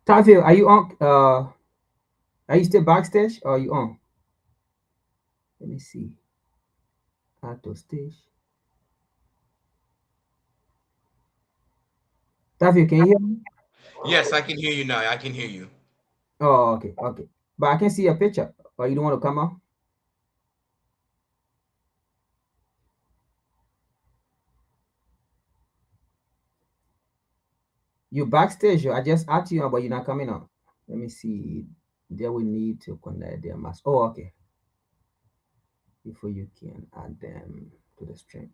Tavio, are you on? Are you still backstage or are you on? Let me see. Auto stage. Tavio, can you hear me? Yes, I can hear you now. I can hear you. Oh, okay, okay. But I can see your picture. Or you don't want to come out? You backstage. I just asked you, but you're not coming out. Let me see. There we need to connect their mask. Oh, okay. Before you can add them to the stream.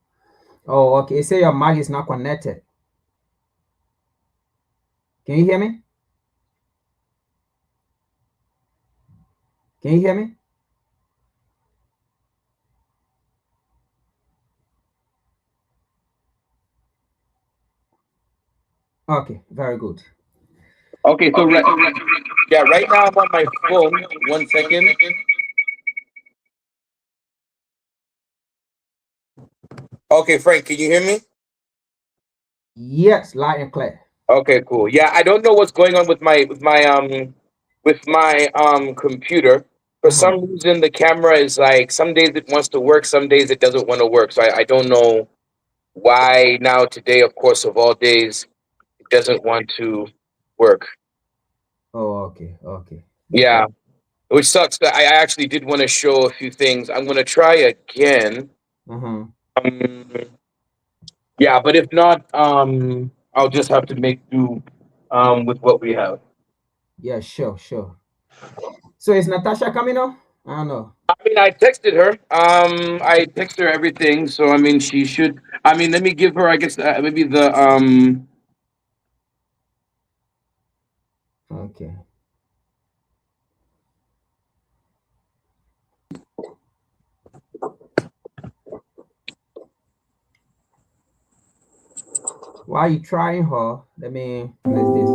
Oh, okay. It say your mic is not connected. Can you hear me? Can you hear me? Okay, very good. Okay, so yeah, right now I'm on my phone. 1 second. Okay, Frank, can you hear me? Yes, loud and clear. Okay, cool. Yeah, I don't know what's going on with my computer. For Uh-huh. some reason, the camera is like some days it wants to work, some days it doesn't want to work. So I don't know why now today, of course, of all days, it doesn't want to work. Oh, okay, okay. No Yeah, problem. which sucks. I actually did want to show a few things. I'm gonna try again. Uh-huh. Um, yeah, but if not, I'll just have to make do with what we have. Yeah, sure, sure. So is Natasha coming on? I don't know. I mean, I texted her. I texted her everything. So I mean, she should. I mean, let me give her. I guess maybe the Okay. While you trying her, let me place this.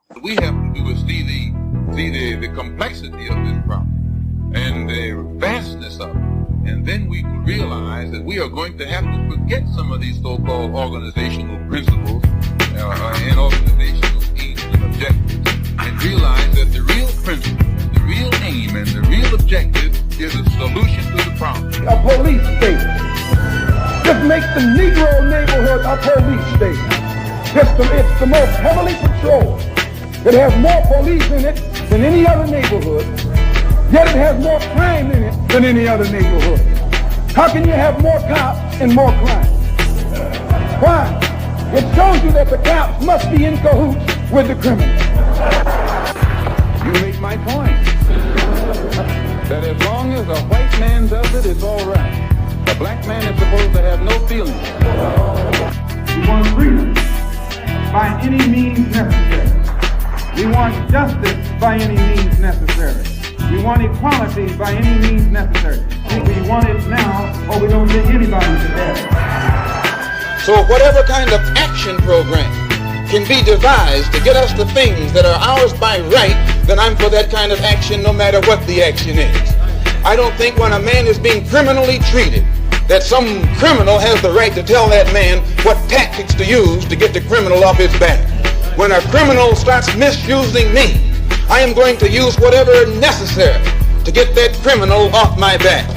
What we have to do is see the complexity of this problem and the vastness of it. And then we will realize that we are going to have to forget some of these so-called organizational principles and organizational aims and objectives and realize that the real principle, the real aim, and the real objective is a solution to the problem. A police state. Just make the Negro neighborhood a police state. It's the most heavily patrolled. It has more police in it than any other neighborhood. Yet it has more crime in it than any other neighborhood. How can you have more cops and more crime? Why? It shows you that the cops must be in cahoots with the criminals. You make my point. That as long as a white man does it, it's all right. A black man is supposed to have no feelings. We want freedom by any means necessary. We want justice by any means necessary. We want equality by any means necessary. We want it now, or we don't take anybody to death. So whatever kind of action program can be devised to get us the things that are ours by right, then I'm for that kind of action no matter what the action is. I don't think when a man is being criminally treated that some criminal has the right to tell that man what tactics to use to get the criminal off his back. When a criminal starts misusing me, I am going to use whatever necessary to get that criminal off my back.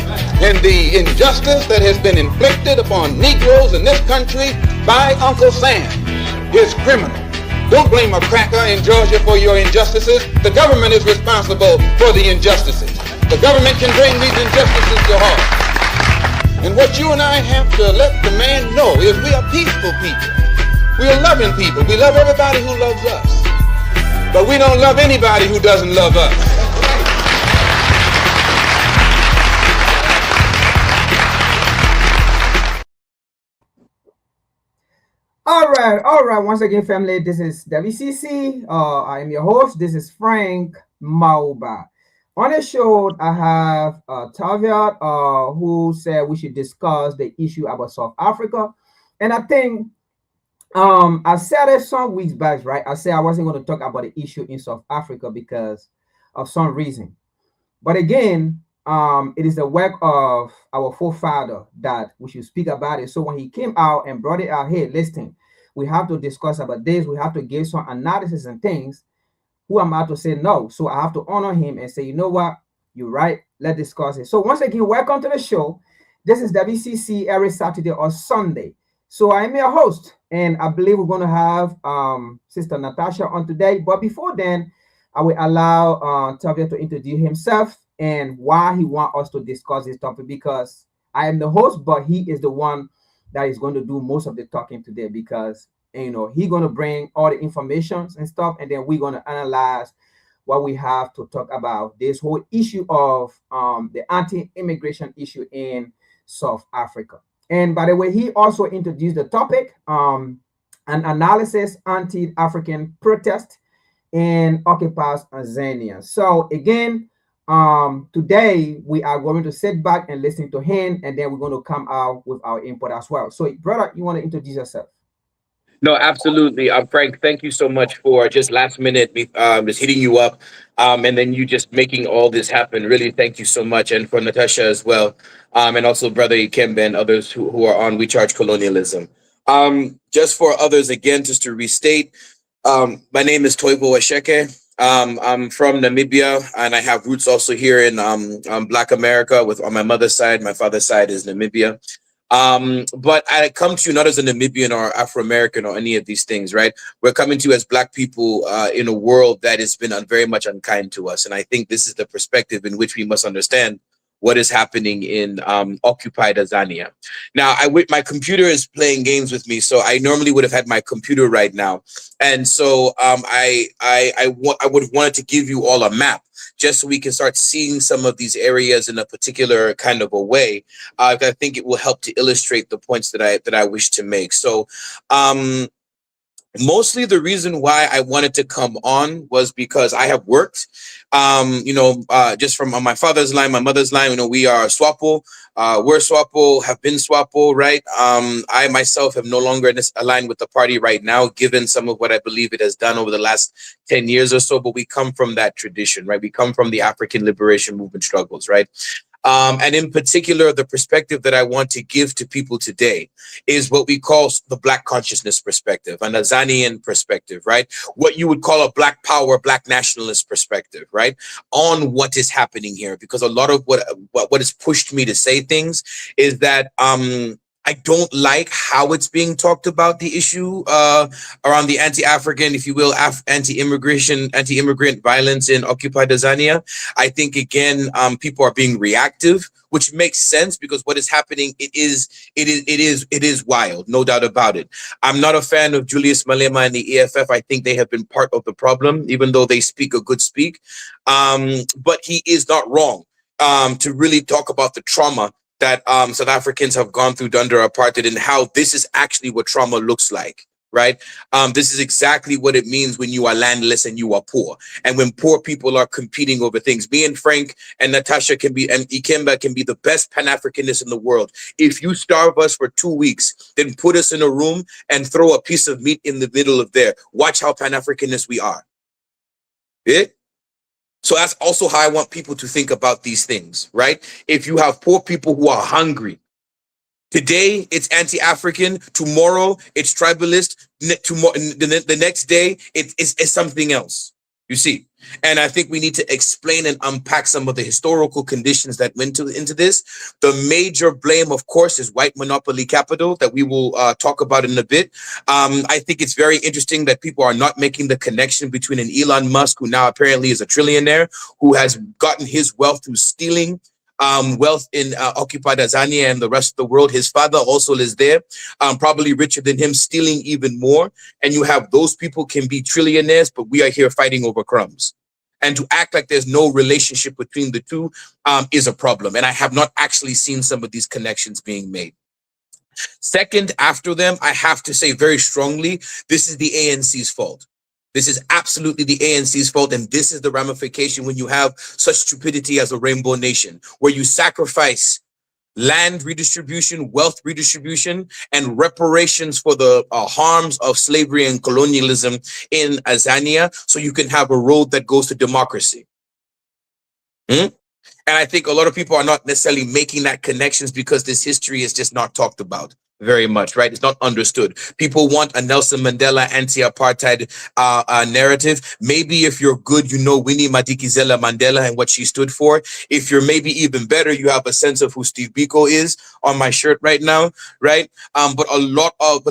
And the injustice that has been inflicted upon Negroes in this country by Uncle Sam is criminal. Don't blame a cracker in Georgia for your injustices. The government is responsible for the injustices. The government can bring these injustices to halt. And what you and I have to let the man know is we are peaceful people. We are loving people. We love everybody who loves us. But we don't love anybody who doesn't love us. right, all right. Once again, family, this is WCC. I am your host. This is Frank Mauba. On the show, I have Taviat, who said we should discuss the issue about South Africa, and I think I said it some weeks back, right? I said I wasn't going to talk about the issue in South Africa because of some reason. But again, it is the work of our forefather that we should speak about it. So when he came out and brought it out, hey, listen, we have to discuss about this. We have to give some analysis and things. Who am I to say no? So I have to honor him and say, you know what? You're right. Let's discuss it. So once again, welcome to the show. This is WCC every Saturday or Sunday. So I'm your host, and I believe we're going to have Sister Natasha on today. But before then, I will allow Tavia to introduce himself and why he wants us to discuss this topic, because I am the host, but he is the one that is going to do most of the talking today, because he's going to bring all the information and stuff, and then we're going to analyze what we have to talk about this whole issue of the anti-immigration issue in South Africa. And by the way, he also introduced the topic, an analysis anti-African protest and occupies Azania. So again, today we are going to sit back and listen to him, and then we're going to come out with our input as well. So, brother, you want to introduce yourself? No, absolutely. Frank, thank you so much for just last minute just hitting you up, and then you just making all this happen. Really, thank you so much. And for Natasha as well, and also Brother Ikembe and others who are on We Charge Colonialism. Just for others, again, just to restate, my name is Toivo Asheke. I'm from Namibia, and I have roots also here in Black America. With on my mother's side, my father's side is Namibia. But I come to you not as a Namibian or Afro American or any of these things, right? We're coming to you as Black people in a world that has been very much unkind to us, and I think this is the perspective in which we must understand what is happening in occupied Azania. Now, my computer is playing games with me, so I normally would have had my computer right now, and so I would have wanted to give you all a map just so we can start seeing some of these areas in a particular kind of a way. I think it will help to illustrate the points that I wish to make. So. Mostly the reason why I wanted to come on was because I have worked, just from on my father's line, my mother's line, we are Swapo, we're Swapo, have been Swapo, right? I myself have no longer aligned with the party right now, given some of what I believe it has done over the last 10 years or so, but we come from that tradition, right? We come from the African liberation movement struggles, right? And in particular, the perspective that I want to give to people today is what we call the Black consciousness perspective, an Azanian perspective, right? What you would call a Black power, Black nationalist perspective, right? On what is happening here. Because a lot of what has pushed me to say things is that I don't like how it's being talked about, the issue around the anti-African, if you will, anti-immigrant violence in occupied Azania. I think, again, people are being reactive, which makes sense because what is happening, it is wild, no doubt about it. I'm not a fan of Julius Malema and the EFF. I think they have been part of the problem, even though they speak a good speak. But he is not wrong to really talk about the trauma that South Africans have gone through under apartheid and how this is actually what trauma looks like, right? This is exactly what it means when you are landless and you are poor. And when poor people are competing over things. Me and Frank and Natasha and Ikemba can be the best Pan-Africanists in the world. If you starve us for 2 weeks, then put us in a room and throw a piece of meat in the middle of there. Watch how Pan-Africanists we are. Yeah? So that's also how I want people to think about these things, right? If you have poor people who are hungry, today it's anti-African, tomorrow it's tribalist, the next day it's something else, you see. And I think we need to explain and unpack some of the historical conditions that went into this. The major blame, of course, is white monopoly capital that we will talk about in a bit. I think it's very interesting that people are not making the connection between an Elon Musk, who now apparently is a trillionaire, who has gotten his wealth through stealing wealth in occupied Azania and the rest of the world. His father also is there, probably richer than him, stealing even more. And you have those people can be trillionaires, but we are here fighting over crumbs. And to act like there's no relationship between the two is a problem. And I have not actually seen some of these connections being made. Second, after them, I have to say very strongly, this is the ANC's fault. This is absolutely the ANC's fault, and this is the ramification when you have such stupidity as a rainbow nation, where you sacrifice land redistribution, wealth redistribution, and reparations for the harms of slavery and colonialism in Azania, so you can have a road that goes to democracy. Hmm? And I think a lot of people are not necessarily making that connections because this history is just not talked about very much, right? It's not understood. People want a Nelson Mandela anti-apartheid narrative. Maybe if you're good, you know Winnie Madikizela Mandela and what she stood for. If you're maybe even better, you have a sense of who Steve Biko is on my shirt right now, right? But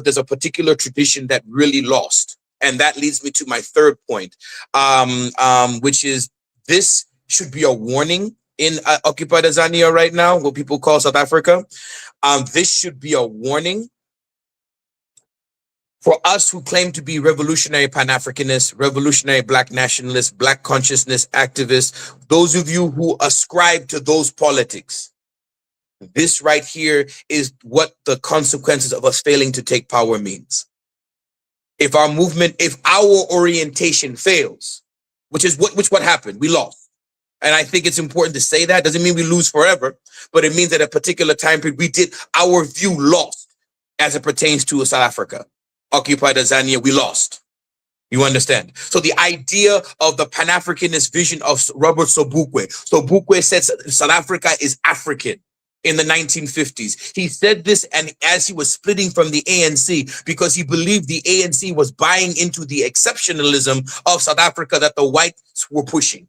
there's a particular tradition that really lost. And that leads me to my third point, which is this should be a warning in occupied Azania right now, what people call South Africa. This should be a warning for us who claim to be revolutionary Pan-Africanists, revolutionary Black nationalists, Black consciousness activists, those of you who ascribe to those politics. This right here is what the consequences of us failing to take power means. If our movement, if our orientation fails, which what happened, we lost. And I think it's important to say that. Doesn't mean we lose forever, but it means that at a particular time period, our view lost as it pertains to South Africa. Occupied Azania, we lost. You understand? So the idea of the Pan-Africanist vision of Robert Sobukwe. Sobukwe said South Africa is African in the 1950s. He said this, and as he was splitting from the ANC, because he believed the ANC was buying into the exceptionalism of South Africa that the whites were pushing.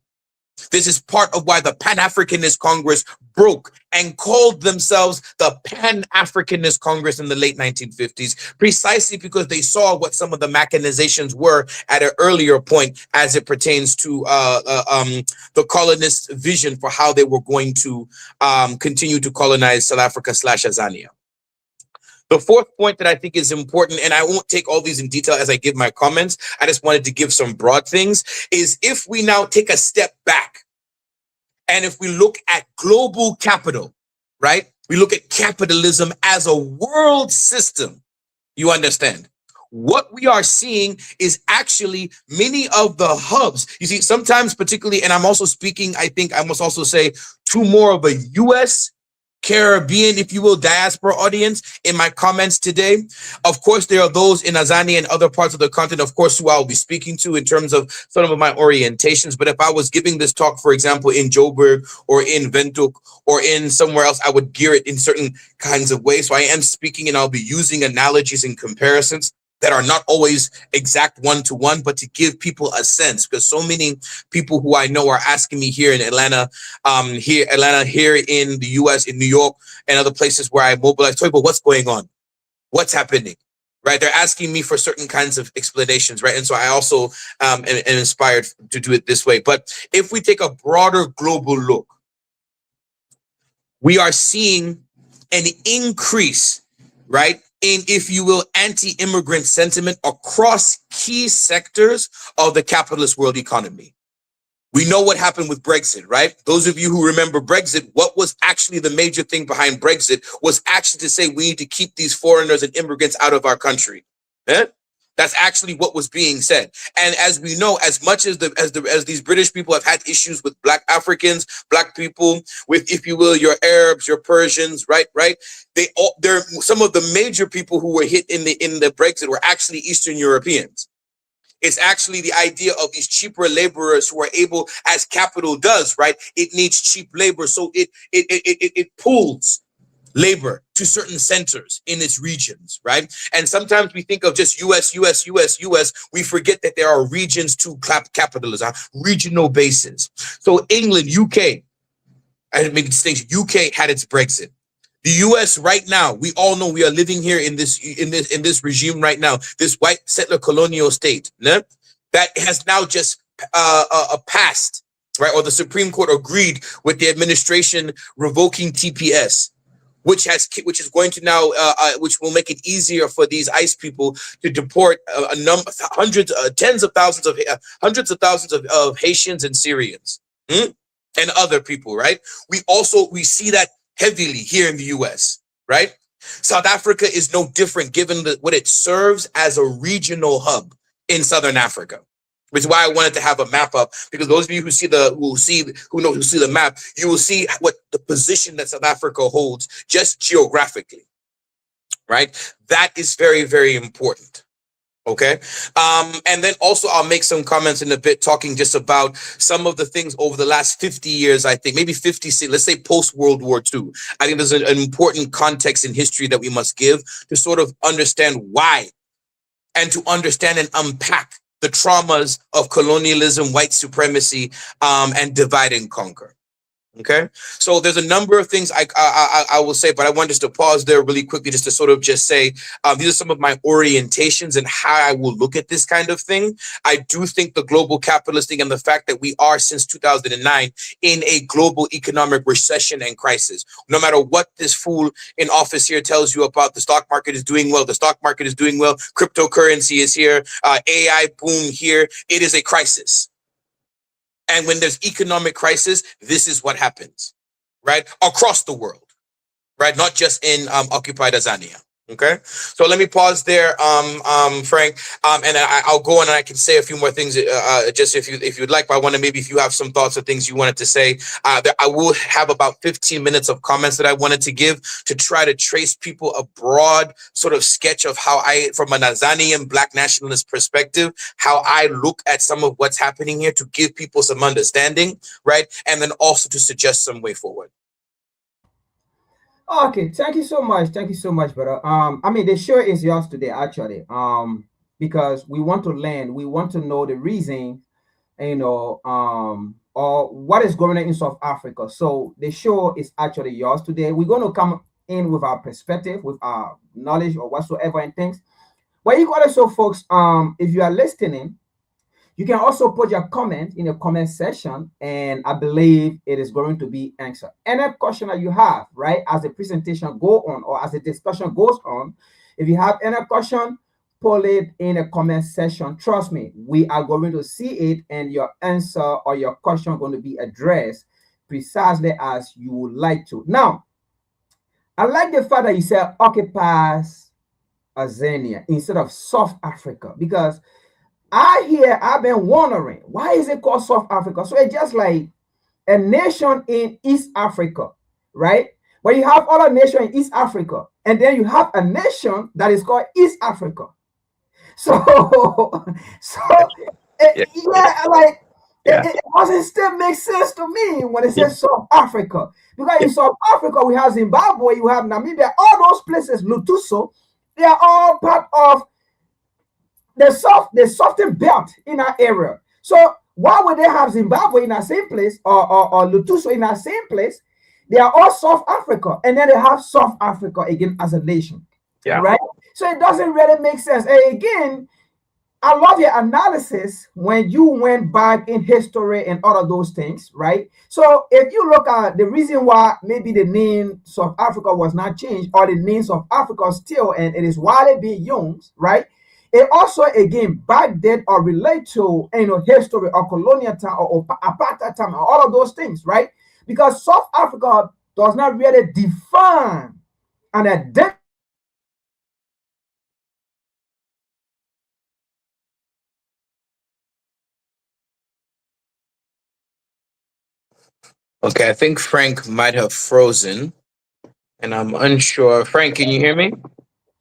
This is part of why the Pan-Africanist Congress broke and called themselves the Pan-Africanist Congress in the late 1950s, precisely because they saw what some of the machinations were at an earlier point as it pertains to the colonists' vision for how they were going to continue to colonize South Africa / Azania. The fourth point that I think is important, and I won't take all these in detail as I give my comments, I just wanted to give some broad things, is if we now take a step back and if we look at global capital, right? We look at capitalism as a world system, you understand? What we are seeing is actually many of the hubs. You see, sometimes particularly, and I'm also speaking, I think I must also say, to more of a U.S., Caribbean, if you will, diaspora audience in my comments today. Of course, there are those in Azania and other parts of the continent, of course, who I'll be speaking to in terms of some of my orientations. But if I was giving this talk, for example, in Joburg or in Windhoek or in somewhere else, I would gear it in certain kinds of ways. So I am speaking and I'll be using analogies and comparisons that are not always exact one-to-one, but to give people a sense, because so many people who I know are asking me here in Atlanta, here in the US, in New York, and other places where I mobilize, but what's going on? What's happening? Right? They're asking me for certain kinds of explanations, right? And so I also am inspired to do it this way. But if we take a broader global look, we are seeing an increase, right, in, if you will, anti-immigrant sentiment across key sectors of the capitalist world economy. We know what happened with Brexit, right? Those of you who remember Brexit, what was actually the major thing behind Brexit was actually to say we need to keep these foreigners and immigrants out of our country. That's actually what was being said. And as we know, as much as these British people have had issues with Black Africans, Black people, with, if you will, your Arabs, your Persians, right? They're some of the major people who were hit in the Brexit were actually Eastern Europeans. It's actually the idea of these cheaper laborers who are able, as capital does, right? It needs cheap labor, so it pulls labor to certain centers in its regions, right? And sometimes we think of just US. We forget that there are regions to capitalism, regional bases. So England, UK, I didn't make a distinction. UK had its Brexit. The US right now, we all know we are living here in this regime right now, this white settler colonial state, né? That has now just passed, right? Or the Supreme Court agreed with the administration revoking TPS. Which is going to now, which will make it easier for these ICE people to deport hundreds of thousands of Haitians and Syrians and other people, right? We see that heavily here in the US, right? South Africa is no different given what it serves as a regional hub in Southern Africa. Which is why I wanted to have a map up, because those of you who see the map, you will see what the position that South Africa holds just geographically, right? That is very, very important. Okay. And then also I'll make some comments in a bit talking just about some of the things over the last 50 years, I think, maybe 50, let's say post World War II. I think there's an important context in history that we must give to sort of understand why and to understand and unpack the traumas of colonialism, white supremacy, and divide and conquer. Okay, so there's a number of things I will say, but I want just to pause there really quickly, just to sort of just say these are some of my orientations and how I will look at this kind of thing. I do think the global capitalist thing and the fact that we are since 2009 in a global economic recession and crisis. No matter what this fool in office here tells you about the stock market is doing well, the stock market is doing well, cryptocurrency is here, AI boom here. It is a crisis. And when there's economic crisis, this is what happens, right? Across the world, right? Not just in occupied Azania. Okay, so let me pause there, Frank, and I'll go on and I can say a few more things, just if you'd like. But I want to maybe if you have some thoughts or things you wanted to say, that I will have about 15 minutes of comments that I wanted to give to try to trace people a broad sort of sketch of how I, from an Azanian Black nationalist perspective, how I look at some of what's happening here to give people some understanding, right, and then also to suggest some way forward. Okay, thank you so much. Thank you so much, brother. I mean, the show is yours today, actually. Because we want to learn, we want to know the reason, or what is going on in South Africa. So the show is actually yours today. We're going to come in with our perspective, with our knowledge or whatsoever and things. But you also, folks, if you are listening, you can also put your comment in the comment section, and I believe it is going to be answered. Any question that you have, right, as the presentation go on or as the discussion goes on, if you have any question, put it in the comment section. Trust me, we are going to see it, and your answer or your question going to be addressed precisely as you would like to. Now, I like the fact that you said occupies Azania instead of South Africa, because I've been wondering, why is it called South Africa? So it's just like a nation in East Africa, right? But you have other nation in East Africa, and then you have a nation that is called East Africa. So, it doesn't still make sense to me when it says South Africa. Because in South Africa, we have Zimbabwe, you have Namibia, all those places, Lutuso, they are all part of the southern belt in our area. So why would they have Zimbabwe in that same place or Lutuso in that same place? They are all South Africa, and then they have South Africa again as a nation. Yeah. Right? So it doesn't really make sense. And again, I love your analysis when you went back in history and all of those things, right? So if you look at the reason why maybe the name South Africa was not changed, or the name South Africa still, and it is widely being used, right? It also, again, back then or relate to, history or colonial time or apartheid time or all of those things, right? Because South Africa does not really define an identity. Okay, I think Frank might have frozen, and I'm unsure. Frank, can you hear me?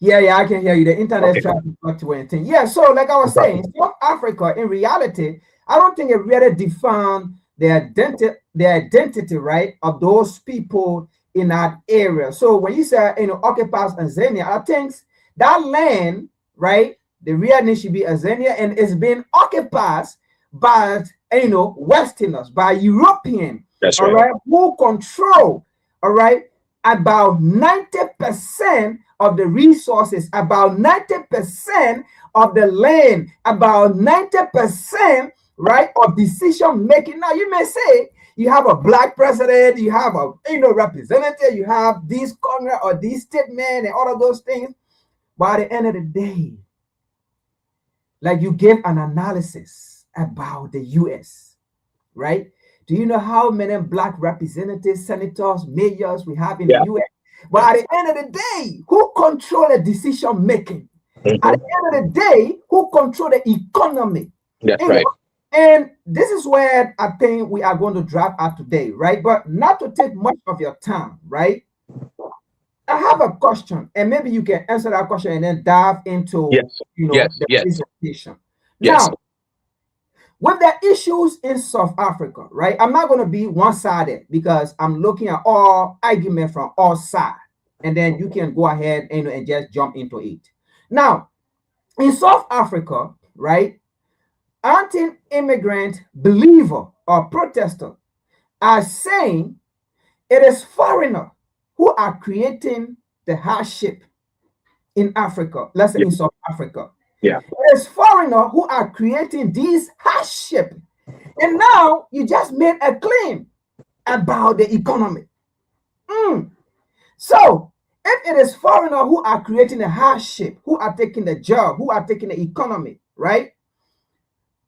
Yeah, I can hear you. The internet traffic fluctuating. Yeah, so like I was saying, South Africa, in reality, I don't think it really defined the identity, right, of those people in that area. So when you say, occupies Azania, I think that land, right, the real name should be Azania, and it's been occupied by, Westerners, by Europeans, That's right. All right, who control, all right, about 90% of the resources, about 90% of the land, about 90%, right, of decision making. Now you may say you have a black president, you have a representative, you have these Congress or these state men and all of those things. But at the end of the day, like you gave an analysis about the US, right? Do you know how many black representatives, senators, mayors we have in the US? But at the end of the day, who control the decision making? At the end of the day, who control the economy? That's And, right. and this is where I think we are going to drive at today, right? But not to take much of your time, right? I have a question, and maybe you can answer that question and then dive into, Yes. Yes. the Yes. presentation. Yes. Now, with the issues in South Africa, right? I'm not going to be one-sided because I'm looking at all argument from all sides, and then you can go ahead and just jump into it. Now, in South Africa, right, anti-immigrant believer or protester are saying it is foreigner who are creating the hardship in Africa, let's say Yeah. in South Africa. Yeah. It is foreigner who are creating these hardship. And now you just made a claim about the economy. So if it is foreigner who are creating a hardship, who are taking the job, who are taking the economy, right?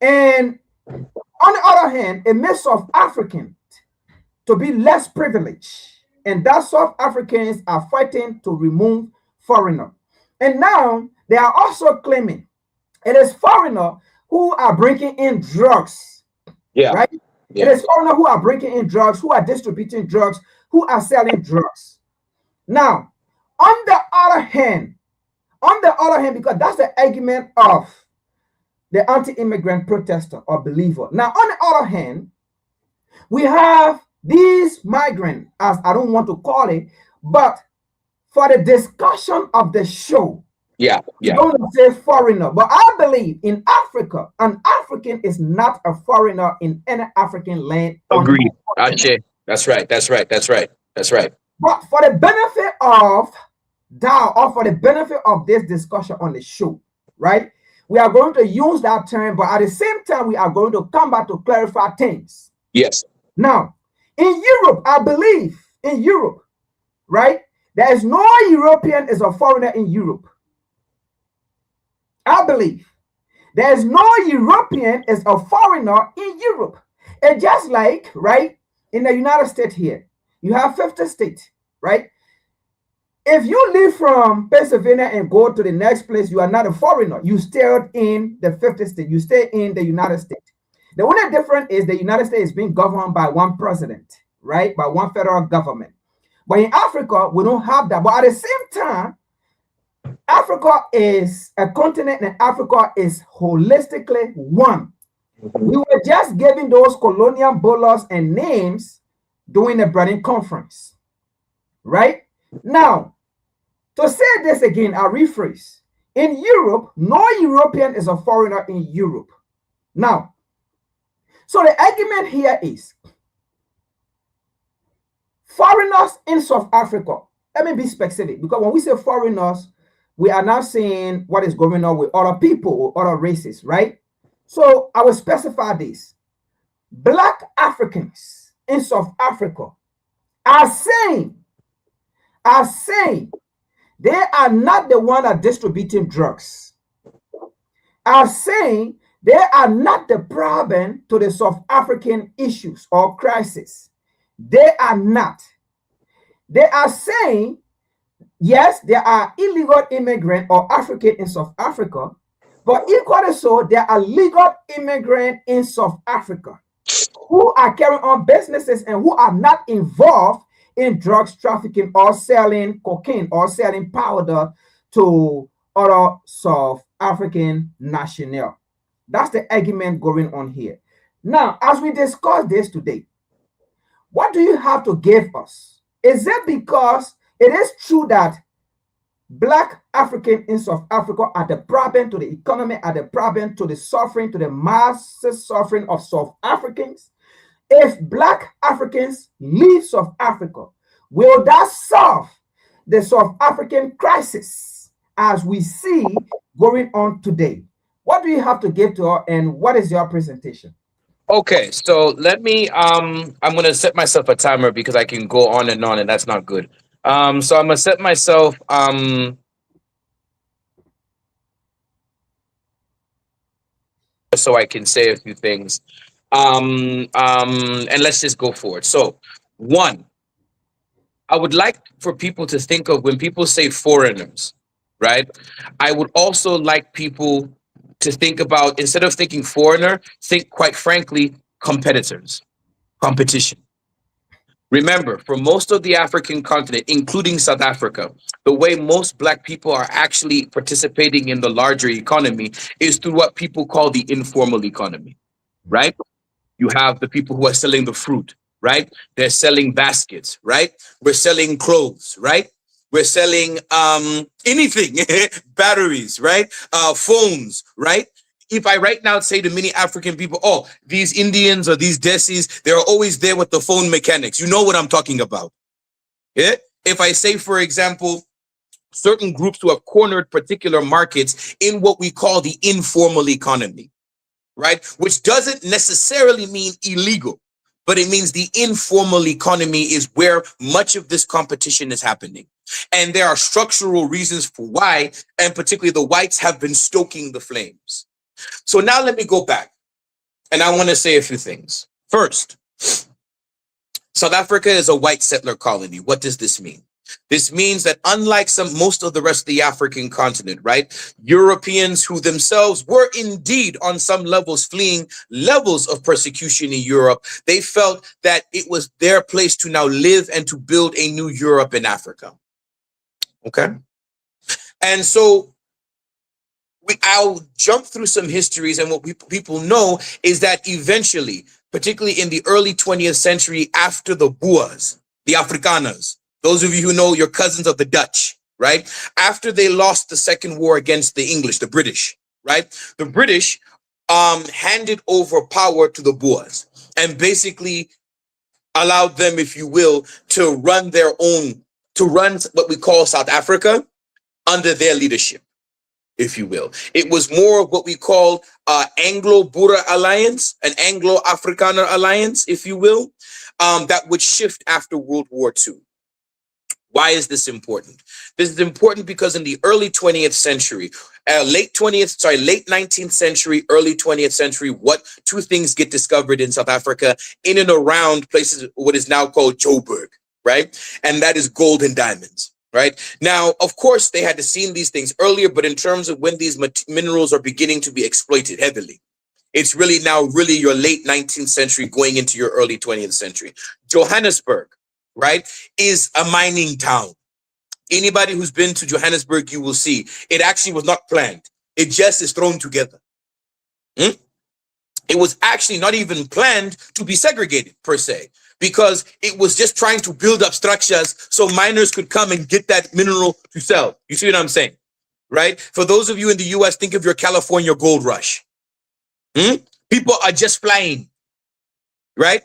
And on the other hand, it makes South Africans to be less privileged. And that South Africans are fighting to remove foreigner. And now they are also claiming it is foreigner who are bringing in drugs, Yeah. right? Yeah. It is foreigner who are bringing in drugs, who are distributing drugs, who are selling drugs. Now, on the other hand, because that's the argument of the anti-immigrant protester or believer. Now, on the other hand, we have these migrants, as I don't want to call it, but for the discussion of the show, Yeah. you Yeah. don't say foreigner, but I believe in Africa, an African is not a foreigner in any African land. Agreed. Ashe. That's right. That's right. That's right. That's right. But for the benefit of that, or for the benefit of this discussion on the show, right? We are going to use that term, but at the same time, we are going to come back to clarify things. Yes. Now, in Europe, I believe in Europe, right? There is no European is a foreigner in Europe. I believe there is no European is a foreigner in Europe. And just like, right, in the United States here, you have 50 states, right? If you leave from Pennsylvania and go to the next place, you are not a foreigner. You stay in the 50 state. You stay in the United States. The only difference is the United States is being governed by one president, right? By one federal government. But in Africa, we don't have that. But at the same time, Africa is a continent and Africa is holistically one. We were just giving those colonial bolas and names during the Berlin Conference, right? Now, to say this again, I'll rephrase. In Europe, no European is a foreigner in Europe. Now, so the argument here is foreigners in South Africa. Let me be specific, because when we say foreigners, we are now saying what is going on with other people or other races, right? So I will specify this. Black Africans in South Africa are saying they are not the one that are distributing drugs. Are saying they are not the problem to the South African issues or crisis. They are not. They are saying, yes, there are illegal immigrants or African in South Africa, but equally so, there are legal immigrants in South Africa who are carrying on businesses and who are not involved in drugs trafficking or selling cocaine or selling powder to other South African nationals. That's the argument going on here. Now, as we discuss this today, what do you have to give us? Is it because it is true that Black Africans in South Africa are the problem to the economy, are the problem to the suffering, to the massive suffering of South Africans? If Black Africans leave South Africa, will that solve the South African crisis as we see going on today? What do you have to give to her, and what is your presentation? Okay, so let me I'm gonna set myself a timer because I can go on and that's not good. So I'm gonna set myself so I can say a few things. And let's just go forward. So one, I would like for people to think of when people say foreigners, right? I would also like people to think about, instead of thinking foreigner, think, quite frankly, competitors, competition. Remember, for most of the African continent, including South Africa, the way most Black people are actually participating in the larger economy is through what people call the informal economy, right? You have the people who are selling the fruit, right? They're selling baskets, right? We're selling clothes, right? We're selling anything, batteries, right? Phones, right? If I right now say to many African people, oh, these Indians or these Desis, they're always there with the phone mechanics. You know what I'm talking about. Yeah. If I say, for example, certain groups who have cornered particular markets in what we call the informal economy, right? Which doesn't necessarily mean illegal, but it means the informal economy is where much of this competition is happening. And there are structural reasons for why, and particularly the whites have been stoking the flames. So now let me go back, and I want to say a few things. First, South Africa is a white settler colony. What does this mean? This means that unlike most of the rest of the African continent, right? Europeans who themselves were indeed on some levels fleeing levels of persecution in Europe, they felt that it was their place to now live and to build a new Europe in Africa. Okay. And so I'll jump through some histories, and what people know is that eventually, particularly in the early 20th century, after the Boers, the Afrikaners, those of you who know, your cousins of the Dutch, right? After they lost the second war against the English, the British, right? The British handed over power to the Boers and basically allowed them, if you will, to run what we call South Africa under their leadership, if you will. It was more of what we call Anglo-Boer alliance, an Anglo-Afrikaner alliance, if you will, that would shift after World War II. Why is this important? This is important because in the early 20th century, late 19th century, early 20th century, what two things get discovered in South Africa in and around places, what is now called Joburg, right? And that is gold and diamonds. Right now, of course, they had to see these things earlier, but in terms of when these minerals are beginning to be exploited heavily, it's really now your late 19th century going into your early 20th century. Johannesburg, right, is a mining town. Anybody who's been to Johannesburg, you will see it actually was not planned. It just is thrown together. It was actually not even planned to be segregated per se, because it was just trying to build up structures so miners could come and get that mineral to sell. You see what I'm saying, right? For those of you in the US, think of your California gold rush. People are just flying, right?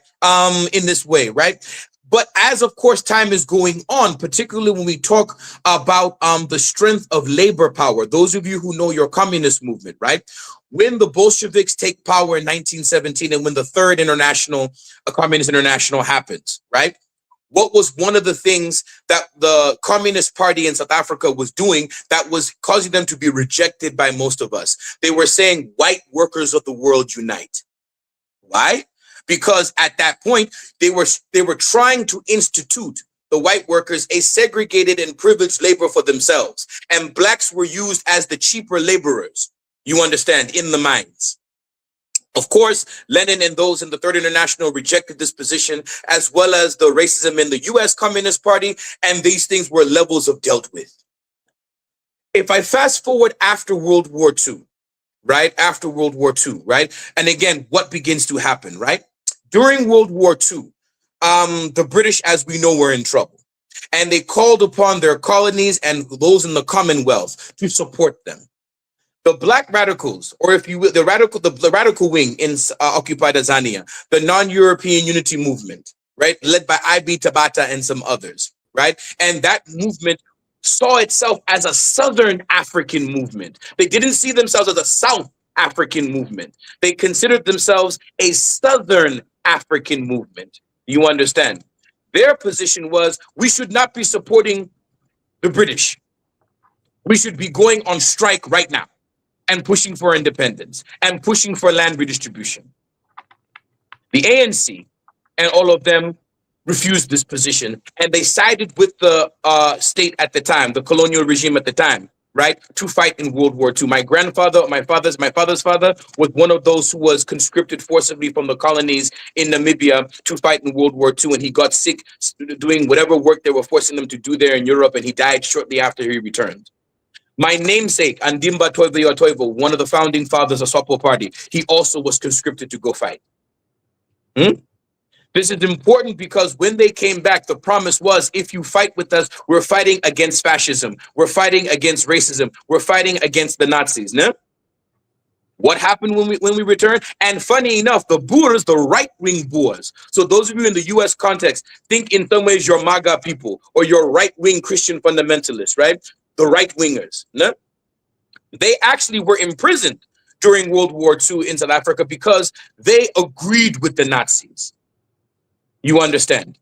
In this way, right? But as, of course, time is going on, particularly when we talk about the strength of labor power, those of you who know your communist movement, right? When the Bolsheviks take power in 1917 and when the Third Communist International happens, right? What was one of the things that the Communist Party in South Africa was doing that was causing them to be rejected by most of us? They were saying, white workers of the world unite. Why? Because at that point, they were trying to institute the white workers a segregated and privileged labor for themselves. And blacks were used as the cheaper laborers, you understand, in the mines. Of course, Lenin and those in the Third International rejected this position, as well as the racism in the US Communist Party, and these things were levels of dealt with. If I fast forward after World War II, right? After World War II, right? And again, what begins to happen, right? During World War II, the British, as we know, were in trouble. And they called upon their colonies and those in the Commonwealth to support them. The black radicals, or if you will, the radical wing in occupied Azania, the non-European unity movement, right, led by I.B. Tabata and some others, right? And that movement saw itself as a Southern African movement. They didn't see themselves as a South African movement. They considered themselves a Southern African movement. You understand? Their position was, we should not be supporting the British. We should be going on strike right now and pushing for independence and pushing for land redistribution. The ANC and all of them refused this position, and they sided with the state at the time, the colonial regime at the time, right, to fight in World War II. My grandfather, my father's father, was one of those who was conscripted forcibly from the colonies in Namibia to fight in World War II, and he got sick doing whatever work they were forcing him to do there in Europe, and he died shortly after he returned. My namesake, Andimba Toivo Toivo, one of the founding fathers of Sopo Party, he also was conscripted to go fight. This is important because when they came back, the promise was, if you fight with us, we're fighting against fascism. We're fighting against racism. We're fighting against the Nazis. No? What happened when we returned? And funny enough, the Boers, the right-wing Boers. So those of you in the U.S. context, think in some ways you're MAGA people or you're right-wing Christian fundamentalists, right? The right-wingers. No? They actually were imprisoned during World War II in South Africa because they agreed with the Nazis. You understand?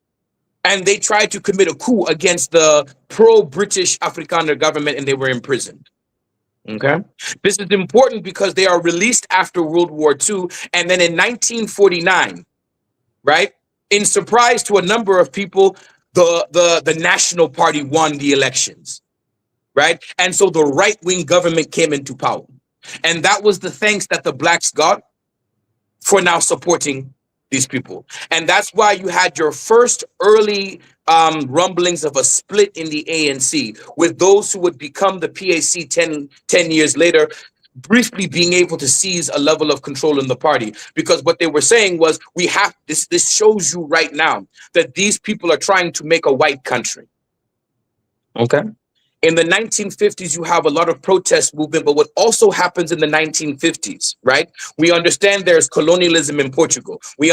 And they tried to commit a coup against the pro-British Afrikaner government, and they were imprisoned. Okay? This is important because they are released after World War II. And then in 1949, right, in surprise to a number of people, the National Party won the elections, right? And so the right-wing government came into power. And that was the thanks that the blacks got for now supporting these people. And that's why you had your first early rumblings of a split in the ANC, with those who would become the PAC 10 years later, briefly being able to seize a level of control in the party. Because what they were saying was, we have this shows you right now that these people are trying to make a white country. Okay? In the 1950s, you have a lot of protest movement, but what also happens in the 1950s, right? We understand there's colonialism in Portugal. In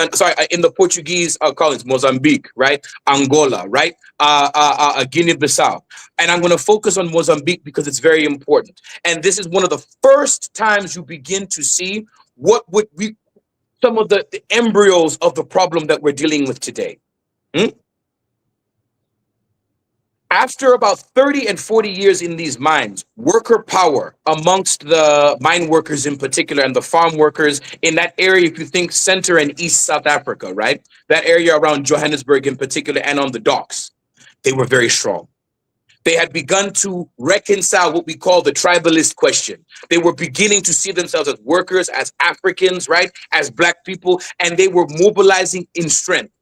the Portuguese colonies, Mozambique, right? Angola, right? Guinea-Bissau. And I'm going to focus on Mozambique because it's very important. And this is one of the first times you begin to see what would be some of the embryos of the problem that we're dealing with today. After about 30 and 40 years in these mines, worker power amongst the mine workers in particular and the farm workers in that area, if you think center and east South Africa, right? That area around Johannesburg in particular and on the docks, they were very strong. They had begun to reconcile what we call the tribalist question. They were beginning to see themselves as workers, as Africans, right? As black people, and they were mobilizing in strength.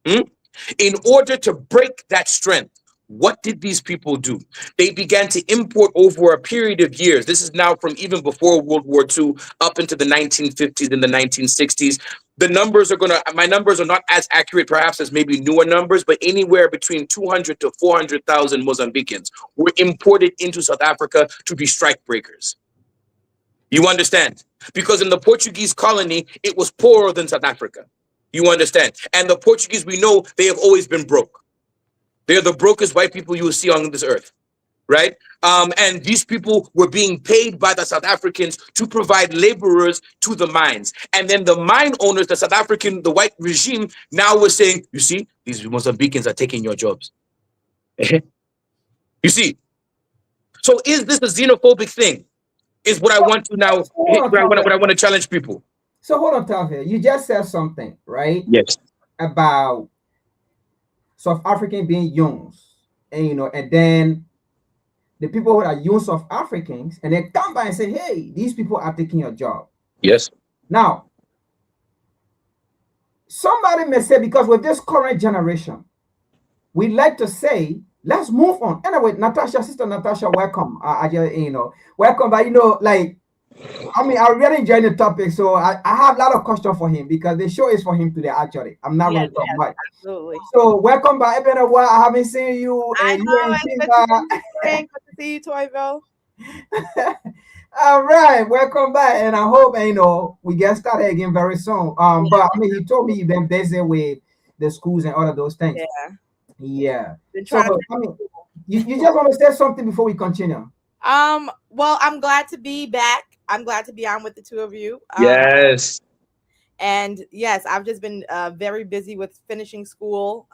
In order to break that strength, what did these people do? They began to import over a period of years. This is now from even before World War II up into the 1950s and the 1960s. My numbers are not as accurate perhaps as maybe newer numbers, but anywhere between 200 to 400,000 Mozambicans were imported into South Africa to be strike breakers. You understand? Because in the Portuguese colony, it was poorer than South Africa. You understand? And the Portuguese, we know they have always been broke. They're the brokest white people you will see on this earth, right? And these people were being paid by the South Africans to provide laborers to the mines. And then the mine owners, the white regime, now was saying, you see, these Mozambicans are taking your jobs. You see? So is this a xenophobic thing? Is what I want to now, what I want to challenge people. So hold on, Tavi. You just said something, right? Yes. About South African being young, and then the people who are young South Africans, and they come by and say, hey, these people are taking your job. Yes. Now, somebody may say, because with this current generation, we like to say, let's move on. Anyway, Sister Natasha, welcome. Welcome. But I really enjoy the topic, so I have a lot of questions for him because the show is for him today. Actually, I'm not going to talk much. Absolutely. So welcome back. It's been a while. I haven't seen you. I know. Good to see you, Toivo. All right, welcome back, and I hope we get started again very soon. But he told me you've been busy with the schools and all of those things. Yeah. So you just want to say something before we continue? Well, I'm glad to be back. I'm glad to be on with the two of you. Yes. And yes, I've just been very busy with finishing school.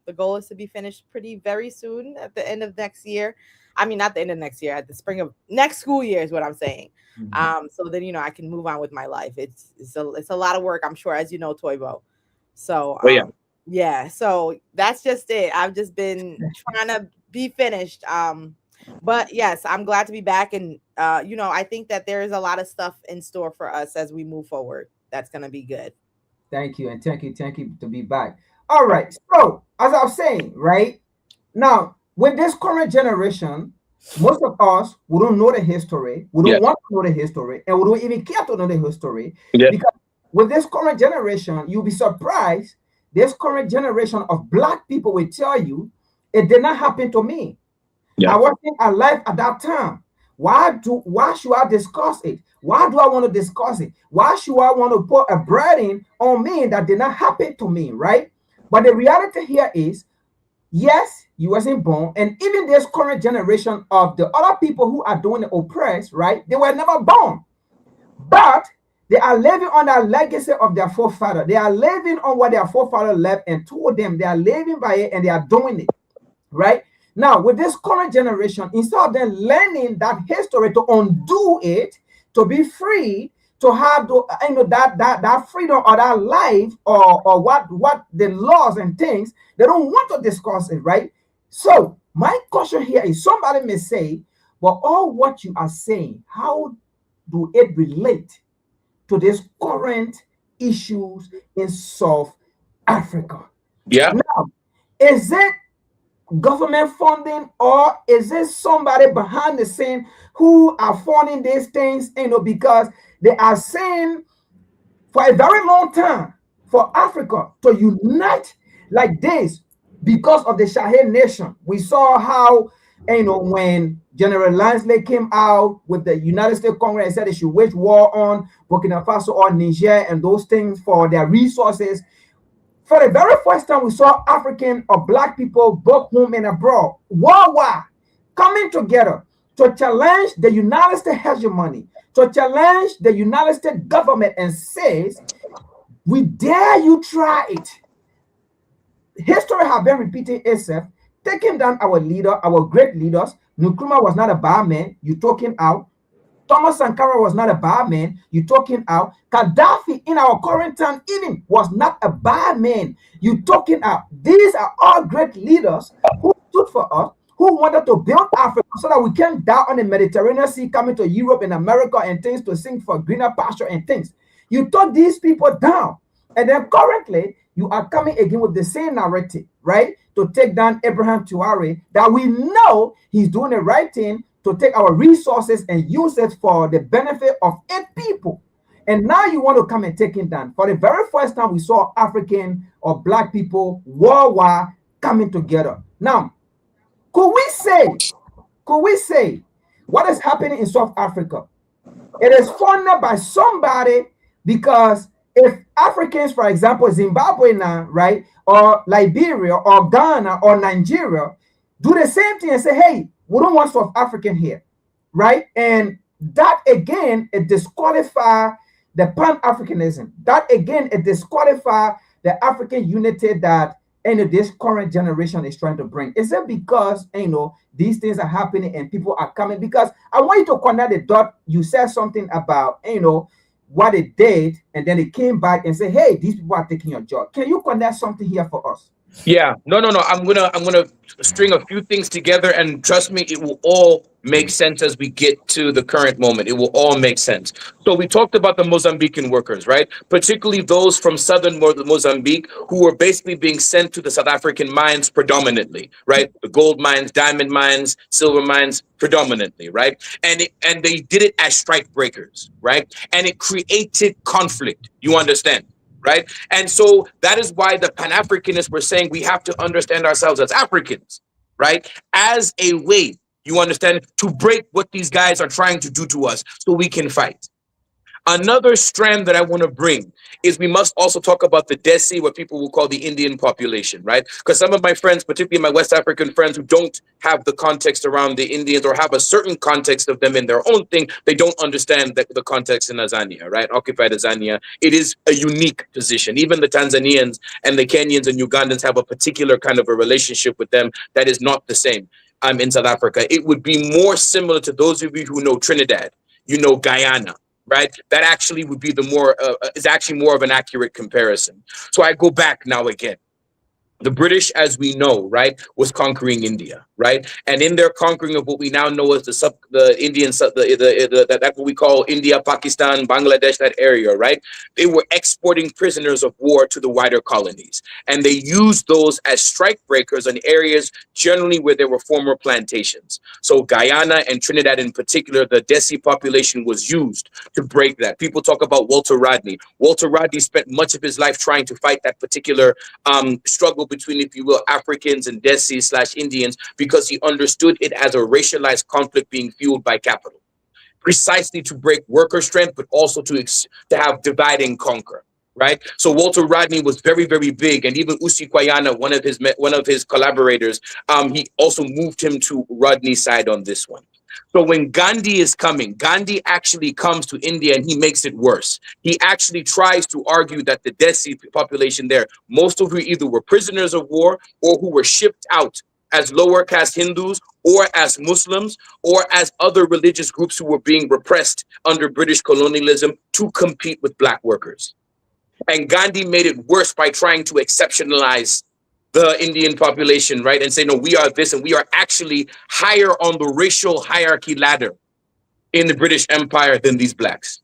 The goal is to be finished very soon at the end of next year. I mean, not the end of next year, at the spring of next school year is what I'm saying. So then, I can move on with my life. It's a lot of work, I'm sure, as you know, Toivo. So Yeah, so that's just it. I've just been trying to be finished. But yes, I'm glad to be back, and I think that there is a lot of stuff in store for us as we move forward. That's gonna be good. Thank you, and thank you to be back. All right. So, as I was saying, right now, with this current generation, most of us we don't know the history. We Yeah. don't want to know the history, and we don't even care to know the history Yeah. because with this current generation, you'll be surprised. This current generation of black people will tell you it did not happen to me. Yeah. I wasn't alive at that time. Why should I discuss it? Why do I want to discuss it? Why should I want to put a burden on me that did not happen to me, right? But the reality here is, yes, you wasn't born, and even this current generation of the other people who are doing the oppressed, right? They were never born, but they are living on the legacy of their forefather. They are living on what their forefather left and told them. They are living by it and they are doing it, right? Now, with this current generation, instead of them learning that history to undo it, to be free, to have that freedom or that life or what the laws and things, they don't want to discuss it, right? So my question here is somebody may say, but all what you are saying, how do it relate to these current issues in South Africa? Yeah. Now, is it government funding or is it somebody behind the scene who are funding these things, because they are saying for a very long time for Africa to unite like this because of the Sahel nation. We saw how, when General Lansley came out with the United States Congress and said they should wage war on Burkina Faso or Niger and those things for their resources. For the very first time, we saw African or black people, both home and abroad, worldwide, coming together to challenge the United States hegemony, to challenge the United States government and says, we dare you try it. History has been repeating itself, taking down our leader, our great leaders. Nkrumah was not a bad man, you talking out. Thomas Sankara was not a bad man. You talking out. Gaddafi in our current time even was not a bad man. You talking out. These are all great leaders who stood for us, who wanted to build Africa so that we can die on the Mediterranean Sea, coming to Europe and America and things to sing for greener pasture and things. You took these people down. And then currently, you are coming again with the same narrative, right? To take down Abraham Traore, that we know he's doing the right thing, to take our resources and use it for the benefit of 8 people. And now you want to come and take it down. For the very first time, we saw African or black people worldwide coming together. Now, could we say what is happening in South Africa? It is funded by somebody, because if Africans, for example, Zimbabwe now, right, or Liberia or Ghana or Nigeria, do the same thing and say, hey, we don't want South African here, right? And that again, it disqualifies the Pan-Africanism. That again, it disqualifies the African unity that this current generation is trying to bring. Is it because these things are happening and people are coming? Because I want you to connect the dot. You said something about what it did, and then it came back and said, hey, these people are taking your job. Can you connect something here for us? Yeah, no. I'm gonna string a few things together, and trust me, it will all make sense as we get to the current moment. It will all make sense. So we talked about the Mozambican workers, right? Particularly those from southern Mozambique who were basically being sent to the South African mines predominantly, right? The gold mines, diamond mines, silver mines, predominantly, right? And they did it as strike breakers, right? And it created conflict. You understand? Right. And so that is why the Pan-Africanists were saying we have to understand ourselves as Africans, right? As a way, you understand, to break what these guys are trying to do to us so we can fight. Another strand that I want to bring is we must also talk about the Desi, what people will call the Indian population, right? Because some of my friends, particularly my West African friends who don't have the context around the Indians or have a certain context of them in their own thing, they don't understand the context in Azania, right? Occupied Azania. It is a unique position. Even the Tanzanians and the Kenyans and Ugandans have a particular kind of a relationship with them that is not the same. In South Africa. It would be more similar to those of you who know Trinidad, Guyana, right? That actually would be is actually more of an accurate comparison. So I go back now again. The British, as we know, right, was conquering India, right, and in their conquering of what we now know as the Indian that what we call India, Pakistan, Bangladesh, that area, right, they were exporting prisoners of war to the wider colonies, and they used those as strike breakers in areas generally where there were former plantations. So Guyana and Trinidad in particular, the Desi population was used to break that. People talk about Walter Rodney. Walter Rodney spent much of his life trying to fight that particular struggle between, if you will, Africans and Desi/Indians, because he understood it as a racialized conflict being fueled by capital, precisely to break worker strength, but also to have divide and conquer. Right. So Walter Rodney was very, very big, and even Usi Kwayana, one of his collaborators, he also moved him to Rodney's side on this one. So when Gandhi is coming, Gandhi actually comes to India and he makes it worse. He actually tries to argue that the Desi population there, most of who either were prisoners of war or who were shipped out as lower caste Hindus or as Muslims or as other religious groups who were being repressed under British colonialism to compete with black workers. And Gandhi made it worse by trying to exceptionalize the Indian population, right? And say, no, we are this, and we are actually higher on the racial hierarchy ladder in the British Empire than these blacks,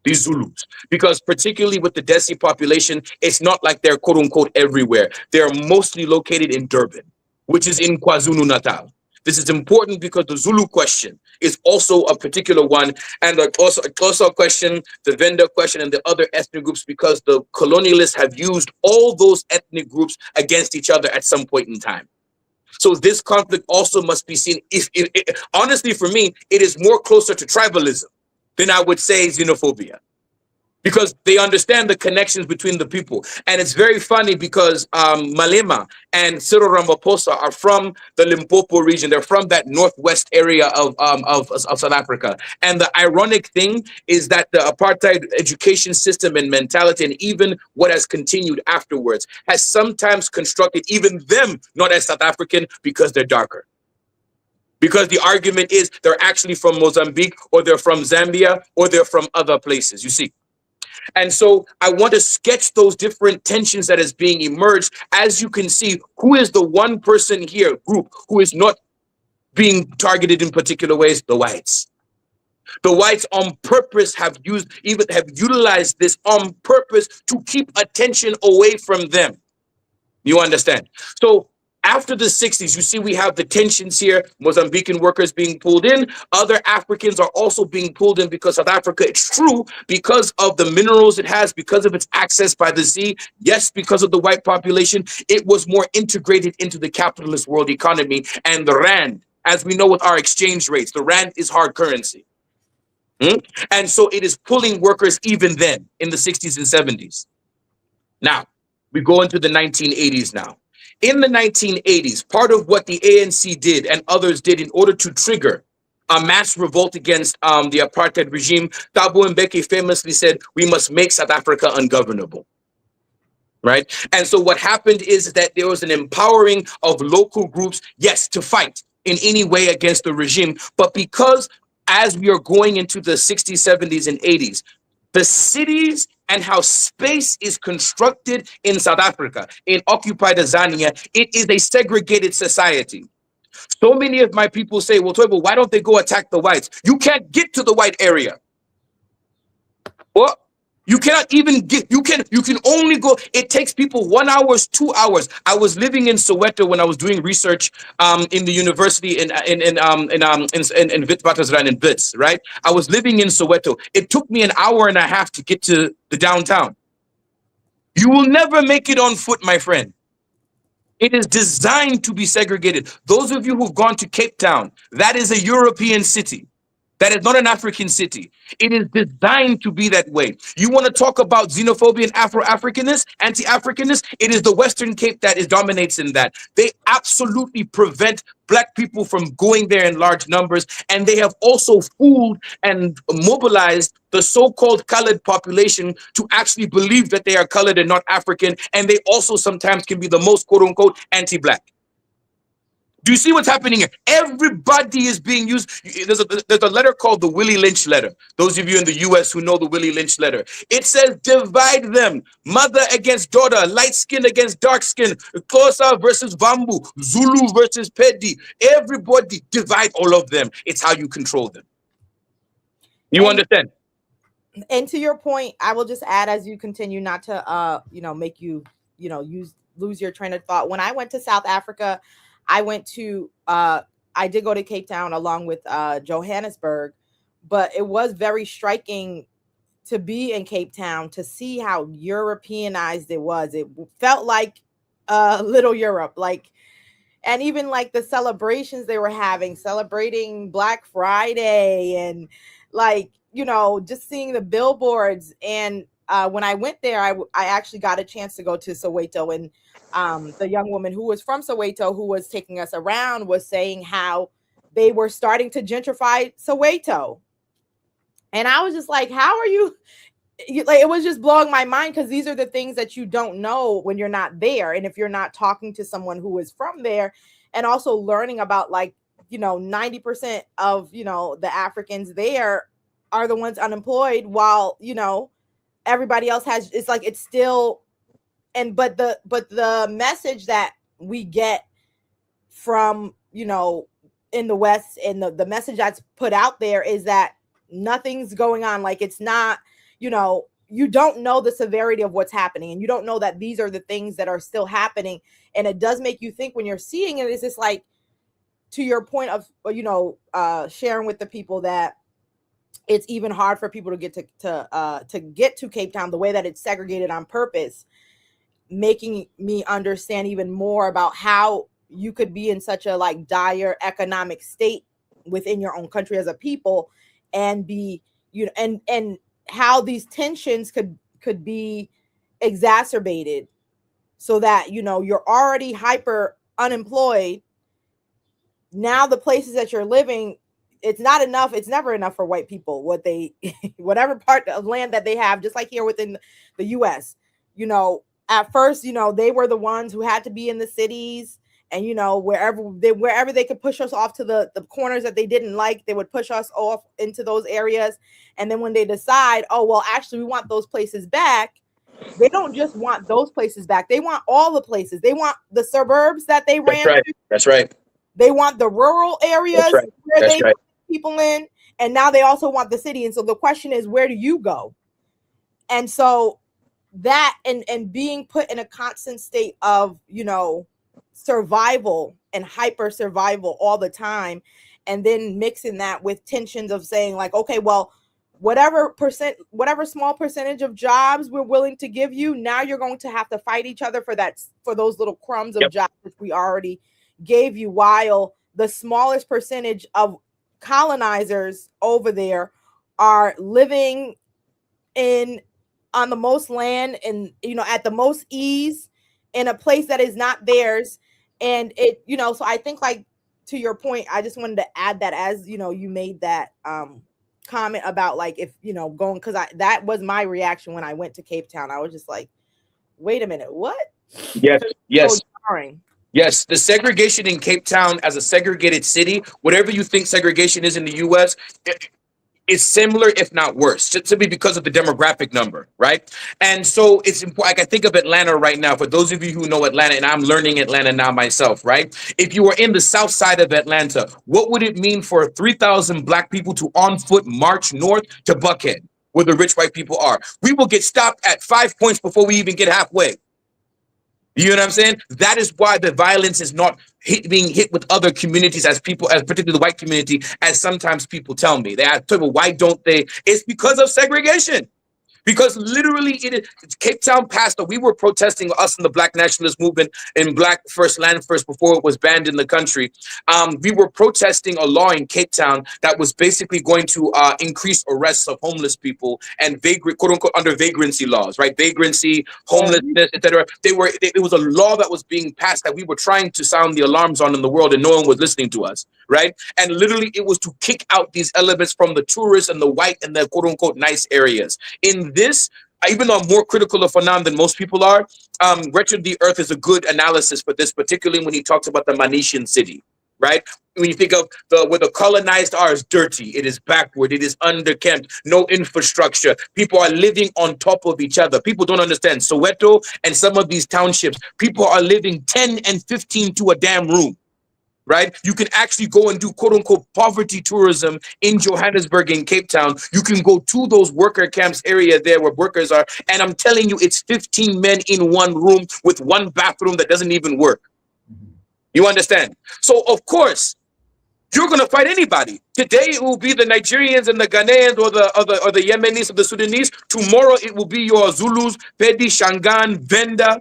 these Zulus. Because particularly with the Desi population, it's not like they're quote unquote everywhere. They're mostly located in Durban, which is in KwaZulu-Natal. This is important because the Zulu question is also a particular one, and also a question, the Venda question, and the other ethnic groups, because the colonialists have used all those ethnic groups against each other at some point in time. So this conflict also must be seen, honestly, for me, it is more closer to tribalism than I would say xenophobia, because they understand the connections between the people. And it's very funny because Malema and Cyril Ramaphosa are from the Limpopo region. They're from that northwest area of South Africa. And the ironic thing is that the apartheid education system and mentality, and even what has continued afterwards, has sometimes constructed even them not as South African because they're darker. Because the argument is they're actually from Mozambique, or they're from Zambia, or they're from other places, you see. And so I want to sketch those different tensions that is being emerged. As you can see, who is the one person here, group, who is not being targeted in particular ways? The whites. The whites on purpose have utilized this on purpose to keep attention away from them. You understand? So after the 60s, you see we have the tensions here, Mozambican workers being pulled in. Other Africans are also being pulled in because South Africa, it's true, because of the minerals it has, because of its access by the sea, yes, because of the white population, it was more integrated into the capitalist world economy. And the rand, as we know with our exchange rates, the rand is hard currency. And so it is pulling workers even then in the 60s and 70s. Now, we go into the 1980s now. In the 1980s, part of what the ANC did and others did in order to trigger a mass revolt against the apartheid regime, Thabo Mbeki famously said, we must make South Africa ungovernable. Right? And so what happened is that there was an empowering of local groups, yes, to fight in any way against the regime. But because as we are going into the 60s, 70s, and 80s, the cities and how space is constructed in South Africa, in occupied Azania, it is a segregated society. So many of my people say, well, Toibo, why don't they go attack the whites? You can't get to the white area. Well, you cannot even get, you can only go, it takes people 1 hour, 2 hours. I was living in Soweto when I was doing research in the university in Witwatersrand in Blitz, right? I was living in Soweto. It took me an hour and a half to get to the downtown. You will never make it on foot, my friend. It is designed to be segregated. Those of you who've gone to Cape Town, that is a European city. That is not an African city. It is designed to be that way. You want to talk about xenophobia and Afro-Africanness, anti-Africanness? It is the Western Cape that dominates in that. They absolutely prevent Black people from going there in large numbers, and they have also fooled and mobilized the so-called colored population to actually believe that they are colored and not African, and they also sometimes can be the most quote-unquote anti-Black. Do you see what's happening here? Everybody is being used. There's a letter called the Willie Lynch letter. Those of you in the U.S. who know the Willie Lynch letter, it says divide them. Mother against daughter, light skin against dark skin, Xhosa versus Vambu, Zulu versus Pedi. Everybody divide all of them. It's how you control them. You understand? And to your point, I will just add, as you continue, not to make you lose your train of thought. When I went to South Africa, I did go to Cape Town along with Johannesburg, but it was very striking to be in Cape Town to see how Europeanized it was. It felt like little Europe, and even like the celebrations they were having, celebrating Black Friday, and just seeing the billboards. And when I went there, I actually got a chance to go to Soweto, and the young woman who was from Soweto, who was taking us around, was saying how they were starting to gentrify Soweto. And I was just like, how are you? Like, it was just blowing my mind, because these are the things that you don't know when you're not there. And if you're not talking to someone who is from there, and also learning about 90% of, the Africans there are the ones unemployed, while, everybody else has, it's still, but the message that we get from, in the West, and the message that's put out there is that nothing's going on. Like, it's not, you don't know the severity of what's happening, and you don't know that these are the things that are still happening. And it does make you think when you're seeing it, is this, like, to your point of, sharing with the people that it's even hard for people to get to get to Cape Town, the way that it's segregated on purpose, making me understand even more about how you could be in such a dire economic state within your own country as a people, and be, and how these tensions could be exacerbated, so that, you're already hyper unemployed. Now the places that you're living, it's not enough. It's never enough for white people. Whatever part of land that they have, just like here within the US, at first, they were the ones who had to be in the cities, and, wherever they could push us off to the corners that they didn't like, they would push us off into those areas. And then when they decide, oh, well, actually, we want those places back, they don't just want those places back. They want all the places. They want the suburbs that they ran to. That's right. They want the rural areas where they put people in. And now they also want the city. And so the question is, where do you go? And so that, and being put in a constant state of, survival and hyper survival all the time, and then mixing that with tensions of saying, like, okay, well, whatever small percentage of jobs we're willing to give you, now you're going to have to fight each other for those little crumbs of jobs that we already gave you, while the smallest percentage of colonizers over there are living on the most land, and, at the most ease, in a place that is not theirs. And it, so I think, like, to your point, I just wanted to add that, as, you made that comment about, like, if, going, because that was my reaction when I went to Cape Town. I was just like, wait a minute, what? Yes. So jarring. Yes, the segregation in Cape Town as a segregated city, whatever you think segregation is in the U.S., is similar, if not worse, simply because of the demographic number, right? And so it's important. I think of Atlanta right now. For those of you who know Atlanta, and I'm learning Atlanta now myself, right? If you are in the south side of Atlanta, what would it mean for 3,000 Black people to on foot march north to Buckhead, where the rich white people are? We will get stopped at 5 points before we even get halfway. You know what I'm saying? That is why the violence is not being hit with other communities, as particularly the white community, as sometimes people tell me. They ask, well, why don't they? It's because of segregation. Because literally, Cape Town passed. We were protesting, us in the Black nationalist movement, in Black First Land First, before it was banned in the country. We were protesting a law in Cape Town that was basically going to increase arrests of homeless people and quote unquote under vagrancy laws, right? Vagrancy, homelessness, etc. It was a law that was being passed that we were trying to sound the alarms on in the world, and no one was listening to us, right? And literally, it was to kick out these elements from the tourists and the white and the quote unquote nice areas. In this, even though I'm more critical of Fanon than most people are, Richard the Earth is a good analysis for this, particularly when he talks about the Manishan city, right? When you think of where the colonized are, is dirty, it is backward, it is underkempt, no infrastructure. People are living on top of each other. People don't understand. Soweto and some of these townships, people are living 10 and 15 to a damn room. Right? You can actually go and do quote unquote poverty tourism in Johannesburg and Cape Town. You can go to those worker camps area there where workers are. And I'm telling you, it's 15 men in one room with one bathroom that doesn't even work. You understand? So, of course, you're going to fight anybody. Today it will be the Nigerians and the Ghanaians or the Yemenis or the Sudanese. Tomorrow it will be your Zulus, Pedi, Shangan, Venda.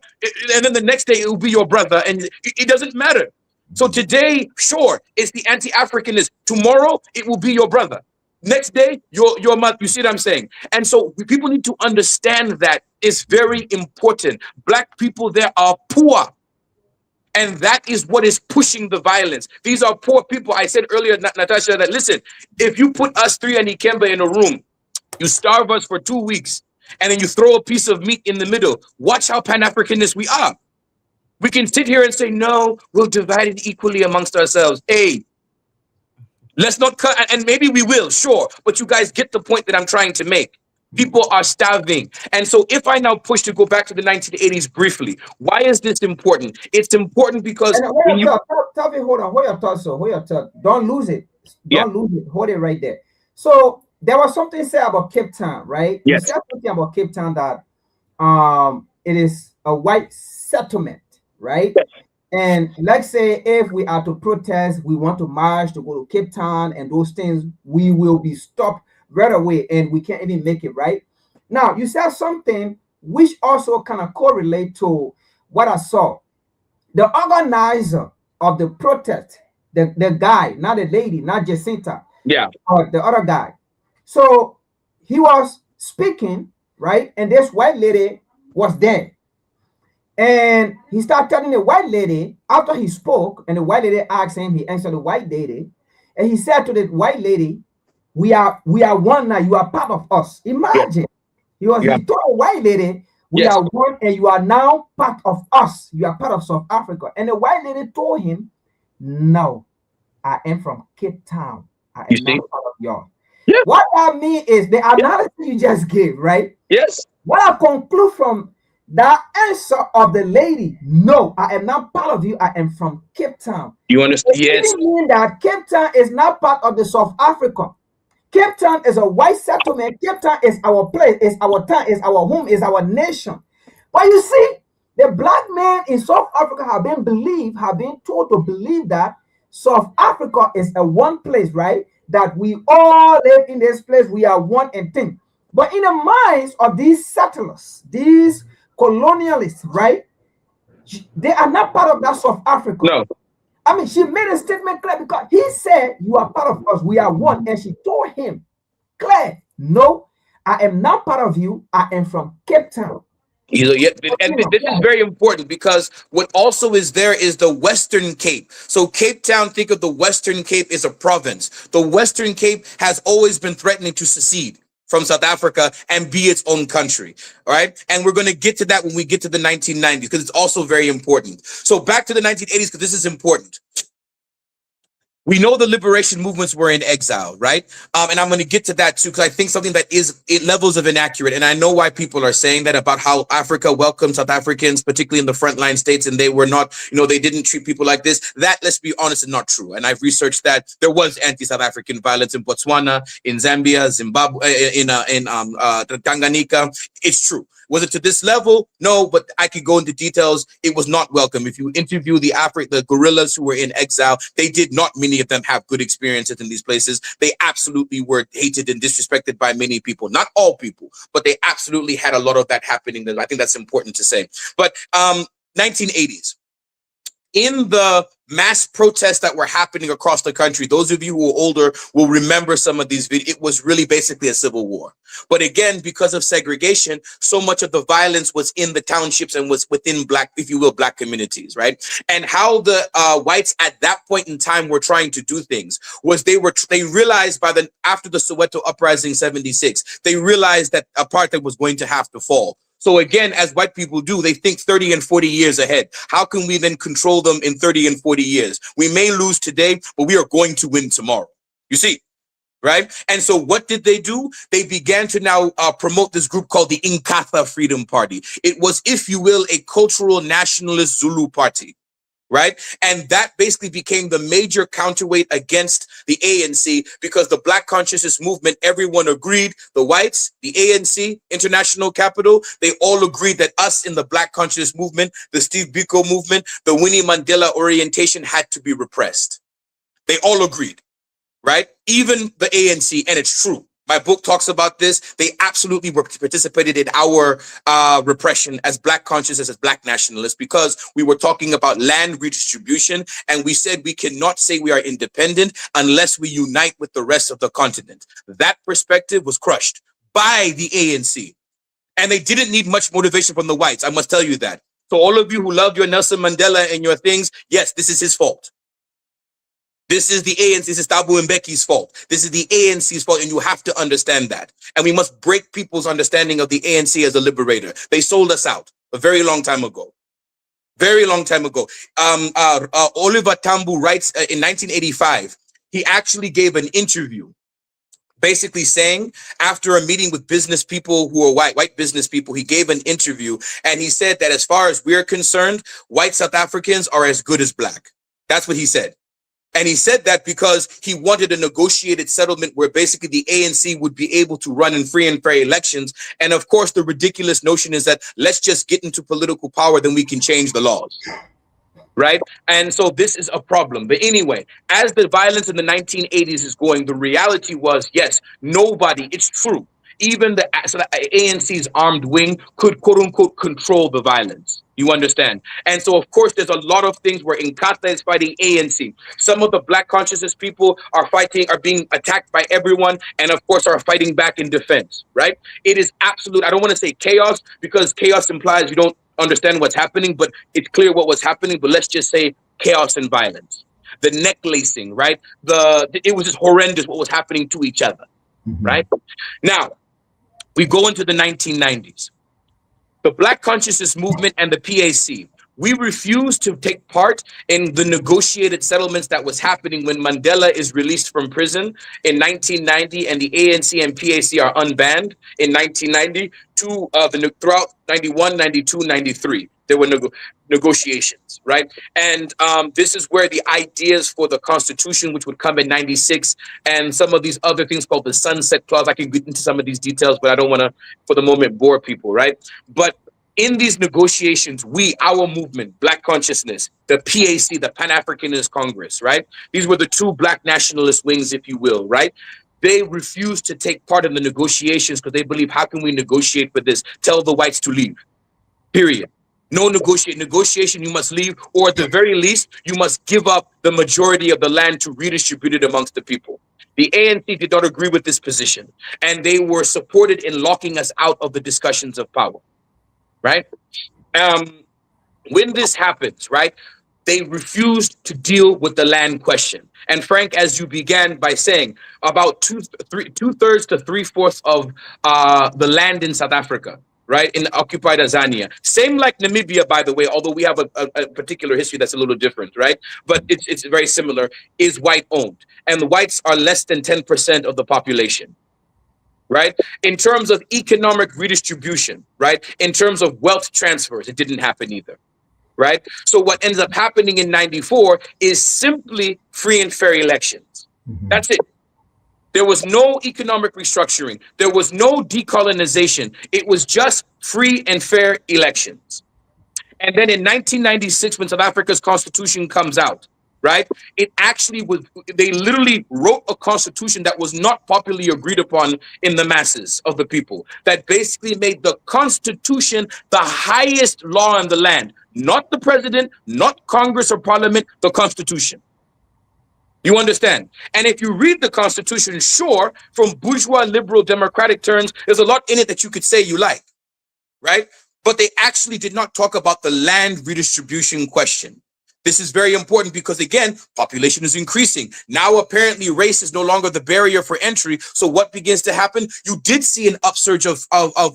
And then the next day it will be your brother. And it doesn't matter. So today, sure, it's the anti-Africanist. Tomorrow, it will be your brother. Next day, your mother. You see what I'm saying? And so people need to understand that it's very important. Black people there are poor. And that is what is pushing the violence. These are poor people. I said earlier, Natasha, that listen, if you put us three and Ikemba in a room, you starve us for 2 weeks, and then you throw a piece of meat in the middle, watch how Pan-Africanist we are. We can sit here and say, no, we'll divide it equally amongst ourselves. Hey, let's not cut, and maybe we will, sure. But you guys get the point that I'm trying to make. People are starving. And so if I now push to go back to the 1980s briefly, why is this important? It's important because when you... Tell me, hold on, hold your thoughts, hold your thoughts. Don't lose it. Yeah. Don't lose it. Hold it right there. So there was something said about Cape Town, right? Yes. You said something about Cape Town that it is a white settlement, right? Yes. And let's say if we are to protest, we want to march to go to Cape Town and those things, we will be stopped right away and we can't even make it, right? Now, you said something which also kind of correlate to what I saw. The organizer of the protest, the guy, not the lady, not Jacinta, yeah, or the other guy. So he was speaking, right? And this white lady was there. And he started telling the white lady, after he spoke, and the white lady asked him, he answered the white lady, and he said to the white lady, we are one now, you are part of us. Imagine. He told the white lady, we are one, and you are now part of us. You are part of South Africa. And the white lady told him, no, I am from Cape Town. I am not part of y'all. Yeah. What that means is the analysis you just gave, right? Yes. What I conclude from that answer of the lady, no, I am not part of you. I am from Cape Town. You understand? It doesn't mean that Cape Town is not part of the South Africa. Cape Town is a white settlement. Cape Town is our place, is our town, is our home, is our nation. But you see, the black men in South Africa have been told to believe that South Africa is a one place, right? That we all live in this place. We are one and thing. But in the minds of these settlers, these colonialists, right? They are not part of that South Africa. No. I mean, she made a statement clear because he said, you are part of us. We are one. And she told him, clear, no, I am not part of you. I am from Cape Town. And this is very important because what also is there is the Western Cape. So Cape Town, think of the Western Cape as a province. The Western Cape has always been threatening to secede from South Africa and be its own country. All right. And we're going to get to that when we get to the 1990s, because it's also very important. So back to the 1980s, because this is important. We know the liberation movements were in exile, right? And I'm going to get to that too, because I think something that is levels of inaccurate. And I know why people are saying that about how Africa welcomed South Africans, particularly in the frontline states, and they were not, they didn't treat people like this. That, let's be honest, is not true. And I've researched that there was anti-South African violence in Botswana, in Zambia, Zimbabwe, in Tanganyika. It's true. Was it to this level? No, but I could go into details. It was not welcome. If you interview the guerrillas who were in exile, they did not, many of them, have good experiences in these places. They absolutely were hated and disrespected by many people. Not all people, but they absolutely had a lot of that happening. I think that's important to say. But 1980s. In the mass protests that were happening across the country, those of you who are older will remember some of these videos. It was really basically a civil war. But again, because of segregation, so much of the violence was in the townships and was within black, if you will, black communities, right? And how the whites at that point in time were trying to do things was they realized after the Soweto uprising 76, they realized that apartheid was going to have to fall. So again, as white people do, they think 30 and 40 years ahead. How can we then control them in 30 and 40 years? We may lose today, but we are going to win tomorrow. You see? Right? And so what did they do? They began to now promote this group called the Inkatha Freedom Party. It was, if you will, a cultural nationalist Zulu party. Right? And that basically became the major counterweight against the ANC, because the Black consciousness movement, everyone agreed, the whites, the ANC, International Capital, they all agreed that us in the Black consciousness movement, the Steve Biko movement, the Winnie Mandela orientation had to be repressed. They all agreed. Right? Even the ANC, and it's true. My book talks about this. They absolutely participated in our repression as Black consciousness, as Black nationalists, because we were talking about land redistribution, and we said we cannot say we are independent unless we unite with the rest of the continent. That perspective was crushed by the ANC, and they didn't need much motivation from the whites. I must tell you that. So all of you who loved your Nelson Mandela and your things, yes, this is his fault. This is the ANC, this is Thabo Mbeki's fault. This is the ANC's fault, and you have to understand that. And we must break people's understanding of the ANC as a liberator. They sold us out a very long time ago. Very long time ago. Oliver Tambo writes in 1985, he actually gave an interview basically saying, after a meeting with business people who are white business people, he gave an interview, and he said that as far as we're concerned, white South Africans are as good as Black. That's what he said. And he said that because he wanted a negotiated settlement where basically the ANC would be able to run in free and fair elections. And of course, the ridiculous notion is that let's just get into political power, then we can change the laws. Right? And so this is a problem. But anyway, as the violence in the 1980s is going, the reality was, yes, nobody, it's true. Even the ANC's armed wing could, quote unquote, control the violence. You understand? And so, of course, there's a lot of things where Inkatha is fighting ANC. Some of the Black consciousness people are being attacked by everyone, and of course are fighting back in defense, right? It is absolute, I don't want to say chaos, because chaos implies you don't understand what's happening, but it's clear what was happening. But let's just say chaos and violence. The neck lacing, right? It was just horrendous what was happening to each other, right? Now, we go into the 1990s. The Black consciousness movement and the PAC, we refused to take part in the negotiated settlements that was happening when Mandela is released from prison in 1990, and the ANC and PAC are unbanned in 1990 throughout 91, 92, 93. There were negotiations, right? And this is where the ideas for the Constitution, which would come in 96, and some of these other things called the Sunset Clause. I can get into some of these details, but I don't want to, for the moment, bore people, right? But in these negotiations, our movement, Black consciousness, the PAC, the Pan-Africanist Congress, right? These were the two Black nationalist wings, if you will, right? They refused to take part in the negotiations because they believe, how can we negotiate for this? Tell the whites to leave, period. No negotiation, you must leave, or at the very least, you must give up the majority of the land to redistribute it amongst the people. The ANC did not agree with this position, and they were supported in locking us out of the discussions of power, right? When this happens, right, they refused to deal with the land question. And Frank, as you began by saying, about two-thirds to three-fourths of the land in South Africa, right, in occupied Azania. Same like Namibia, by the way, although we have a particular history that's a little different, right? But it's very similar, is white-owned. And the whites are less than 10% of the population, right? In terms of economic redistribution, right? In terms of wealth transfers, it didn't happen either, right? So what ends up happening in 94 is simply free and fair elections. That's it. There was no economic restructuring. There was no decolonization. It was just free and fair elections. And then in 1996, when South Africa's constitution comes out, right, it actually was, they literally wrote a constitution that was not popularly agreed upon in the masses of the people, that basically made the constitution the highest law in the land, not the president, not Congress or parliament, the constitution. You understand? And if you read the Constitution, sure, from bourgeois, liberal, democratic terms, there's a lot in it that you could say you like, right? But they actually did not talk about the land redistribution question. This is very important because, again, population is increasing. Now, apparently, race is no longer the barrier for entry. So what begins to happen? You did see an upsurge of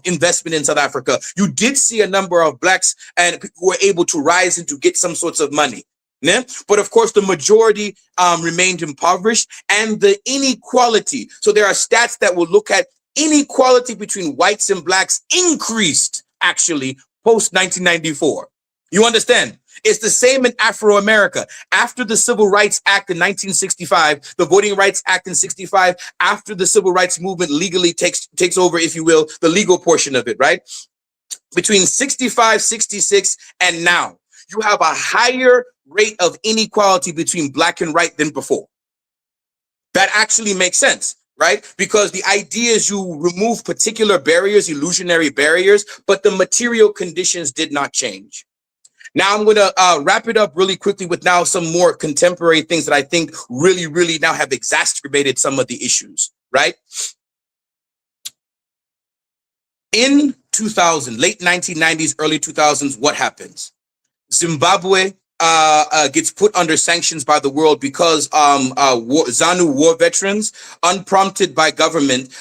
investment in South Africa. You did see a number of blacks and who were able to rise and to get some sorts of money. Yeah? But of course, the majority remained impoverished, and the inequality. So there are stats that will look at inequality between whites and blacks increased actually post 1994. You understand? It's the same in Afro-America. After the Civil Rights Act in 1965, the Voting Rights Act in 65, after the Civil Rights Movement legally takes over, if you will, the legal portion of it, right? Between 65, 66, and now, you have a higher rate of inequality between black and white than before. That actually makes sense, right? Because the idea is you remove particular barriers, illusionary barriers, but the material conditions did not change. Now I'm going to wrap it up really quickly with now some more contemporary things that I think really, really now have exacerbated some of the issues, right? In 2000, late 1990s, early 2000s, what happens? Zimbabwe gets put under sanctions by the world because ZANU war veterans, unprompted by government,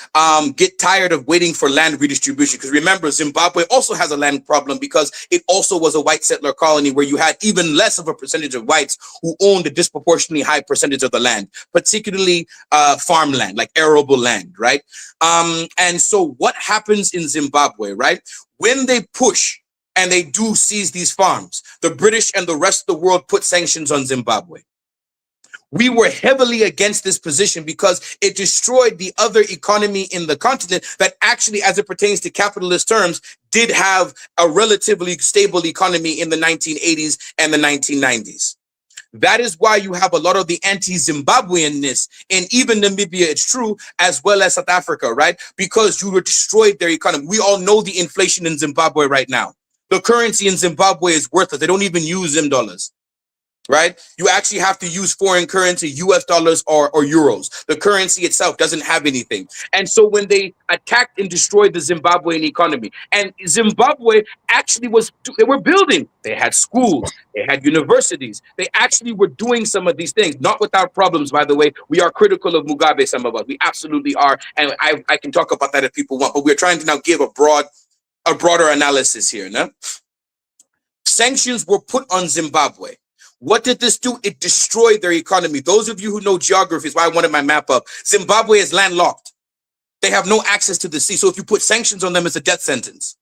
get tired of waiting for land redistribution. Because remember, Zimbabwe also has a land problem because it also was a white settler colony where you had even less of a percentage of whites who owned a disproportionately high percentage of the land, particularly farmland, like arable land, right? And so what happens in Zimbabwe, right? When they push and they do seize these farms, the British and the rest of the world put sanctions on Zimbabwe. We were heavily against this position because it destroyed the other economy in the continent that actually, as it pertains to capitalist terms, did have a relatively stable economy in the 1980s and the 1990s. That is why you have a lot of the anti-Zimbabweanness in even Namibia, it's true, as well as South Africa, right? Because you destroyed their economy. We all know the inflation in Zimbabwe right now. The currency in Zimbabwe is worthless. They don't even use Zim dollars, right? You actually have to use foreign currency, US dollars or euros. The currency itself doesn't have anything. And so when they attacked and destroyed the Zimbabwean economy, and Zimbabwe actually they were building. They had schools, they had universities. They actually were doing some of these things, not without problems, by the way. We are critical of Mugabe, some of us. We absolutely are. And I can talk about that if people want, but we're trying to now give a broader analysis here. No? Sanctions were put on Zimbabwe. What did this do? It destroyed their economy. Those of you who know geography is why I wanted my map up. Zimbabwe is landlocked. They have no access to the sea. So if you put sanctions on them, it's a death sentence.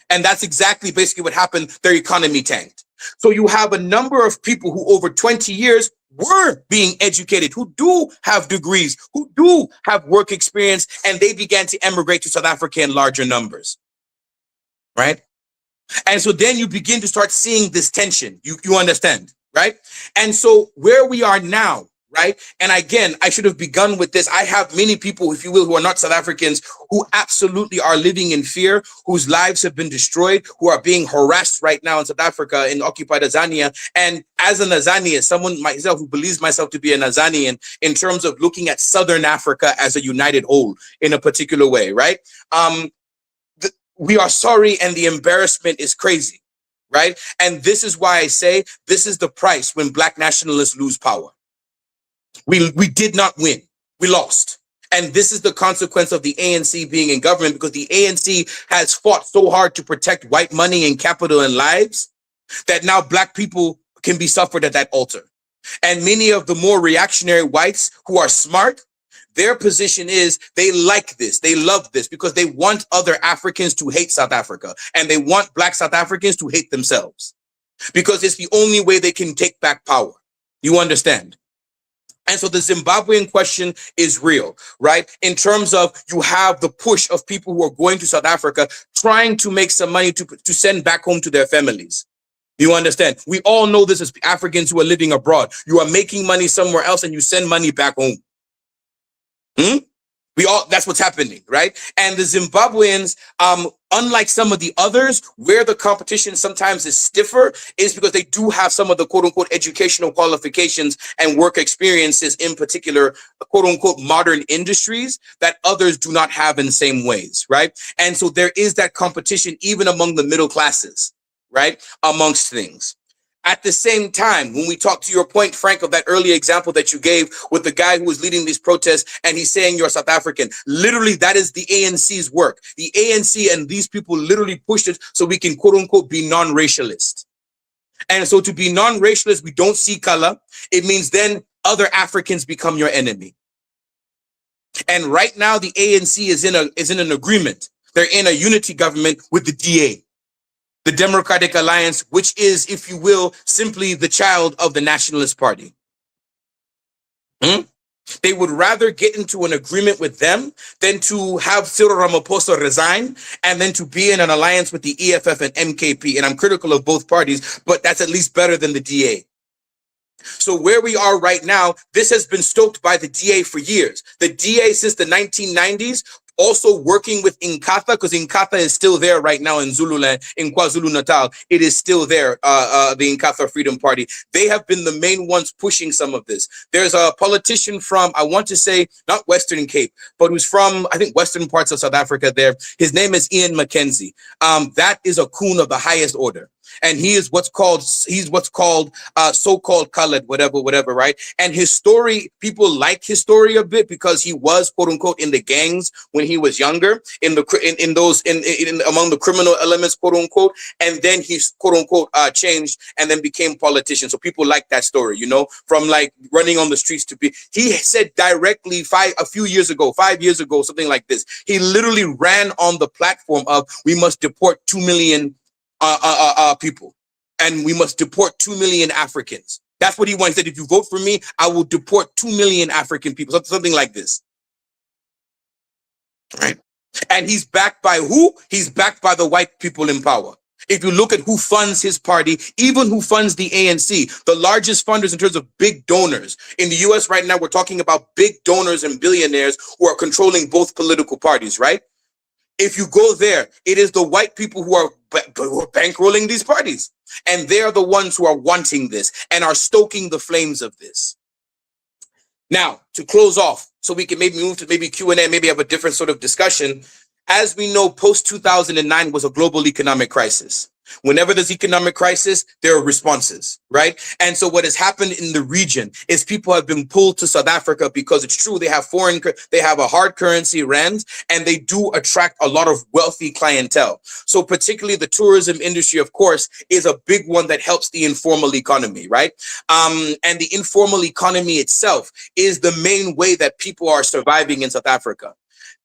And that's exactly basically what happened. Their economy tanked. So you have a number of people who over 20 years were being educated, who do have degrees, who do have work experience, and they began to emigrate to South Africa in larger numbers. Right? And so then you begin to start seeing this tension. You understand, right? And so where we are now, right? And again, I should have begun with this. I have many people, if you will, who are not South Africans, who absolutely are living in fear, whose lives have been destroyed, who are being harassed right now in South Africa in occupied Azania. And as an Azanian, someone myself who believes myself to be an Azanian in terms of looking at Southern Africa as a united whole in a particular way, right? We are sorry, and the embarrassment is crazy, right? And this is why I say this is the price when black nationalists lose power. We did not win. We lost. And this is the consequence of the ANC being in government, because the ANC has fought so hard to protect white money and capital and lives that now black people can be suffered at that altar. And many of the more reactionary whites who are smart, their position is they like this, they love this, because they want other Africans to hate South Africa, and they want black South Africans to hate themselves, because it's the only way they can take back power. You understand? And so the Zimbabwean question is real, right? In terms of you have the push of people who are going to South Africa, trying to make some money to send back home to their families. You understand? We all know this as Africans who are living abroad. You are making money somewhere else and you send money back home. That's what's happening, right? And the Zimbabweans, unlike some of the others, where the competition sometimes is stiffer, is because they do have some of the quote unquote educational qualifications and work experiences, in particular, quote unquote modern industries that others do not have in the same ways, right? And so there is that competition even among the middle classes, right? Amongst things. At the same time, when we talk to your point, Frank, of that earlier example that you gave with the guy who was leading these protests and he's saying you're South African, literally that is the ANC's work. The ANC and these people literally pushed it so we can quote unquote be non-racialist. And so to be non-racialist, we don't see color. It means then other Africans become your enemy. And right now the ANC is in an agreement. They're in a unity government with the DA. The Democratic Alliance, which is, if you will, simply the child of the Nationalist Party. They would rather get into an agreement with them than to have Cyril Ramaphosa resign and then to be in an alliance with the EFF and MKP. And I'm critical of both parties, but that's at least better than the DA. So where we are right now, this has been stoked by the DA for years. The DA since the 1990s, also working with Inkatha, because Inkatha is still there right now in Zululand, in KwaZulu-Natal. It is still there, the Inkatha Freedom Party. They have been the main ones pushing some of this. There's a politician from, I want to say, not Western Cape, but who's from, I think, western parts of South Africa there. His name is Ian McKenzie. That is a coon of the highest order. And he's what's called so-called colored, whatever, right? And his story, people like his story a bit because he was, quote unquote, in the gangs when he was younger, among the criminal elements, quote unquote, and then he's, quote unquote, changed and then became politician. So people like that story, you know, from like running on the streets to be. He said directly 5 years ago, something like this. He literally ran on the platform of we must deport 2 million people, and we must deport 2 million Africans. That's what he wanted. He said, if you vote for me, I will deport 2 million African people, something like this. Right? And he's backed by who? He's backed by the white people in power. If you look at who funds his party, even who funds the ANC, the largest funders in terms of big donors. In the US right now, we're talking about big donors and billionaires who are controlling both political parties, right? If you go there, it is the white people who are bankrolling these parties. And they're the ones who are wanting this and are stoking the flames of this. Now, to close off, so we can maybe move to maybe Q&A, maybe have a different sort of discussion. As we know, post-2009 was a global economic crisis. Whenever there's economic crisis, there are responses, right? And so what has happened in the region is people have been pulled to South Africa because it's true, they have a hard currency, rand, and they do attract a lot of wealthy clientele. So particularly the tourism industry, of course, is a big one that helps the informal economy, right? And the informal economy itself is the main way that people are surviving in South Africa.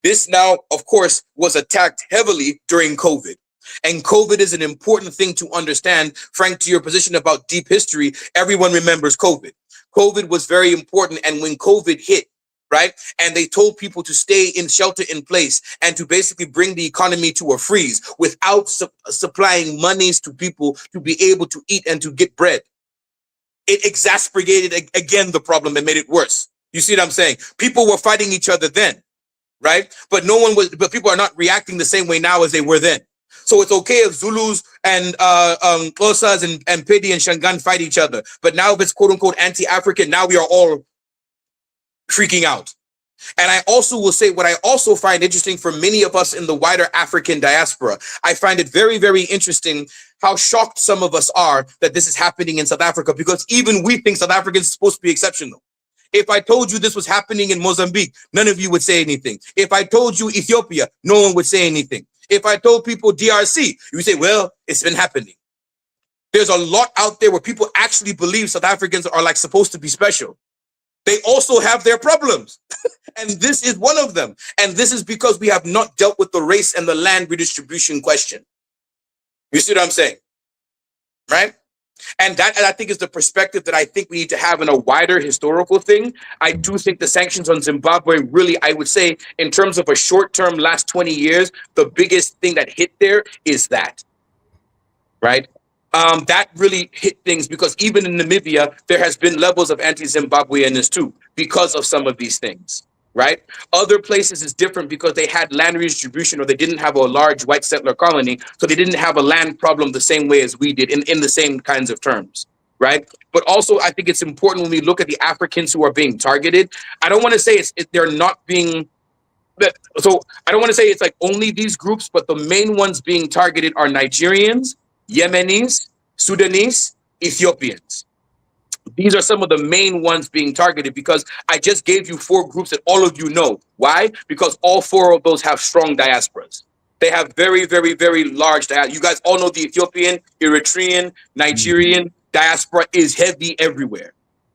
This now, of course, was attacked heavily during COVID. And COVID is an important thing to understand. Frank, to your position about deep history, everyone remembers COVID. COVID was very important. And when COVID hit, right, and they told people to stay in shelter in place and to basically bring the economy to a freeze without supplying monies to people to be able to eat and to get bread, it exacerbated again the problem and made it worse. You see what I'm saying? People were fighting each other then, right? But but people are not reacting the same way now as they were then. So it's okay if Zulus and Xhosas and Pedi and Shangan fight each other. But now if it's quote unquote anti-African, now we are all freaking out. And I also will say what I also find interesting for many of us in the wider African diaspora, I find it very, very interesting how shocked some of us are that this is happening in South Africa, because even we think South Africans are supposed to be exceptional. If I told you this was happening in Mozambique, none of you would say anything. If I told you Ethiopia, no one would say anything. If I told people DRC, you would say, well, it's been happening. There's a lot out there where people actually believe South Africans are like supposed to be special. They also have their problems. And this is one of them. And this is because we have not dealt with the race and the land redistribution question. You see what I'm saying? Right? And that, I think, is the perspective that I think we need to have in a wider historical thing. I do think the sanctions on Zimbabwe really, I would say, in terms of a short-term last 20 years, the biggest thing that hit there is that, right? That really hit things, because even in Namibia, there has been levels of anti-Zimbabweanness too, because of some of these things, right? Other places is different because they had land redistribution, or they didn't have a large white settler colony, so they didn't have a land problem the same way as we did in the same kinds of terms, right? But also, I think it's important when we look at the Africans who are being targeted. I don't want to say they're not being... So I don't want to say it's like only these groups, but the main ones being targeted are Nigerians, Yemenis, Sudanese, Ethiopians. These are some of the main ones being targeted because I just gave you 4 groups that all of you know. Why? Because all 4 of those have strong diasporas. They have very, very, very large diaspora. You guys all know the Ethiopian, Eritrean, Nigerian diaspora is heavy everywhere.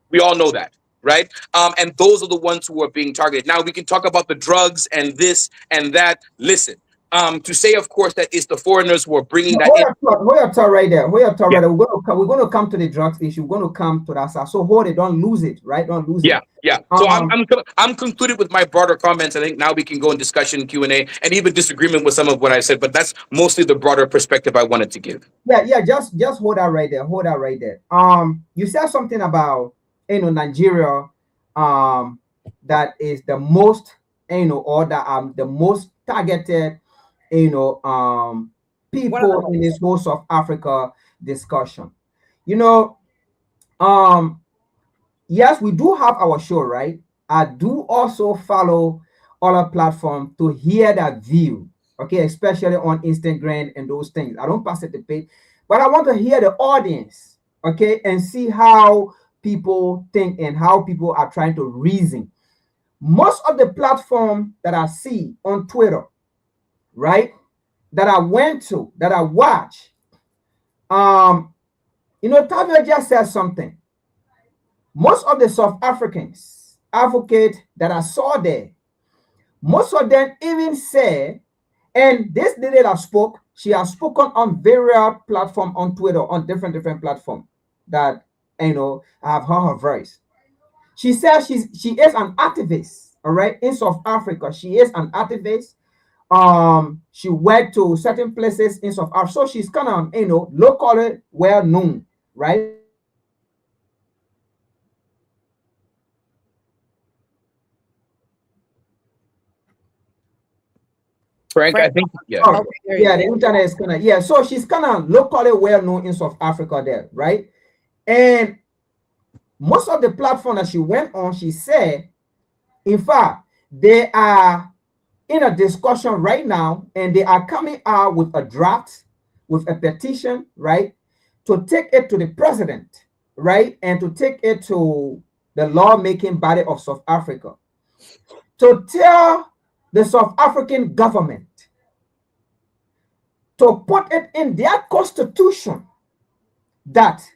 We all know that, right? And those are the ones who are being targeted. Now we can talk about the drugs and this and that. Listen, to say, of course, that it's the foreigners who are bringing that in. Hold your thought right there. Hold your thought Yeah. right there. We're going to come to the drugs issue. We're going to come to that side. So hold it. Don't lose it. Right? Don't lose Yeah, it. yeah. So I'm concluded with my broader comments. I think now we can go in discussion, Q&A, and even disagreement with some of what I said. But that's mostly the broader perspective I wanted to give. Yeah. Just hold that right there. Hold that right there. You said something about Nigeria, that is the most or that the most targeted people in this whole South Africa discussion. Yes, we do have our show, right? I do also follow other platforms to hear that view, okay, especially on Instagram and those things. I don't participate, but I want to hear the audience, okay, and see how people think and how people are trying to reason. Most of the platform that I see on Twitter, right, that I went to, that I watch, Tavia just said something. Most of the South Africans advocate that I saw there, most of them even say, and this lady that spoke, she has spoken on various platforms on Twitter, on different platforms that I have heard her voice. She says she is an activist, all right, in South Africa. She is an activist. She went to certain places in South Africa, so she's kind of locally well known, right? Frank, I think, yeah. Oh, yeah, the internet is kind of, yeah. So she's kind of locally well known in South Africa there, right? And most of the platform that she went on, she said, in fact, they are in a discussion right now, and they are coming out with a draft, with a petition, right, to take it to the president, right, and to take it to the lawmaking body of South Africa, to tell the South African government to put it in their constitution that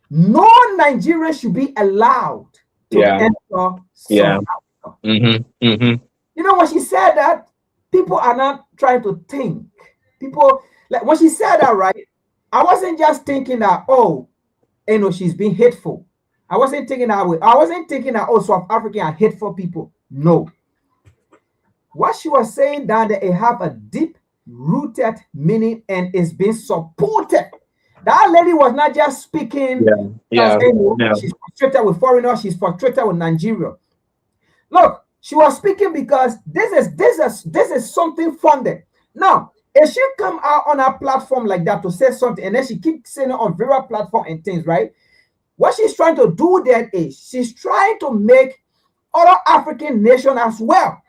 no Nigerian should be allowed to enter South Africa. When she said that, people are not trying to think. People, like when she said that, right, I wasn't just thinking that, she's being hateful. I wasn't thinking that way. I wasn't thinking that, South African are hateful people. No. What she was saying down there, it have a deep rooted meaning and is being supported. That lady was not just speaking she's frustrated with foreigners, she's frustrated with Nigeria. Look, she was speaking because this is something funded. Now, if she come out on a platform like that to say something, and then she keeps saying it on various platforms and things, right? What she's trying to do there is she's trying to make other African nations as well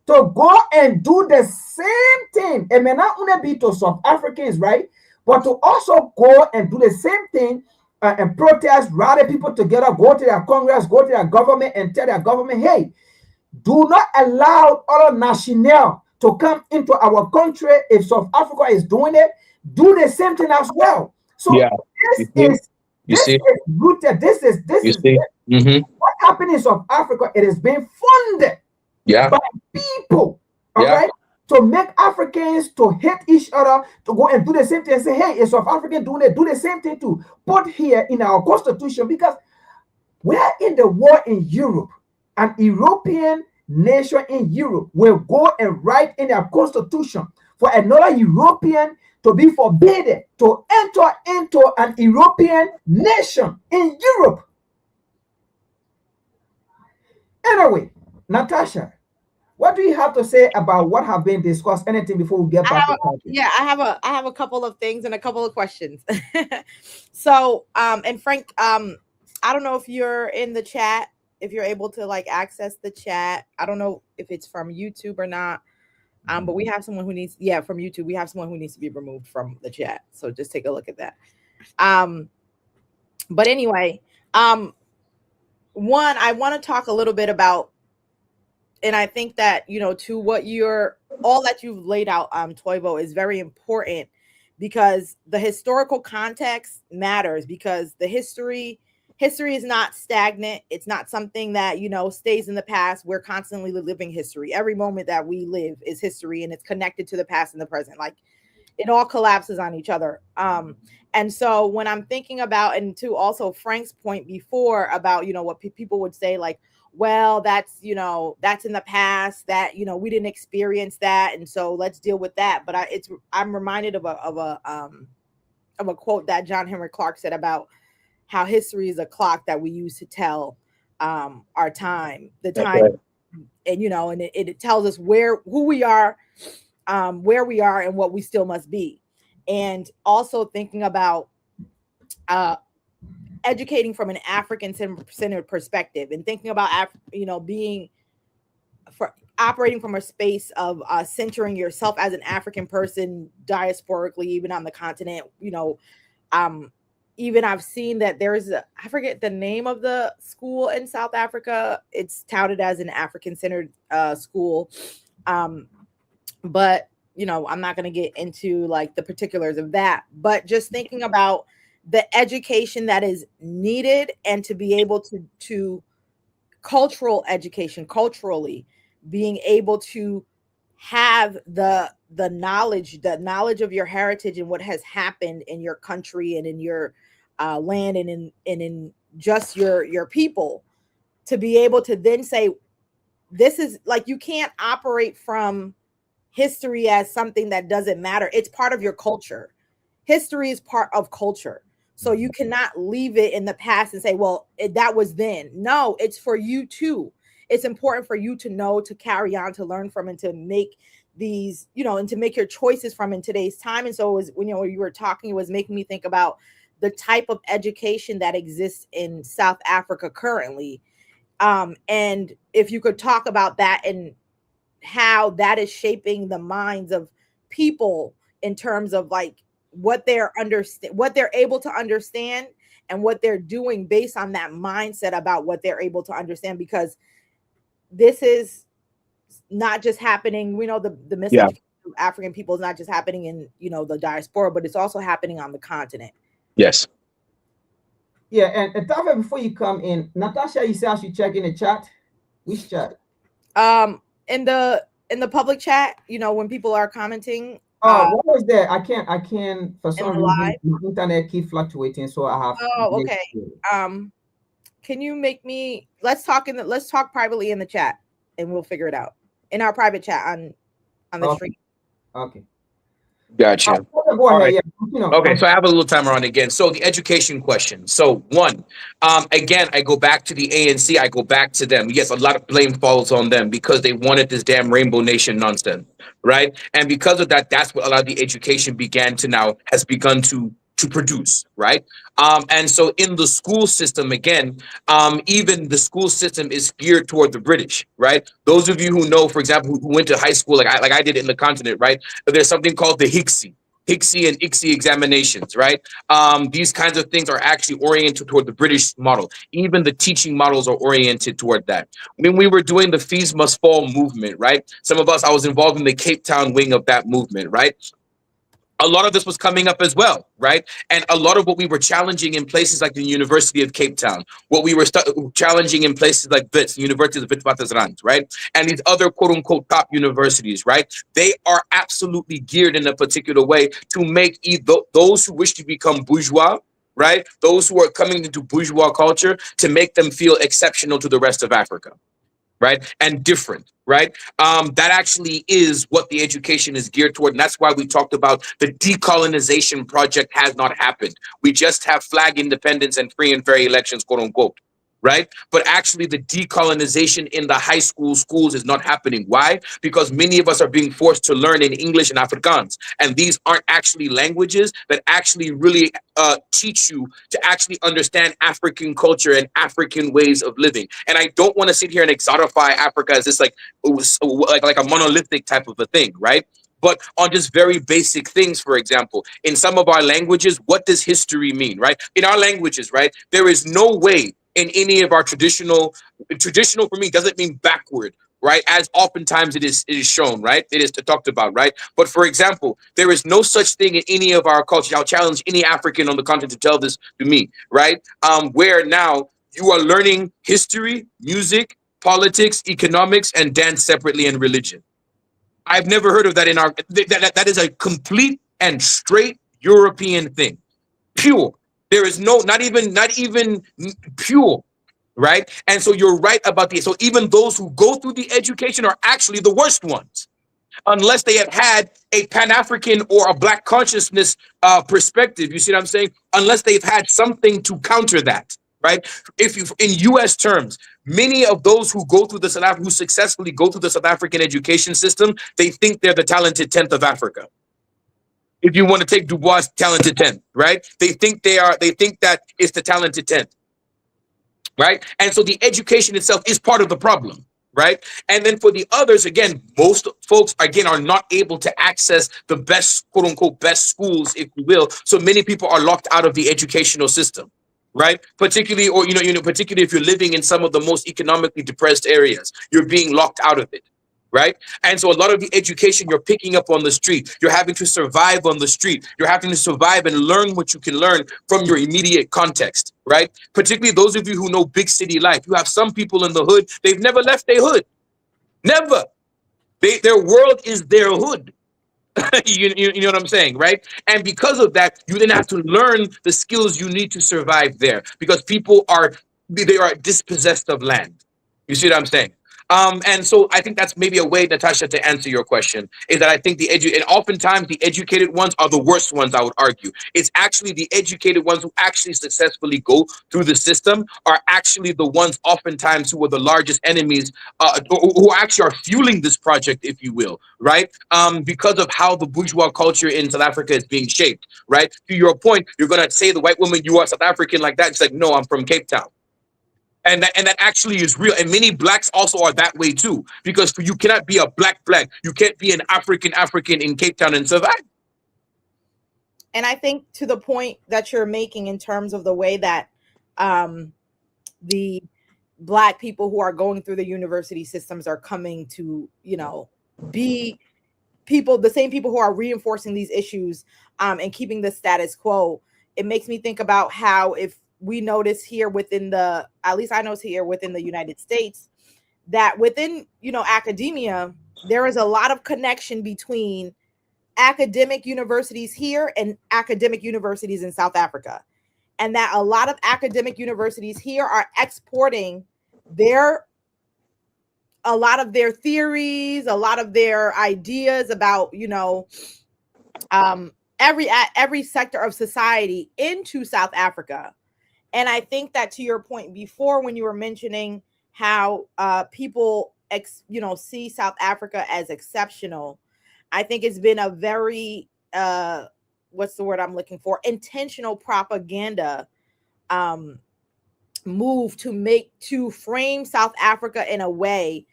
to go and do the same thing. It may not only be to South Africans, right? But to also go and do the same thing and protest, rally people together, go to their Congress, go to their government and tell their government, hey, do not allow other nationals to come into our country. If South Africa is doing it, do the same thing as well. So this is rooted. This is what happened in South Africa. It is being funded by people, all right, to make Africans to hate each other, to go and do the same thing and say, hey, if South African doing it, do the same thing to put here in our constitution, because we're in the war in Europe. An European nation in Europe will go and write in their constitution for another European to be forbidden to enter into an European nation in Europe. Anyway, Natasha, what do you have to say about what have been discussed? Anything before we get back to topic? Yeah, I have a couple of things and a couple of questions. So, and Frank, I don't know if you're in the chat, if you're able to like access the chat. I don't know if it's from YouTube or not. But we have someone who needs, from YouTube, we have someone who needs to be removed from the chat. So just take a look at that. Um, but anyway, one, I want to talk a little bit about, and I think that, to what you're, all that you've laid out, Toivo, is very important, because the historical context matters, because the history is not stagnant. It's not something that, stays in the past. We're constantly living history. Every moment that we live is history, and it's connected to the past and the present. Like, it all collapses on each other. And so when I'm thinking about, and to also Frank's point before about, what people would say, like, well, that's, that's in the past, that, we didn't experience that, and so let's deal with that. But I'm reminded of a quote that John Henry Clark said about how history is a clock that we use to tell our time, the time, right. and and it tells us who we are, where we are, and what we still must be. And also thinking about educating from an African centered perspective, and thinking about being operating from a space of centering yourself as an African person diasporically, even on the continent. Even I've seen that there's I forget the name of the school in South Africa. It's touted as an African centered school. But I'm not going to get into like the particulars of that, but just thinking about the education that is needed, and to be able to cultural education, culturally being able to have the knowledge of your heritage and what has happened in your country and in your land, and in just your people, to be able to then say, this is like, you can't operate from history as something that doesn't matter. It's part of your culture. History is part of culture. So you cannot leave it in the past and say, well, that was then. No, it's for you too. It's important for you to know, to carry on, to learn from, and to make these, and to make your choices from in today's time. And so it was, when you were talking, it was making me think about the type of education that exists in South Africa currently. And if you could talk about that, and how that is shaping the minds of people in terms of like what they're able to understand, and what they're doing based on that mindset about what they're able to understand, because this is not just happening. We know the miseducation of African people is not just happening in the diaspora, but it's also happening on the continent. Yes. Yeah, and Tava, before you come in, Natasha, you say I should check in the chat. Which chat? In the public chat, when people are commenting. What was there? I can't for some reason live? my internet keep fluctuating, so I have. Oh, okay. Can you make me? Let's talk privately in the chat, and we'll figure it out in our private chat on the stream. Okay. Gotcha. Go ahead. Yeah. Okay, so I have a little timer on again. So the education question. So one, again, I go back to the ANC. I go back to them. Yes, a lot of blame falls on them because they wanted this damn Rainbow Nation nonsense, right? And because of that, that's what a lot of the education has begun to produce, right? And so in the school system, again, even the school system is geared toward the British, right? Those of you who know, for example, who went to high school like I did in the continent, right? There's something called the Hixie and ICSI examinations, right? These kinds of things are actually oriented toward the British model. Even the teaching models are oriented toward that. When we were doing the Fees Must Fall movement, right? Some of us, I was involved in the Cape Town wing of that movement, right? A lot of this was coming up as well, right? And a lot of what we were challenging in places like the University of Cape Town, what we were challenging in places like Wits, University of Witwatersrand, right? And these other quote unquote top universities, right? They are absolutely geared in a particular way to make those who wish to become bourgeois, right? Those who are coming into bourgeois culture, to make them feel exceptional to the rest of Africa, right? And different, right? That actually is what the education is geared toward. And that's why we talked about the decolonization project has not happened. We just have flag independence and free and fair elections, quote unquote, right? But actually the decolonization in the high schools is not happening. Why? Because many of us are being forced to learn in English and Afrikaans. And these aren't actually languages that actually really teach you to actually understand African culture and African ways of living. And I don't want to sit here and exotify Africa as this like a monolithic type of a thing, right? but on just very basic things. For example, in some of our languages, what does history mean, right? In our languages, right, there is no way in any of our traditional for me doesn't mean backward, right? As oftentimes it is shown, right? It is talked about, right? But for example, there is no such thing in any of our cultures. I'll challenge any African on the continent to tell this to me, right? Where now you are learning history, music, politics, economics, and dance separately, and religion. I've never heard of that in our. That is a complete and straight European thing, pure. There is no, not even pure, right? And so you're right about the. So even those who go through the education are actually the worst ones, unless they have had a Pan-African or a Black consciousness perspective. You see what I'm saying? Unless they've had something to counter that, right? If you, in U.S. terms, many of those who go through the who successfully go through the South African education system, they think they're the talented 10th of Africa. If you want to take Du Bois' talented 10th, right? They think they are. They think that it's the talented 10th, right? And so the education itself is part of the problem, right? And then for the others, again, most folks, again, are not able to access the best, quote unquote, best schools, if you will. So many people are locked out of the educational system, right? Particularly, or, particularly if you're living in some of the most economically depressed areas, you're being locked out of it. Right. And so a lot of the education you're picking up on the street, you're having to survive on the street. You're having to survive and learn what you can learn from your immediate context. Right. Particularly those of you who know big city life. You have some people in the hood. They've never left their hood. Never. Their world is their hood. You know what I'm saying? Right. And because of that, you then have to learn the skills you need to survive there, because people they are dispossessed of land. You see what I'm saying? And so I think that's maybe a way, Natasha, to answer your question, is that I think and oftentimes the educated ones are the worst ones, I would argue. It's actually the educated ones who actually successfully go through the system are actually the ones oftentimes who are the largest enemies, who actually are fueling this project, if you will, right? Because of how the bourgeois culture in South Africa is being shaped, right? To your point, you're going to say the white woman, you are South African like that. It's like, no, I'm from Cape Town. And that actually is real. And many blacks also are that way too, because you cannot be a black. You can't be an African in Cape Town and survive. And I think to the point that you're making in terms of the way that the Black people who are going through the university systems are coming to, be people, the same people who are reinforcing these issues and keeping the status quo. It makes me think about how, if we notice here within at least I know here within the United States, that within, academia, there is a lot of connection between academic universities here and academic universities in South Africa. And that a lot of academic universities here are exporting a lot of their theories, a lot of their ideas about, every sector of society into South Africa. And I think that, to your point before, when you were mentioning how people, see South Africa as exceptional, I think it's been a very, what's the word I'm looking for? Intentional propaganda move to frame South Africa in a way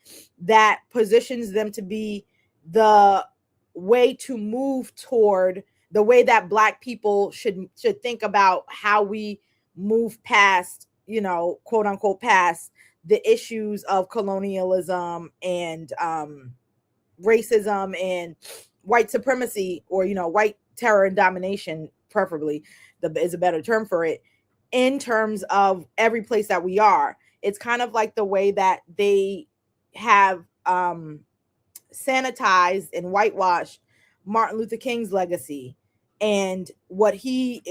that positions them to be the way to move toward the way that Black people should think about how we move past, quote unquote, past the issues of colonialism and racism and white supremacy, or, white terror and domination, preferably is a better term for it, in terms of every place that we are. It's kind of like the way that they have sanitized and whitewashed Martin Luther King's legacy and what he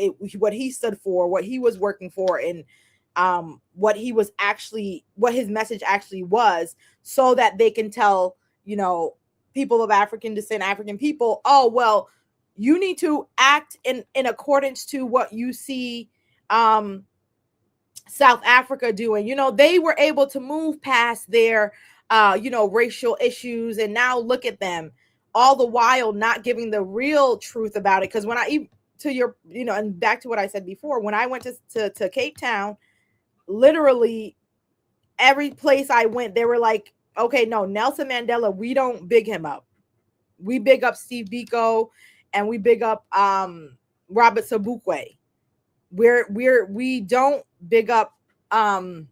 stood for, what he was working for, and what his message actually was, so that they can tell, people of African descent, African people, oh, well, you need to act in accordance to what you see South Africa doing. They were able to move past their racial issues, and now look at them, all the while not giving the real truth about it. Because when and back to what I said before, when I went to Cape Town, literally every place I went, they were like, okay, no, Nelson Mandela, we don't big him up. we big up Steve Biko and we big up Robert Sobukwe. We don't big up Nelson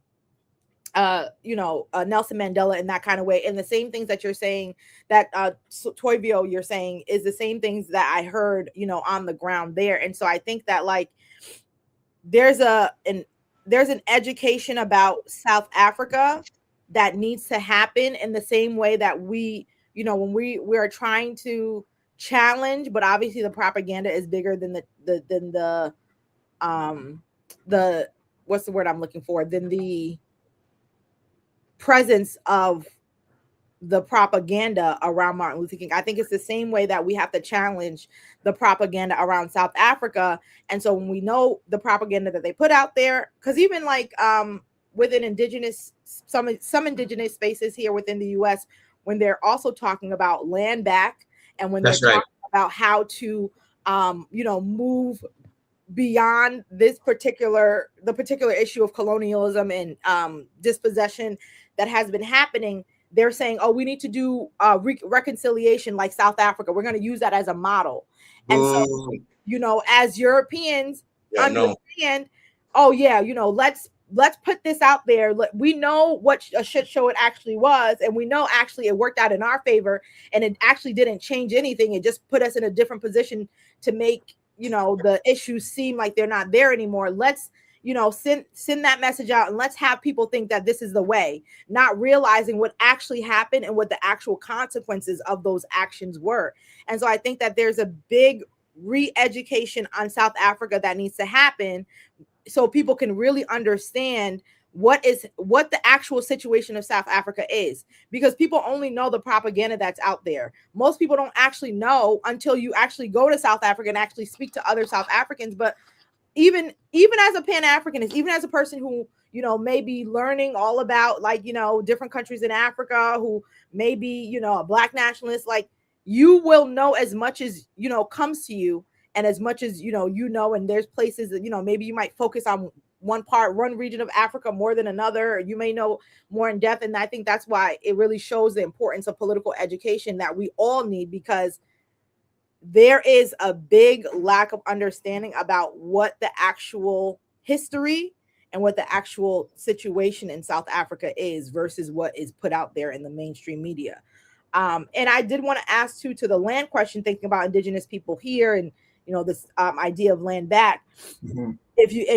Mandela in that kind of way. And the same things that you're saying that Toivio you're saying is the same things that I heard, on the ground there. And so I think that like there's an education about South Africa that needs to happen in the same way that we, when we are trying to challenge, but obviously the propaganda is bigger than the what's the word I'm looking for, than the presence of the propaganda around Martin Luther King. I think it's the same way that we have to challenge the propaganda around South Africa. And so when we know the propaganda that they put out there, because even like within some indigenous spaces here within the US, when they're also talking about land back, and when they're talking about how to move beyond the particular issue of colonialism and dispossession that has been happening, they're saying, oh, we need to do reconciliation like South Africa. We're going to use that as a model. And so, as Europeans understand, oh yeah, let's put this out there. We know what a shit show it actually was, and we know actually it worked out in our favor, and it actually didn't change anything. It just put us in a different position to make the issues seem like they're not there anymore. Let's send that message out, and let's have people think that this is the way, not realizing what actually happened and what the actual consequences of those actions were. And so I think that there's a big re-education on South Africa that needs to happen, so people can really understand what the actual situation of South Africa is, because people only know the propaganda that's out there. Most people don't actually know until you actually go to South Africa and actually speak to other South Africans. But even as a Pan-Africanist, even as a person who may be learning all about different countries in Africa, who may be a Black nationalist, like, you will know as much as comes to you, and as much as and there's places that maybe you might focus on one region of Africa more than another, or you may know more in depth. And I think that's why it really shows the importance of political education that we all need, because there is a big lack of understanding about what the actual history and what the actual situation in South Africa is versus what is put out there in the mainstream media. And I did want to ask too, to the land question, thinking about indigenous people here and this idea of land back. Mm-hmm.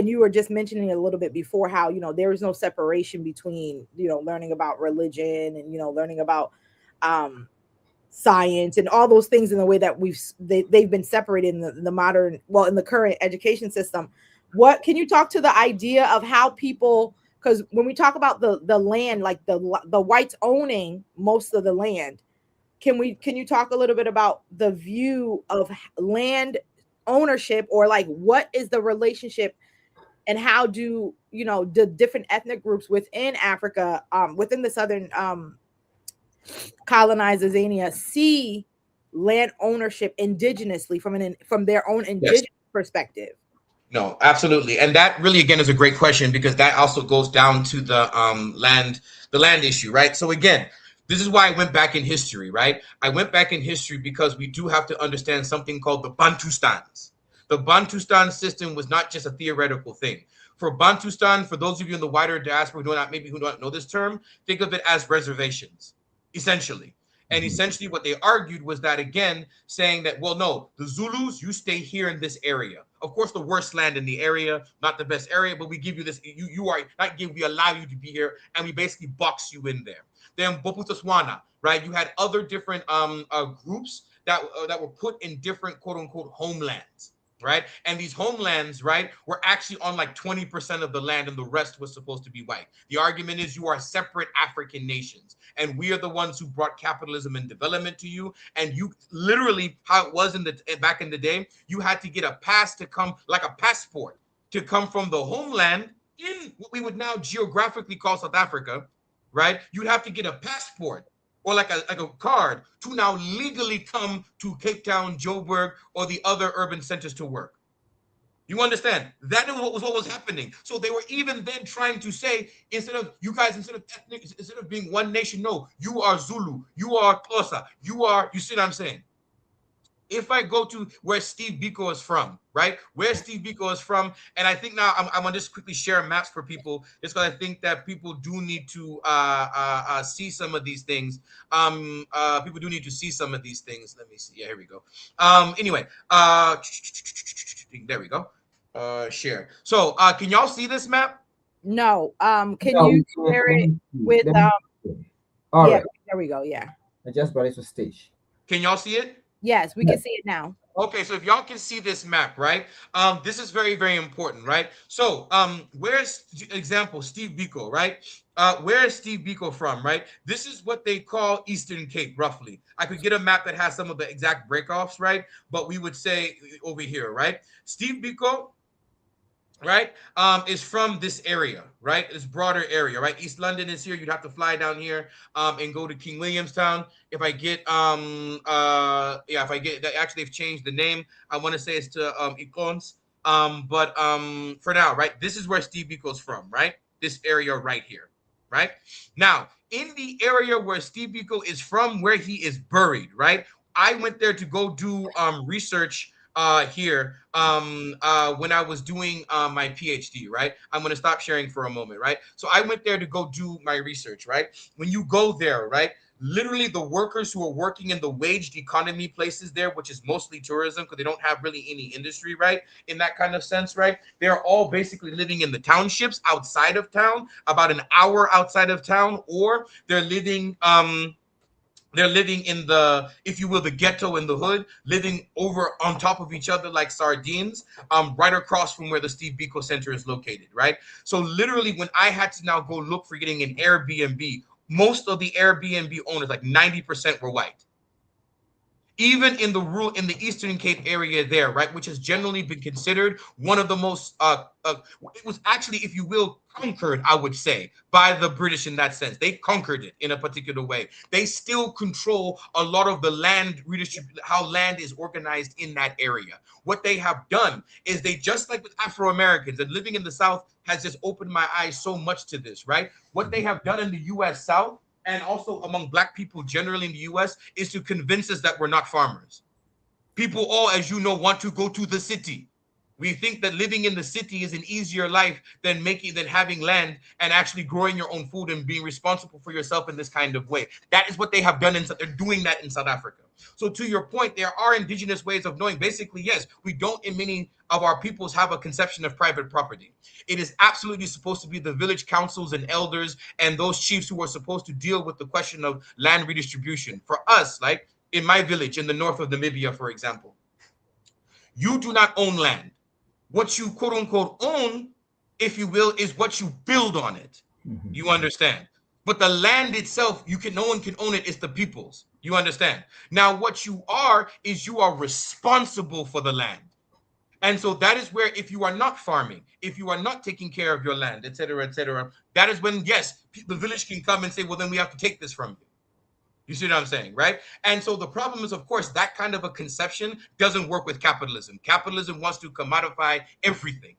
You were just mentioning a little bit before how there is no separation between learning about religion and learning about science and all those things in the way that they've been separated in the modern, in the current education system. What can you talk to the idea of how people, because when we talk about the land, like the whites owning most of the land, can you talk a little bit about the view of land ownership, or like what is the relationship, and how do the different ethnic groups within Africa, within the southern colonized Azania, see land ownership indigenously from their own indigenous perspective? No, absolutely. And that really, again, is a great question, because that also goes down to the land issue, right? So again, this is why I went back in history, right? I went back in history because we do have to understand something called the Bantustans. The Bantustan system was not just a theoretical thing. For Bantustan, for those of you in the wider diaspora who don't know this term, think of it as reservations, essentially. And essentially what they argued was that, again, saying that, well, no, the Zulus, you stay here in this area. Of course, the worst land in the area, not the best area, but we give you this, we allow you to be here, and we basically box you in there. Then Boputaswana, right? You had other different groups that were put in different quote unquote homelands, right? And these homelands, right, were actually on like 20% of the land, and the rest was supposed to be white. The argument is you are separate African nations, and we are the ones who brought capitalism and development to you. And you literally, how it was back in the day, you had to get a pass to come, like a passport, to come from the homeland in what we would now geographically call South Africa, right? You'd have to get a passport or like a card to now legally come to Cape Town, Joburg, or the other urban centers to work. You understand? That is what was happening. So they were even then trying to say, instead of you guys, instead of ethnic, instead of being one nation, no, you are Zulu, you are Xhosa, you are, you see what I'm saying? If I go to where Steve Biko is from, right? Where Steve Biko is from, and I think now I'm gonna just quickly share maps for people, just because I think that people do need to see some of these things. People do need to see some of these things. Let me see. Yeah, here we go. Anyway, there we go. Share. So, can y'all see this map? No. Can No, you we can't. share Let it me see. with Let me see. All yeah, right. there we go. Yeah. I just brought it to stage. Can y'all see it? Yes, we Yeah. can see it now. Okay, so if y'all can see this map, right? This is very, very important, right? So, where's example Steve Biko, right? Where is Steve Biko from, right? This is what they call Eastern Cape, roughly. I could get a map that has some of the exact breakoffs, right? But we would say over here, right? Steve Biko, right, is from this area, right? This broader area, right? East London is here. You'd have to fly down here and go to King Williamstown. If I get if I get that, actually they've changed the name. I want to say it's to Icons. But for now, right? This is where Steve Biko's from, right? This area right here, right? Now, in the area where Steve Biko is from, where he is buried, right? I went there to go do research here when I was doing my PhD, right? I'm going to stop sharing for a moment, right? So I went there to go do my research, right? When you go there, right? Literally the workers who are working in the waged economy places there, which is mostly tourism because they don't have really any industry, right? In that kind of sense, right? They're all basically living in the townships outside of town, about an hour outside of town, or they're living in the, if you will, the ghetto in the hood, living over on top of each other like sardines, right across from where the Steve Biko Center is located, right? So literally, when I had to now go look for getting an Airbnb, most of the Airbnb owners, like 90%, were white. Even in the rural, in the Eastern Cape area there, right, which has generally been considered one of the most it was actually, if you will, conquered, I would say, by the British. In that sense, they conquered it in a particular way. They still control a lot of the land redistribution, how land is organized in that area. What they have done is, they, just like with Afro Americans, and living in the South has just opened my eyes so much to this, right? What they have done in the US South, and also among Black people generally in the US, is to convince us that we're not farmers. People all, as you know, want to go to the city. We think that living in the city is an easier life than having land and actually growing your own food and being responsible for yourself in this kind of way. That is what they have done. They're doing that in South Africa. So to your point, there are indigenous ways of knowing. Basically, yes, we don't in many of our peoples have a conception of private property. It is absolutely supposed to be the village councils and elders and those chiefs who are supposed to deal with the question of land redistribution. For us, like in my village in the north of Namibia, for example, you do not own land. What you quote unquote own, if you will, is what you build on it. Mhm. You understand? But the land itself, no one can own it. It's the people's. You understand? Now, what you are is you are responsible for the land. And so that is where, if you are not farming, if you are not taking care of your land, et cetera, that is when, yes, the village can come and say, well, then we have to take this from you. You see what I'm saying, right? And so the problem is, of course, that kind of a conception doesn't work with capitalism. Capitalism wants to commodify everything.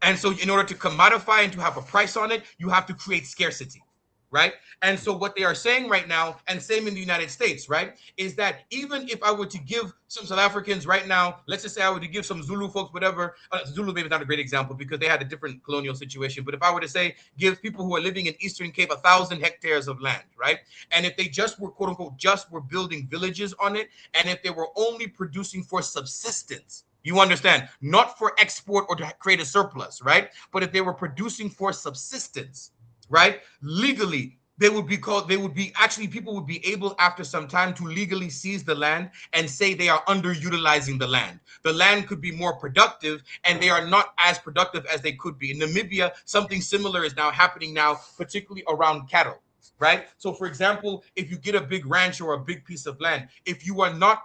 And so in order to commodify and to have a price on it, you have to create scarcity, right? And so what they are saying right now, and same in the United States, right, is that even if I were to give some South Africans right now, let's just say I were to give some Zulu folks, whatever, Zulu maybe is not a great example because they had a different colonial situation, but if I were to say, give people who are living in Eastern Cape 1,000 hectares of land, right? And if they just were, quote unquote, just were building villages on it, and if they were only producing for subsistence, you understand, not for export or to create a surplus, right? But if they were producing for subsistence, right? Legally, they would be called, they would be, actually, people would be able after some time to legally seize the land and say they are underutilizing the land. The land could be more productive and they are not as productive as they could be. In Namibia, something similar is now happening now, particularly around cattle, right? So for example, if you get a big ranch or a big piece of land, if you are not,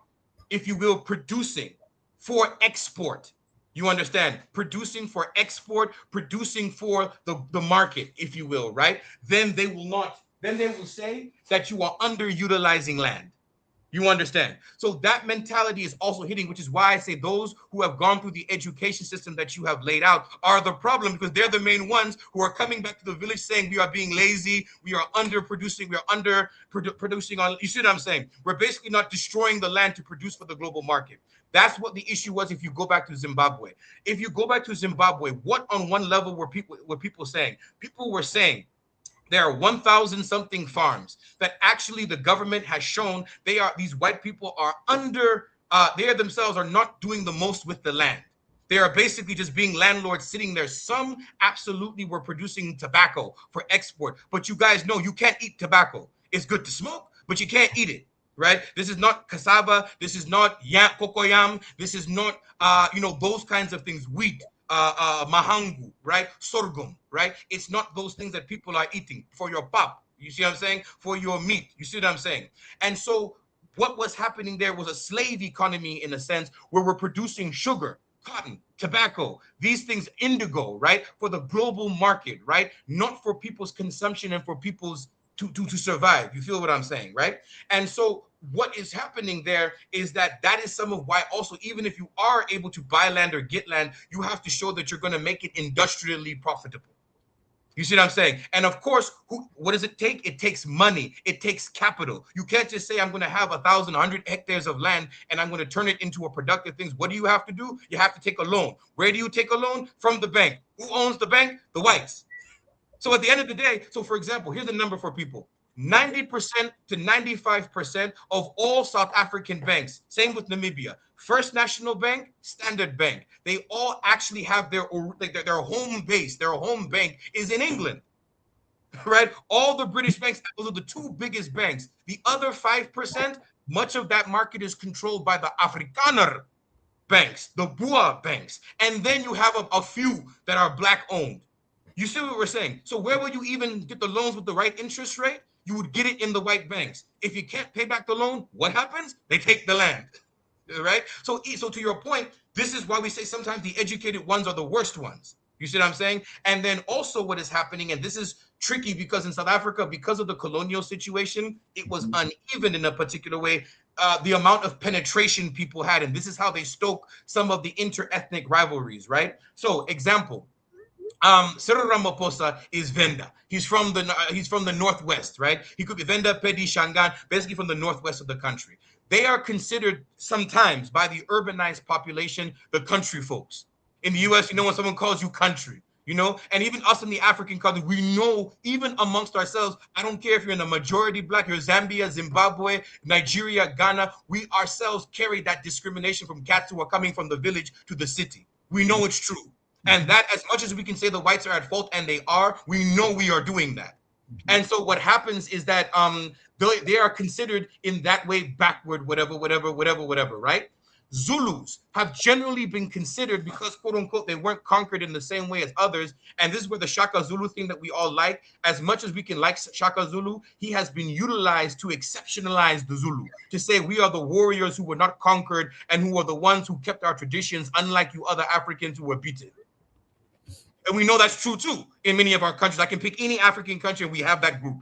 if you will, producing for export. You understand? Producing for export, producing for the market, if you will, right? Then they will not, then they will say that you are underutilizing land. You understand? So that mentality is also hitting, which is why I say those who have gone through the education system that you have laid out are the problem, because they're the main ones who are coming back to the village saying we are being lazy, we are underproducing, we are producing on. You see what I'm saying? We're basically not destroying the land to produce for the global market. That's what the issue was. If you go back to Zimbabwe, what on one level were people saying? People were saying there are 1,000 something farms that actually the government has shown these white people are they themselves are not doing the most with the land. They are basically just being landlords sitting there. Some absolutely were producing tobacco for export, but you guys know you can't eat tobacco. It's good to smoke, but you can't eat it. Right? This is not cassava. This is not cocoyam. This is not, those kinds of things. Wheat, mahangu, right? Sorghum, right? It's not those things that people are eating for your pop. You see what I'm saying? For your meat. You see what I'm saying? And so what was happening there was a slave economy in a sense where we're producing sugar, cotton, tobacco, these things, indigo, right? For the global market, right? Not for people's consumption and for people's to survive. You feel what I'm saying, right? And so what is happening there is that is some of why also, even if you are able to buy land or get land, you have to show that you're going to make it industrially profitable. You see what I'm saying? And of course, what does it take? It takes money. It takes capital. You can't just say, I'm going to have 1,000, 100 hectares of land and I'm going to turn it into a productive thing. What do you have to do? You have to take a loan. Where do you take a loan? From the bank. Who owns the bank? The whites. So at the end of the day, so for example, here's a number for people. 90% to 95% of all South African banks, same with Namibia, First National Bank, Standard Bank, they all actually have their home base, their home bank is in England, right? All the British banks, those are the two biggest banks. The other 5%, much of that market is controlled by the Afrikaner banks, the Boer banks. And then you have a few that are black owned. You see what we're saying? So where will you even get the loans with the right interest rate? You would get it in the white banks. If you can't pay back the loan, what happens? They take the land, right? So to your point, this is why we say sometimes the educated ones are the worst ones. You see what I'm saying? And then also what is happening, and this is tricky because in South Africa, because of the colonial situation, it was uneven in a particular way. The amount of penetration people had, and this is how they stoke some of the inter-ethnic rivalries, right? So example, Cyril Ramaphosa is Venda. He's from the northwest, right? He could be Venda, Pedi, Shangaan, basically from the northwest of the country. They are considered sometimes by the urbanized population the country folks. In the U.S., when someone calls you country, and even us in the African country, we know even amongst ourselves, I don't care if you're in a majority black, you're Zambia, Zimbabwe, Nigeria, Ghana, we ourselves carry that discrimination from cats who are coming from the village to the city. We know it's true. And that, as much as we can say the whites are at fault, and they are, we know we are doing that. And so what happens is that they are considered in that way backward, whatever, right? Zulus have generally been considered because, quote unquote, they weren't conquered in the same way as others. And this is where the Shaka Zulu thing that we all like, as much as we can like Shaka Zulu, he has been utilized to exceptionalize the Zulu, to say we are the warriors who were not conquered and who are the ones who kept our traditions, unlike you other Africans who were beaten. And we know that's true too in many of our countries. I can pick any African country and we have that group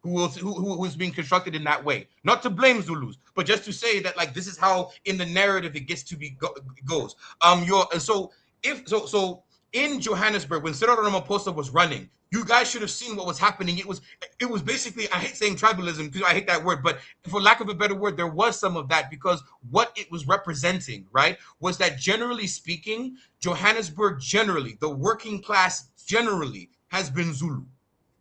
who is being constructed in that way. Not to blame Zulus, but just to say that this is how in the narrative it gets to be goes. So in Johannesburg when Cyril Ramaphosa was running, you guys should have seen what was happening. It was basically, I hate saying tribalism because I hate that word, but for lack of a better word, there was some of that because what it was representing, right, was that generally speaking, Johannesburg generally, the working class generally has been Zulu.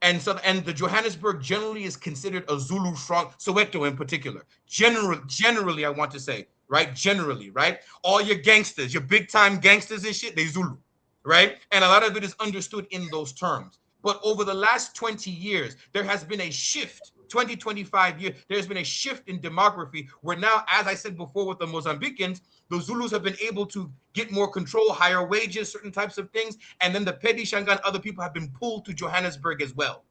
And the Johannesburg generally is considered a Zulu strong, Soweto in particular. Generally, I want to say, right? Generally, right? All your gangsters, your big time gangsters and shit, they Zulu, right? And a lot of it is understood in those terms. But over the last 20 years, there has been a shift, 25 years, there's been a shift in demography where now, as I said before with the Mozambicans, the Zulus have been able to get more control, higher wages, certain types of things. And then the Pedi, Shangaan, other people have been pulled to Johannesburg as well.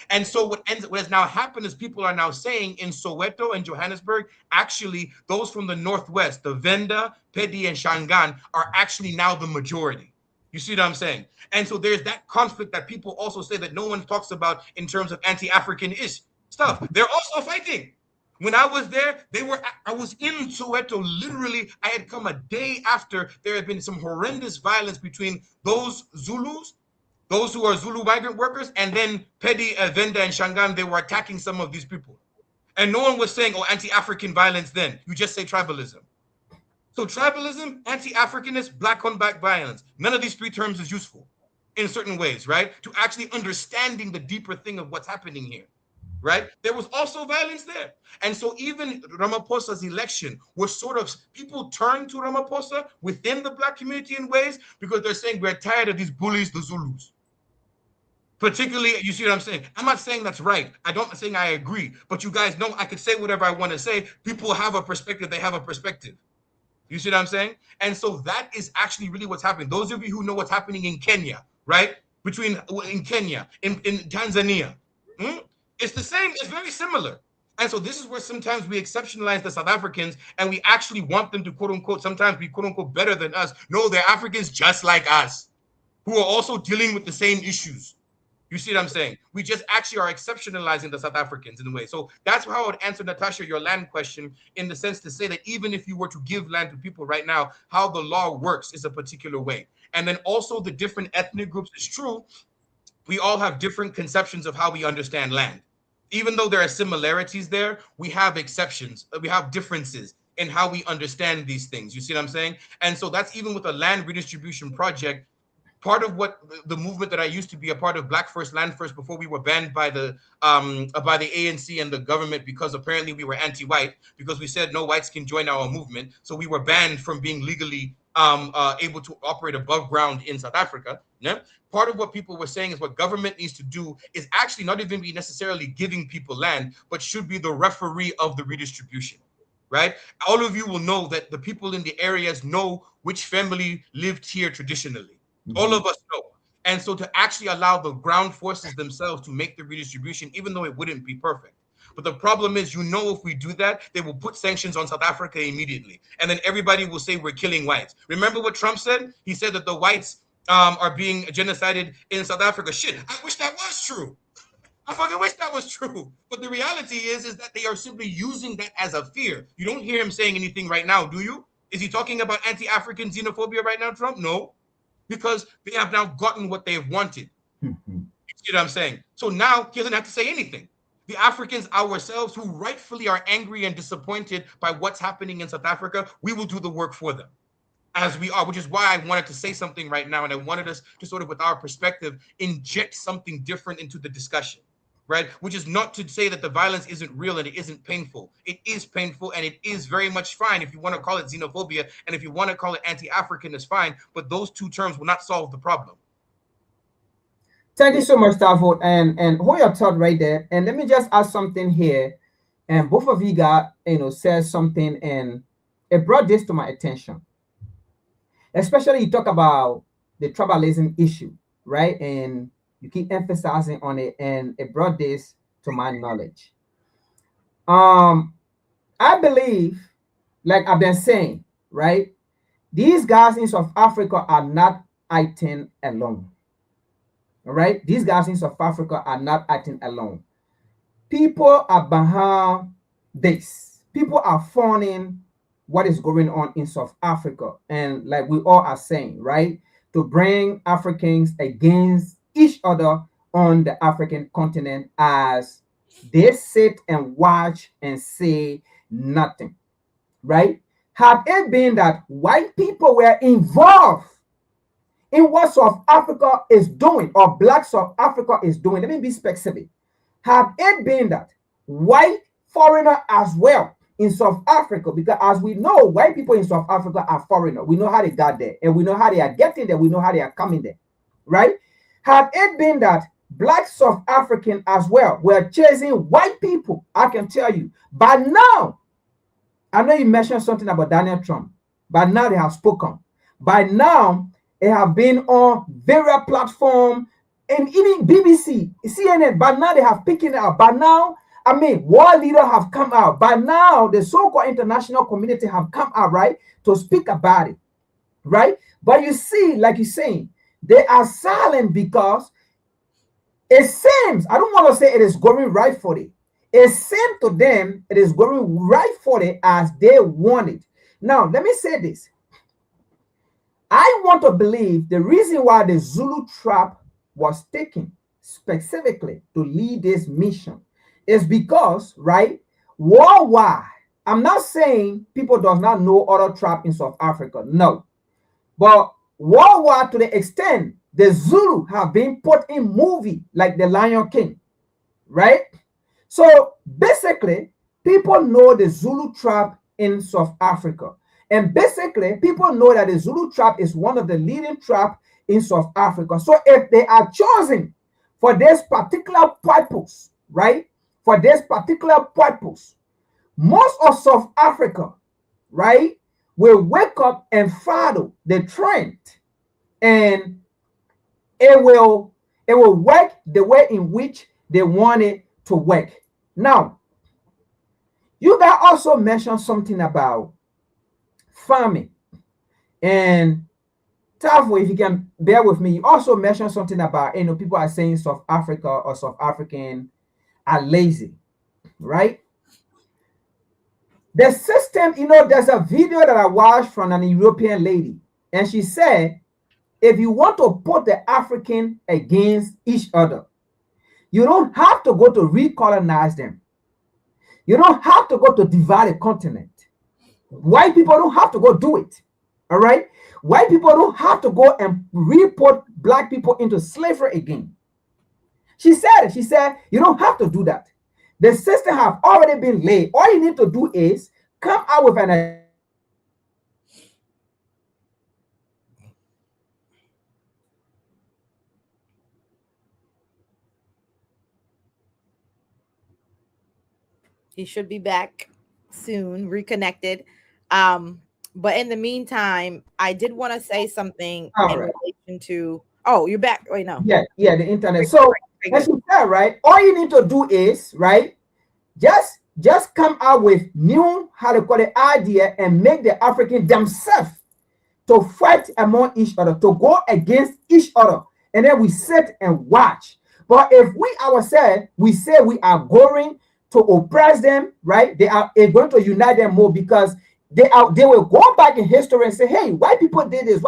And so what has now happened is people are now saying in Soweto and Johannesburg, actually, those from the Northwest, the Venda, Pedi, and Shangaan are actually now the majority. You see what I'm saying? And so there's that conflict that people also say that no one talks about in terms of anti-African-ish stuff. They're also fighting. When I was there, I was in Soweto. Literally, I had come a day after there had been some horrendous violence between those Zulus, those who are Zulu migrant workers, and then Pedi, Venda, and Shangan. They were attacking some of these people. And no one was saying, oh, anti-African violence then. You just say tribalism. So tribalism, anti-Africanist, black on black violence. None of these three terms is useful in certain ways, right? To actually understanding the deeper thing of what's happening here, right? There was also violence there. And so even Ramaphosa's election was sort of, people turned to Ramaphosa within the black community in ways because they're saying we're tired of these bullies, the Zulus. Particularly, you see what I'm saying? I'm not saying that's right. I'm not saying I agree, but you guys know I could say whatever I want to say. People have a perspective, they have a perspective. You see what I'm saying? And so that is actually really what's happening. Those of you who know what's happening in Kenya, right? In Kenya, in Tanzania, it's the same, it's very similar. And so this is where sometimes we exceptionalize the South Africans and we actually want them to quote unquote, sometimes be quote unquote better than us. No, they're Africans just like us who are also dealing with the same issues. You see what I'm saying? We just actually are exceptionalizing the South Africans in a way. So that's how I would answer, Natasha, your land question, in the sense to say that even if you were to give land to people right now, how the law works is a particular way. And then also the different ethnic groups, it's true, we all have different conceptions of how we understand land. Even though there are similarities there, we have exceptions, we have differences in how we understand these things. You see what I'm saying? And so that's even with a land redistribution project. Part of what the movement that I used to be a part of, Black First, Land First, before we were banned by the ANC and the government because apparently we were anti-white, because we said no whites can join our movement, so we were banned from being legally able to operate above ground in South Africa. Yeah? Part of what people were saying is what government needs to do is actually not even be necessarily giving people land, but should be the referee of the redistribution. Right? All of you will know that the people in the areas know which family lived here traditionally. All of us know. And so to actually allow the ground forces themselves to make the redistribution, even though it wouldn't be perfect. But the problem is, if we do that, they will put sanctions on South Africa immediately. And then everybody will say we're killing whites. Remember what Trump said? He said that the whites are being genocided in South Africa. Shit, I wish that was true. I fucking wish that was true. But the reality is that they are simply using that as a fear. You don't hear him saying anything right now, do you? Is he talking about anti-African xenophobia right now, Trump? No. Because they have now gotten what they've wanted. You see what I'm saying? So now he doesn't have to say anything. The Africans ourselves, who rightfully are angry and disappointed by what's happening in South Africa, we will do the work for them, as we are, which is why I wanted to say something right now, and I wanted us to sort of, with our perspective, inject something different into the discussion. Right? Which is not to say that the violence isn't real and it isn't painful. It is painful and it is very much fine. If you want to call it xenophobia and if you want to call it anti-African, is fine. But those two terms will not solve the problem. Thank you so much, Tavo, and hold your thought right there. And let me just add something here. And both of you got, said something, and it brought this to my attention. Especially you talk about the tribalism issue, right? And you keep emphasizing on it, and it brought this to my knowledge. I believe, like I've been saying, right? These guys in South Africa are not acting alone. All right? These guys in South Africa are not acting alone. People are behind this. People are funding what is going on in South Africa. And like we all are saying, right? To bring Africans against each other on the African continent as they sit and watch and say nothing, right? Had it been that white people were involved in what South Africa is doing, or Black South Africa is doing, let me be specific. Had it been that white foreigner as well in South Africa, because as we know, white people in South Africa are foreigner. We know how they got there, and we know how they are getting there. We know how they are coming there, right? Had it been that Black South African as well were chasing white people, I can tell you, by now, I know you mentioned something about Donald Trump, but now they have spoken. By now, they have been on various platforms, and even BBC, CNN, by now they have picked it up. By now, world leaders have come out. By now, the so-called international community have come out, right, to speak about it, right? But you see, like you're saying, they are silent because it seems, I don't want to say it is going rightfully. it seems to them it is going rightfully as they want it. Now, let me say this. I want to believe the reason why the Zulu tribe was taken specifically to lead this mission is because, right, worldwide, I'm not saying people does not know other tribes in South Africa, no. But worldwide, to the extent the Zulu have been put in movie like The Lion King, right? So basically, people know the Zulu tribe in South Africa. And basically, people know that the Zulu tribe is one of the leading tribes in South Africa. So if they are chosen for this particular purpose, right? For this particular purpose, most of South Africa, right, will wake up and follow the trend, and it will work the way in which they want it to work. Now, you guys also mentioned something about farming, and Tafo, if you can bear with me, you also mentioned something about, people are saying South Africa or South African are lazy, right? The system, there's a video that I watched from an European lady, and she said, if you want to put the African against each other, you don't have to go to recolonize them. You don't have to go to divide a continent. White people don't have to go do it. All right? White people don't have to go and report black people into slavery again. She said it. She said, you don't have to do that. The system have already been laid. All you need to do is come out with an He should be back soon, reconnected. But in the meantime, I did want to say something in relation to. Oh, you're back. Wait, no. Yeah, the internet. So, as you said, right, all you need to do is, right, just come out with new, how to call it, idea and make the African themselves to fight among each other, to go against each other. And then we sit and watch. But if we ourselves, we say we are going to oppress them, right, they are going to unite them more, because they will go back in history and say, hey, white people did this,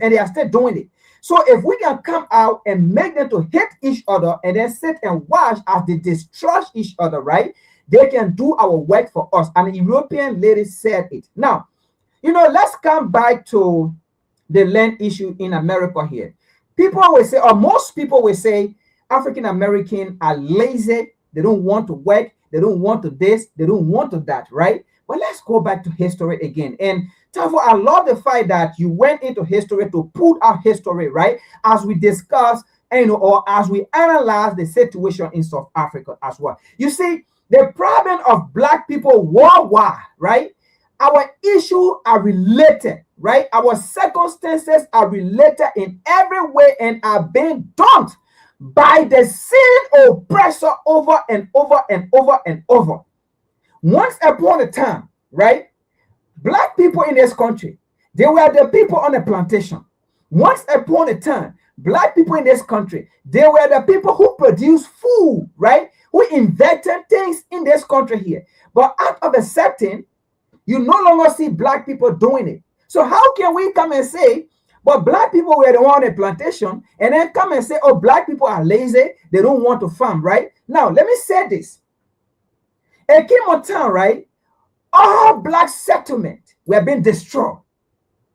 and they are still doing it. So if we can come out and make them to hate each other and then sit and watch as they destroy each other, right, they can do our work for us. And the European lady said it. Now, let's come back to the land issue in America here. People will say, or most people will say, African American are lazy. They don't want to work. They don't want to this. They don't want to that, right? But let's go back to history again. And Tafo, I love the fact that you went into history to put our history, right? As we discuss, or as we analyze the situation in South Africa as well. You see, the problem of black people worldwide, right? Our issues are related, right? Our circumstances are related in every way and are being dumped by the same oppressor over and over and over and over. Once upon a time, right, black people in this country, they were the people on the plantation. Once upon a time, black people in this country, they were the people who produced food, right, who invented things in this country here. But out of a certain, you no longer see black people doing it. So how can we come and say, but black people were the one on the plantation, and then come and say, oh, black people are lazy, they don't want to farm, right? Now, let me say this. It came on time, right? All black settlements were being destroyed.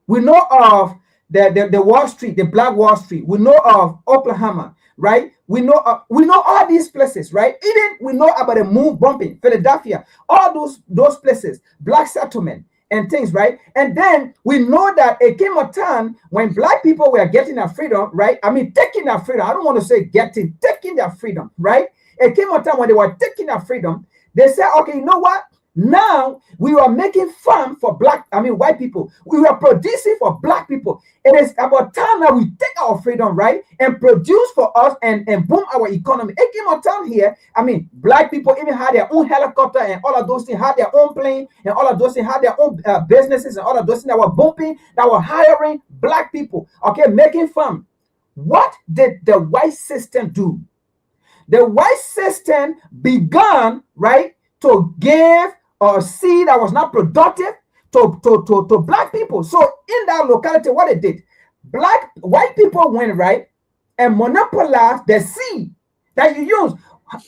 We know of the Wall Street, the Black Wall Street. We know of Oklahoma, right? We know all these places, right? Even we know about the moon bumping, Philadelphia, all those places, black settlement and things, right? And then we know that it came a time when black people were getting their freedom, right? I mean, taking their freedom. I don't want to say taking their freedom, right? It came a time when they were taking their freedom. They said, okay, you know what? Now we are making farm for white people. We are producing for black people. It is about time that we take our freedom, right, and produce for us and boom our economy. It came a time here. I mean, black people even had their own helicopter and all of those things, had their own plane and all of those things, had their own businesses and all of those things that were booming, that were hiring black people, okay, making farm. What did the white system do? The white system began, right, to give a seed that was not productive to black people. So in that locality, what it did, white people went, right, and monopolized the seed that you use.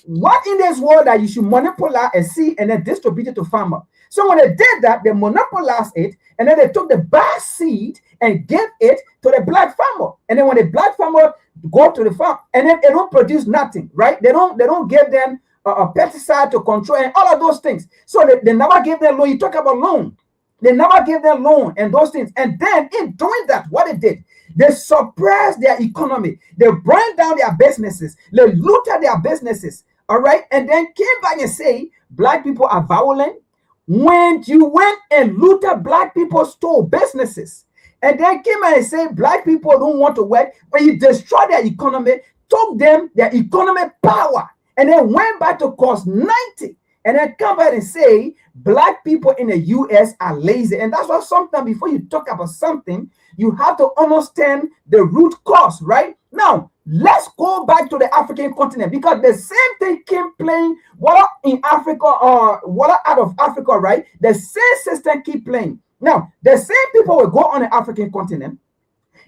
What in this world that you should monopolize a seed and then distribute it to farmer? So when they did that, they monopolized it, and then they took the bad seed and gave it to the black farmer. And then when the black farmer go to the farm, and then they don't produce nothing, right? They don't give them a pesticide to control and all of those things. So they never gave them loan. You talk about loan. They never gave them loan and those things. And then in doing that, what it did, they suppressed their economy. They burned down their businesses. They looted their businesses. All right. And then came back and say, black people are violent. When you went and looted black people's store businesses, and then came and say black people don't want to work, when you destroyed their economy, took them their economic power, and then went back to cost 90, and then come back and say black people in the US are lazy. And that's why sometimes before you talk about something, you have to understand the root cause, right? Now, let's go back to the African continent, because the same thing came playing water in Africa or water out of Africa, right? The same system keep playing. Now, the same people will go on the African continent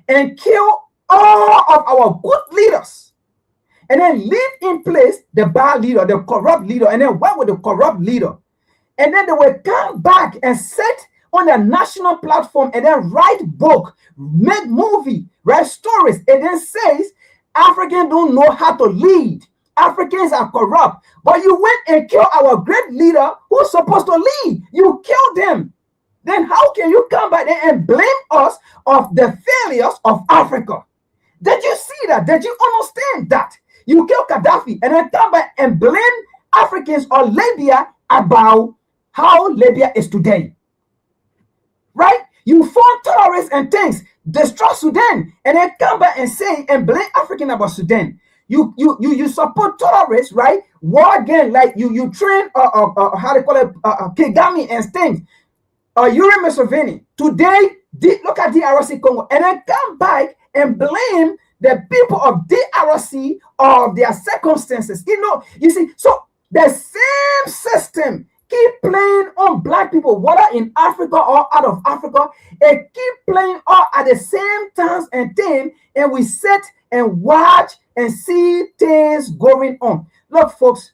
and kill all of our good leaders, and then leave in place the bad leader, the corrupt leader, and then work with the corrupt leader. And then they will come back and sit on a national platform and then write book, make movie, write stories, and then says Africans don't know how to lead. Africans are corrupt. But you went and killed our great leader who's supposed to lead. You killed him. Then how can you come back and blame us of the failures of Africa? Did you see that? Did you understand that? You killed Gaddafi and then come back and blame Africans or Libya about how Libya is today. Right? You fund terrorists and things, destroy Sudan, and then come back and say and blame African about Sudan. You support terrorists, right? War again, like you train how they call it Kagame and things. Yuri Museveni today. Look at DRC Congo, and then come back and blame the people of DRC of their circumstances. You see, so the same system keep playing on black people, whether in Africa or out of Africa. It keep playing all at the same times and thing, and we sit and watch and see things going on. Look, folks,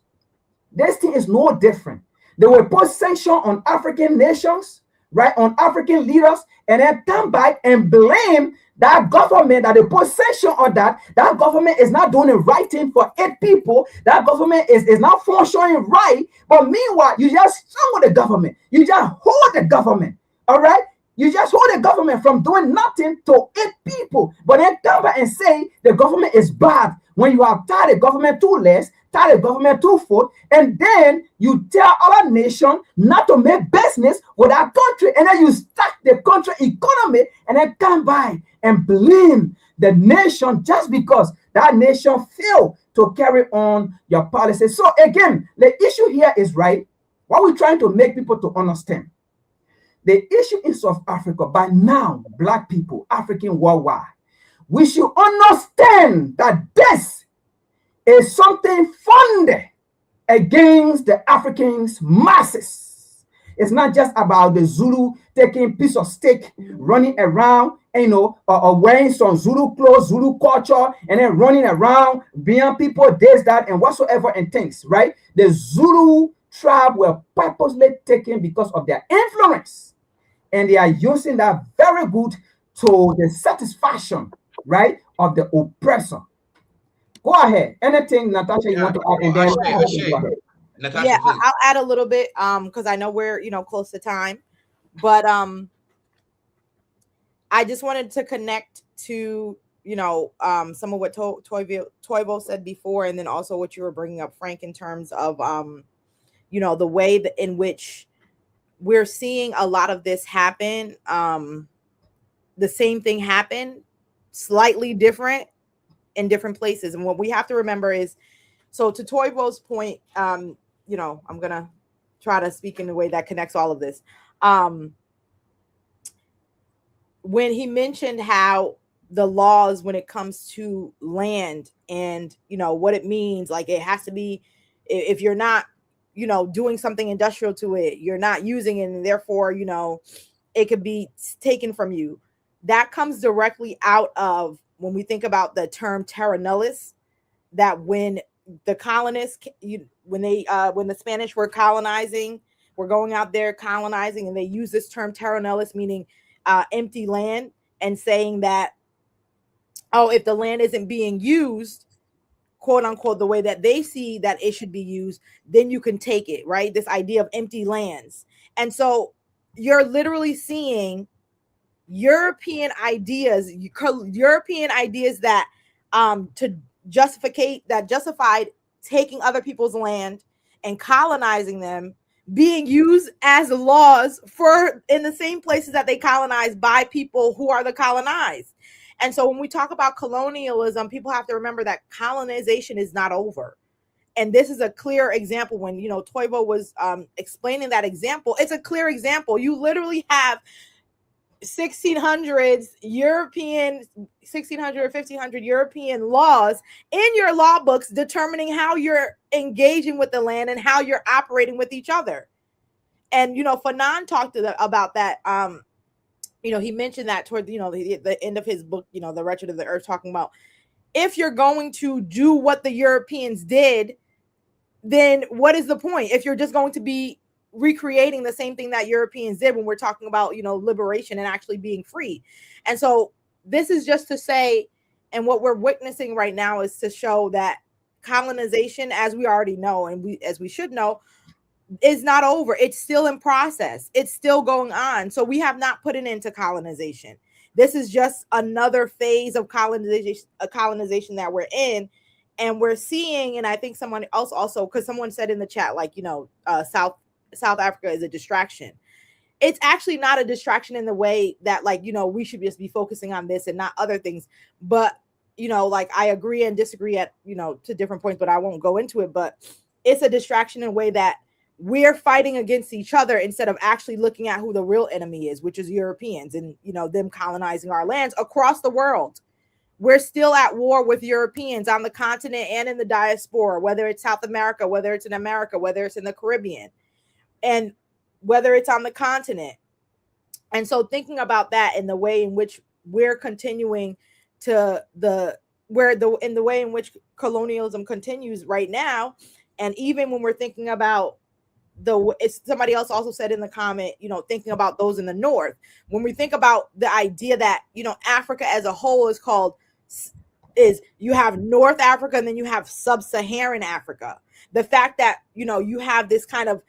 this thing is no different. They will put sanction on African nations, right, on African leaders, and then come back and blame that government that they put sanction on that government is not doing the right thing for 8 people. That government is not functioning right. But meanwhile, you just with the government. You just hold the government. All right? You just hold the government from doing nothing to 8 people. But then come back and say the government is bad when you have tied the government too less, tied the government too foot, and then you tell other nation not to make business with our country, and then you stack the country economy, and then come by and blame the nation just because that nation failed to carry on your policy. So again, the issue here is, right, what we're trying to make people to understand. The issue in South Africa, by now, black people, African worldwide, we should understand that this is something funded against the Africans masses. It's not just about the Zulu taking piece of steak, running around, wearing some Zulu clothes, Zulu culture, and then running around, being people, this, that, and whatsoever and things, right? The Zulu tribe were purposely taken because of their influence, and they are using that very good to the satisfaction, right, of the oppressor. Go ahead. Anything, Natasha, you want to add? And then go ahead. Natasha, Yeah, please. I'll add a little bit because I know we're close to time, but I just wanted to connect to some of what Toivo said before, and then also what you were bringing up, Frank, in terms of the way in which we're seeing a lot of this happen. The same thing happen, slightly different in different places, and what we have to remember is, so to Toivo's point, I'm gonna try to speak in a way that connects all of this. When he mentioned how the laws when it comes to land and, you know, what it means. Like it has to be, if you're not, you know, doing something industrial to it, you're not using it, and therefore, you know, it could be taken from you. That comes directly out of when we think about the term terra nullius, that when the colonists, when the Spanish were colonizing, were going out there colonizing, and they use this term terra nullius, meaning empty land, and saying that, oh, if the land isn't being used, quote unquote, the way that they see that it should be used, then you can take it, right? This idea of empty lands. And so you're literally seeing European ideas, European ideas that to justified taking other people's land and colonizing them, being used as laws for in the same places that they colonized by people who are the colonized. And so when we talk about colonialism, people have to remember that colonization is not over. And this is a clear example. When, you know, Toivo was explaining that example, it's a clear example. You literally have 1600s European, 1600 or 1500 European laws in your law books determining how you're engaging with the land and how you're operating with each other. And, you know, Fanon talked about that. You know, he mentioned that toward, you know, the end of his book, you know, The Wretched of the Earth, talking about if you're going to do what the Europeans did, then what is the point? If you're just going to be recreating the same thing that Europeans did when we're talking about, you know, liberation and actually being free. And so this is just to say, and what we're witnessing right now is to show that colonization, as we already know, and as we should know, is not over. It's still in process. It's still going on. So we have not put an end to colonization. This is just another phase of colonization that we're in. And we're seeing, and I think someone else also, because someone said in the chat, like, you know, South Africa is a distraction. It's actually not a distraction in the way that, like, you know, we should just be focusing on this and not other things. But, you know, like, I agree and disagree at, you know, to different points, but I won't go into it. But it's a distraction in a way that we're fighting against each other instead of actually looking at who the real enemy is, which is Europeans and, you know, them colonizing our lands across the world. We're still at war with Europeans on the continent and in the diaspora, whether it's South America, whether it's in America, whether it's in the Caribbean, and whether it's on the continent. And so thinking about that in the way in which we're continuing to in the way in which colonialism continues right now, and even when we're thinking about somebody else also said in the comment, you know, thinking about those in the north, when we think about the idea that, you know, Africa as a whole is you have North Africa and then you have sub-Saharan Africa. The fact that, you know, you have this kind of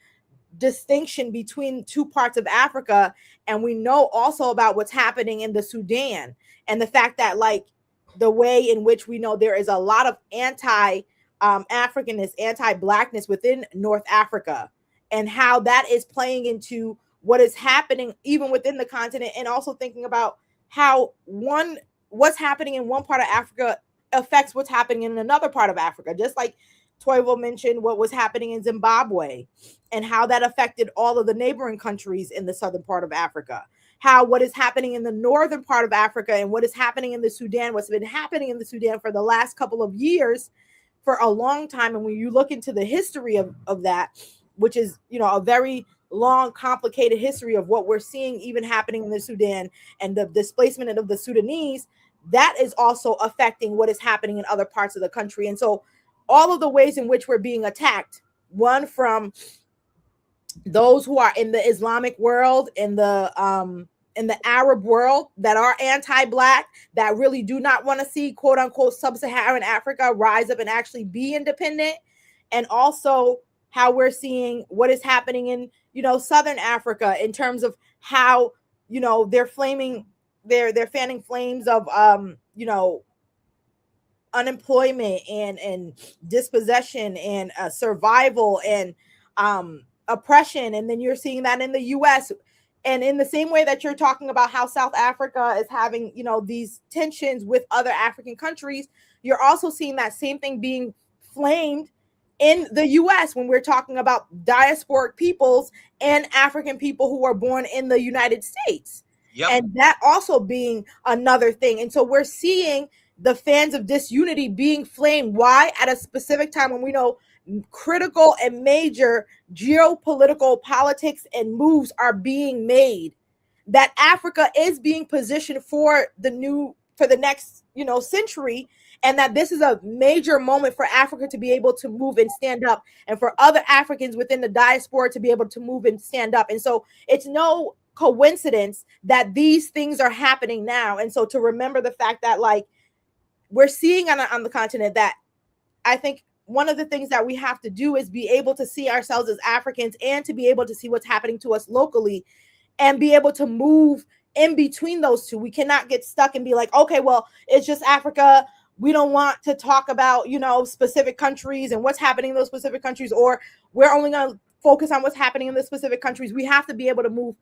distinction between two parts of Africa, and we know also about what's happening in the Sudan, and the fact that, like, the way in which we know there is a lot of Africanness, anti-blackness within North Africa, and how that is playing into what is happening even within the continent, and also thinking about how what's happening in one part of Africa affects what's happening in another part of Africa. Just like Toivo mentioned what was happening in Zimbabwe and how that affected all of the neighboring countries in the southern part of Africa. How what is happening in the northern part of Africa and what is happening in the Sudan, what's been happening in the Sudan for the last couple of years, for a long time. And when you look into the history of that, which is, you know, a very long, complicated history of what we're seeing even happening in the Sudan and the displacement of the Sudanese, that is also affecting what is happening in other parts of the country. And so all of the ways in which we're being attacked, one from those who are in the Islamic world, in the Arab world, that are anti-black, that really do not want to see, quote unquote, sub-Saharan Africa rise up and actually be independent. And also how we're seeing what is happening in, you know, Southern Africa in terms of how, you know, they're fanning flames of, you know, unemployment and dispossession and survival and oppression. And then you're seeing that in the US. And in the same way that you're talking about how South Africa is having, you know, these tensions with other African countries, you're also seeing that same thing being flamed in the US when we're talking about diasporic peoples and African people who are born in the United States. Yep. And that also being another thing. And so we're seeing the fans of disunity being flamed. Why? At a specific time when we know critical and major geopolitical politics and moves are being made, that Africa is being positioned for the next, century, and that this is a major moment for Africa to be able to move and stand up, and for other Africans within the diaspora to be able to move and stand up. And so it's no coincidence that these things are happening now. And so to remember the fact that, like, we're seeing on the continent, that I think one of the things that we have to do is be able to see ourselves as Africans, and to be able to see what's happening to us locally, and be able to move in between those two. We cannot get stuck and be like, okay, well, it's just Africa. We don't want to talk about, specific countries and what's happening in those specific countries, or we're only going to focus on what's happening in the specific countries. We have to be able to move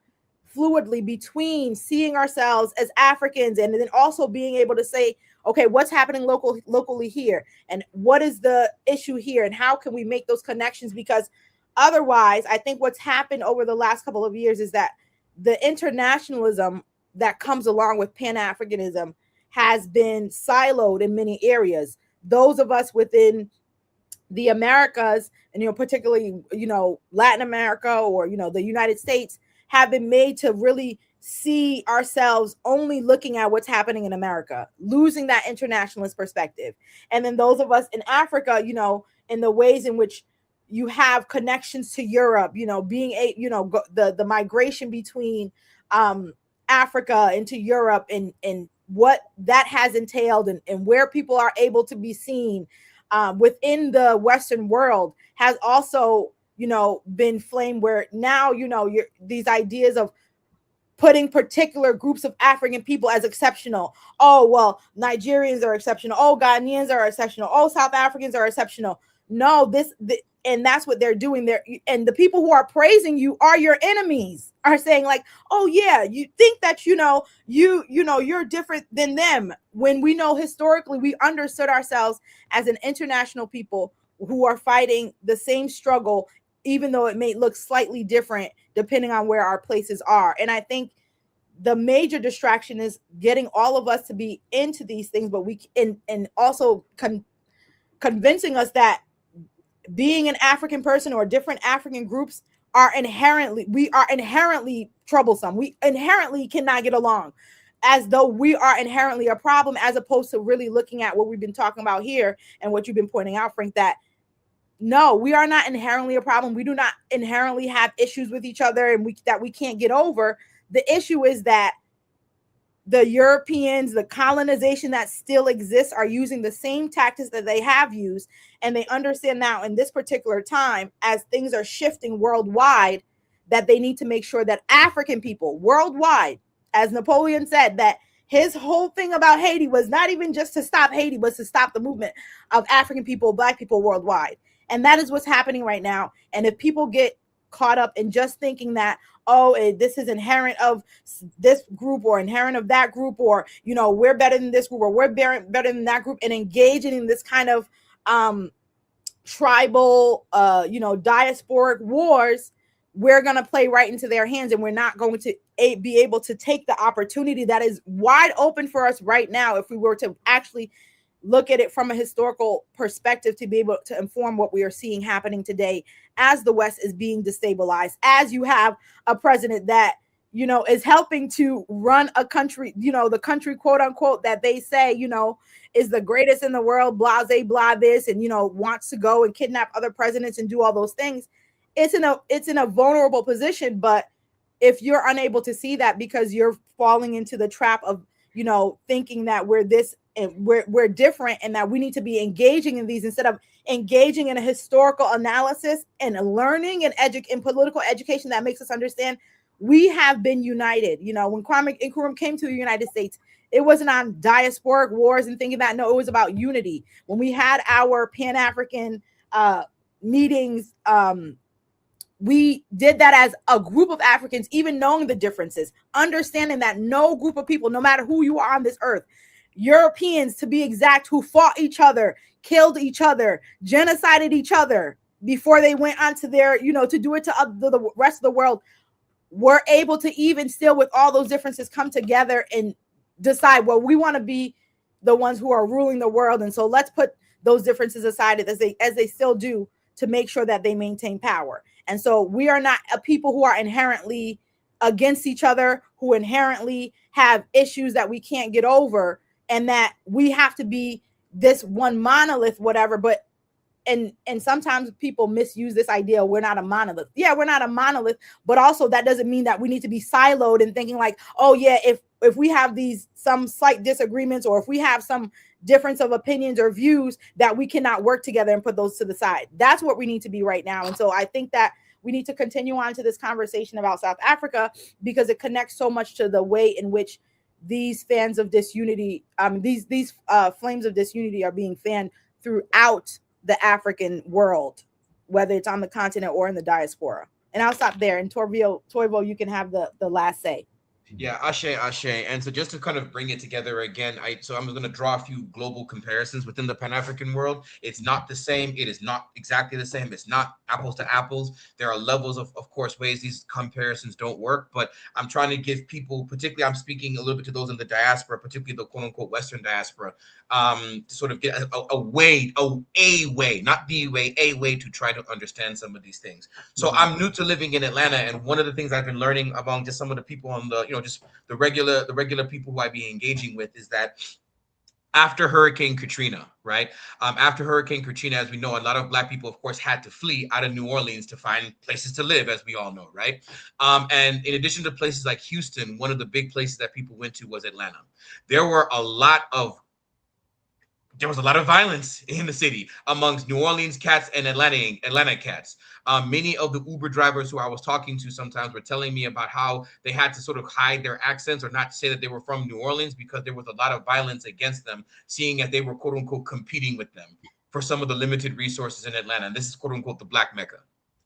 fluidly between seeing ourselves as Africans, and then also being able to say, okay, what's happening locally here, and what is the issue here, and how can we make those connections? Because otherwise, I think what's happened over the last couple of years is that the internationalism that comes along with Pan-Africanism has been siloed in many areas. Those of us within the Americas, and particularly Latin America, or the United States, have been made to really see ourselves only looking at what's happening in America, losing that internationalist perspective. And then those of us in Africa, in the ways in which you have connections to Europe, being the migration between Africa into Europe, and what that has entailed, and where people are able to be seen within the Western world, has also been flamed, where now these ideas of putting particular groups of African people as exceptional. Oh, well, Nigerians are exceptional. Oh, Ghanaians are exceptional. Oh, South Africans are exceptional. No, and that's what they're doing there. And the people who are praising you are your enemies, are saying like, oh yeah, you think that, you're different than them. When we know historically, we understood ourselves as an international people who are fighting the same struggle, even though it may look slightly different depending on where our places are. And I think the major distraction is getting all of us to be into these things, but and also convincing us that being an African person or different African groups we are inherently troublesome. We inherently cannot get along, as though we are inherently a problem, as opposed to really looking at what we've been talking about here and what you've been pointing out, Frank, that no, we are not inherently a problem. We do not inherently have issues with each other, and we can't get over. The issue is that the Europeans, the colonization that still exists, are using the same tactics that they have used. And they understand now, in this particular time, as things are shifting worldwide, that they need to make sure that African people worldwide, as Napoleon said, that his whole thing about Haiti was not even just to stop Haiti, but to stop the movement of African people, Black people worldwide. And that is what's happening right now. And if people get caught up in just thinking that, oh, this is inherent of this group, or inherent of that group, or, we're better than this group, or we're better than that group, and engaging in this kind of tribal, diasporic wars, we're going to play right into their hands, and we're not going to be able to take the opportunity that is wide open for us right now, if we were to actually look at it from a historical perspective, to be able to inform what we are seeing happening today, as the West is being destabilized, as you have a president that, is helping to run a country, the country, quote unquote, that they say, is the greatest in the world, blase, blah, this, and, wants to go and kidnap other presidents and do all those things. It's in a vulnerable position. But if you're unable to see that, because you're falling into the trap of, thinking that we're this and we're different, and that we need to be engaging in these instead of engaging in a historical analysis and learning and in political education that makes us understand we have been united. When Kwame Nkrumah came to the United States, it wasn't on diasporic wars and thinking that. No, it was about unity. When we had our Pan-African meetings, we did that as a group of Africans, even knowing the differences, understanding that no group of people, no matter who you are on this earth, Europeans to be exact, who fought each other, killed each other, genocided each other before they went on to their, to do it to the rest of the world, we're able to even still with all those differences come together and decide, well, we want to be the ones who are ruling the world, and so let's put those differences aside as they still do, to make sure that they maintain power. And so we are not a people who are inherently against each other, who inherently have issues that we can't get over, and that we have to be this one monolith, whatever. But and sometimes people misuse this idea, we're not a monolith. Yeah, we're not a monolith, but also that doesn't mean that we need to be siloed and thinking like, oh yeah, if we have these some slight disagreements, or if we have some difference of opinions or views, that we cannot work together and put those to the side. That's what we need to be right now. And so I think that we need to continue on to this conversation about South Africa, because it connects so much to the way in which these fans of disunity, these flames of disunity are being fanned throughout the African world, whether it's on the continent or in the diaspora. And I'll stop there. And Toivo, you can have the last say. Yeah, Ashe. And so just to kind of bring it together again, I'm going to draw a few global comparisons within the Pan-African world. It's not the same. It is not exactly the same. It's not apples to apples. There are levels of course, ways these comparisons don't work, but I'm trying to give people, particularly I'm speaking a little bit to those in the diaspora, particularly the quote unquote Western diaspora, to sort of get a way, not the way, a way to try to understand some of these things. So I'm new to living in Atlanta, and one of the things I've been learning among just some of the people on the, just the regular people who I be engaging with, is that after Hurricane Katrina, right? After Hurricane Katrina, as we know, a lot of Black people, of course, had to flee out of New Orleans to find places to live, as we all know, right? And in addition to places like Houston, one of the big places that people went to was Atlanta. There was a lot of violence in the city amongst New Orleans cats and Atlanta cats. Many of the Uber drivers who I was talking to sometimes were telling me about how they had to sort of hide their accents or not say that they were from New Orleans, because there was a lot of violence against them, seeing as they were quote unquote competing with them for some of the limited resources in Atlanta. And this is quote unquote the Black Mecca,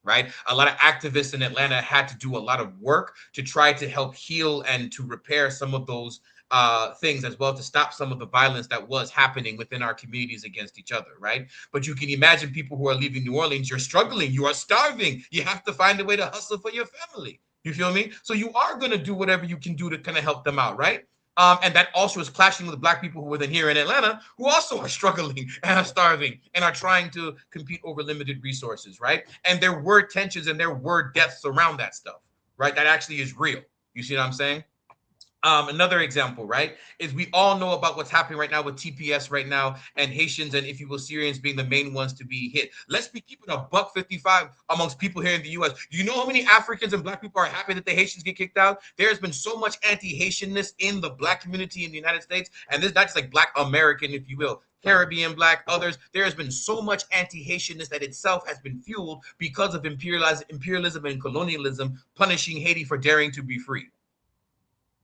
right? A lot of activists in Atlanta had to do a lot of work to try to help heal and to repair some of those things, as well, to stop some of the violence that was happening within our communities against each other, right? But you can imagine people who are leaving New Orleans, you're struggling, you are starving, you have to find a way to hustle for your family. You feel me? So you are going to do whatever you can do to kind of help them out, right? And that also is clashing with the Black people who were then here in Atlanta, who also are struggling and are starving and are trying to compete over limited resources, right? And there were tensions and there were deaths around that stuff, right? That actually is real. You see what I'm saying? Another example, right, is we all know about what's happening right now with TPS right now, and Haitians and, if you will, Syrians being the main ones to be hit. Let's be keeping a $1.55 amongst people here in the U.S. You know how many Africans and Black people are happy that the Haitians get kicked out? There's been so much anti-Haitianness in the Black community in the United States, and this is not just like Black American, if you will, Caribbean Black, others. There has been so much anti-Haitianness that itself has been fueled because of imperialism and colonialism punishing Haiti for daring to be free.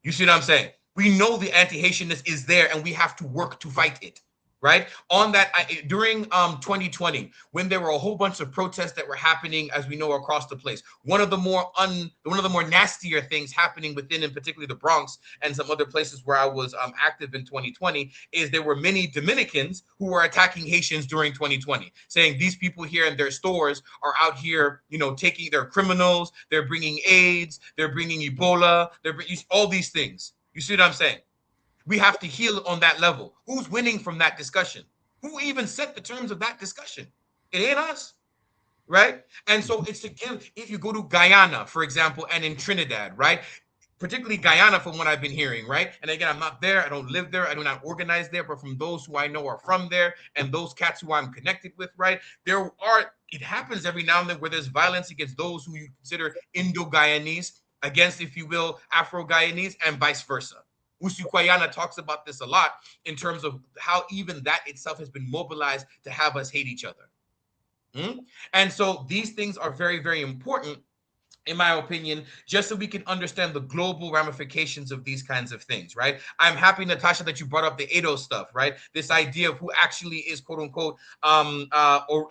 You see what I'm saying? We know the anti-Haitianness is there, and we have to work to fight it, right? On that, during 2020, when there were a whole bunch of protests that were happening, as we know, across the place, one of the more nastier things happening within, in particularly the Bronx and some other places where I was active in 2020, is there were many Dominicans who were attacking Haitians during 2020, saying these people here in their stores are out here, taking their criminals, they're bringing AIDS, they're bringing Ebola, they're bringing all these things. You see what I'm saying? We have to heal on that level. Who's winning from that discussion? Who even set the terms of that discussion? It ain't us, right? And so it's to give, if you go to Guyana, for example, and in Trinidad, right? Particularly Guyana, from what I've been hearing, right? And again, I'm not there, I don't live there, I do not organize there, but from those who I know are from there and those cats who I'm connected with, right? It happens every now and then where there's violence against those who you consider Indo-Guyanese, against, if you will, Afro-Guyanese, and vice versa. Usukwayana talks about this a lot in terms of how even that itself has been mobilized to have us hate each other. And so these things are very, very important, in my opinion, just so we can understand the global ramifications of these kinds of things, right? I'm happy, Natasha, that you brought up the Edo stuff, right? This idea of who actually is, quote unquote, or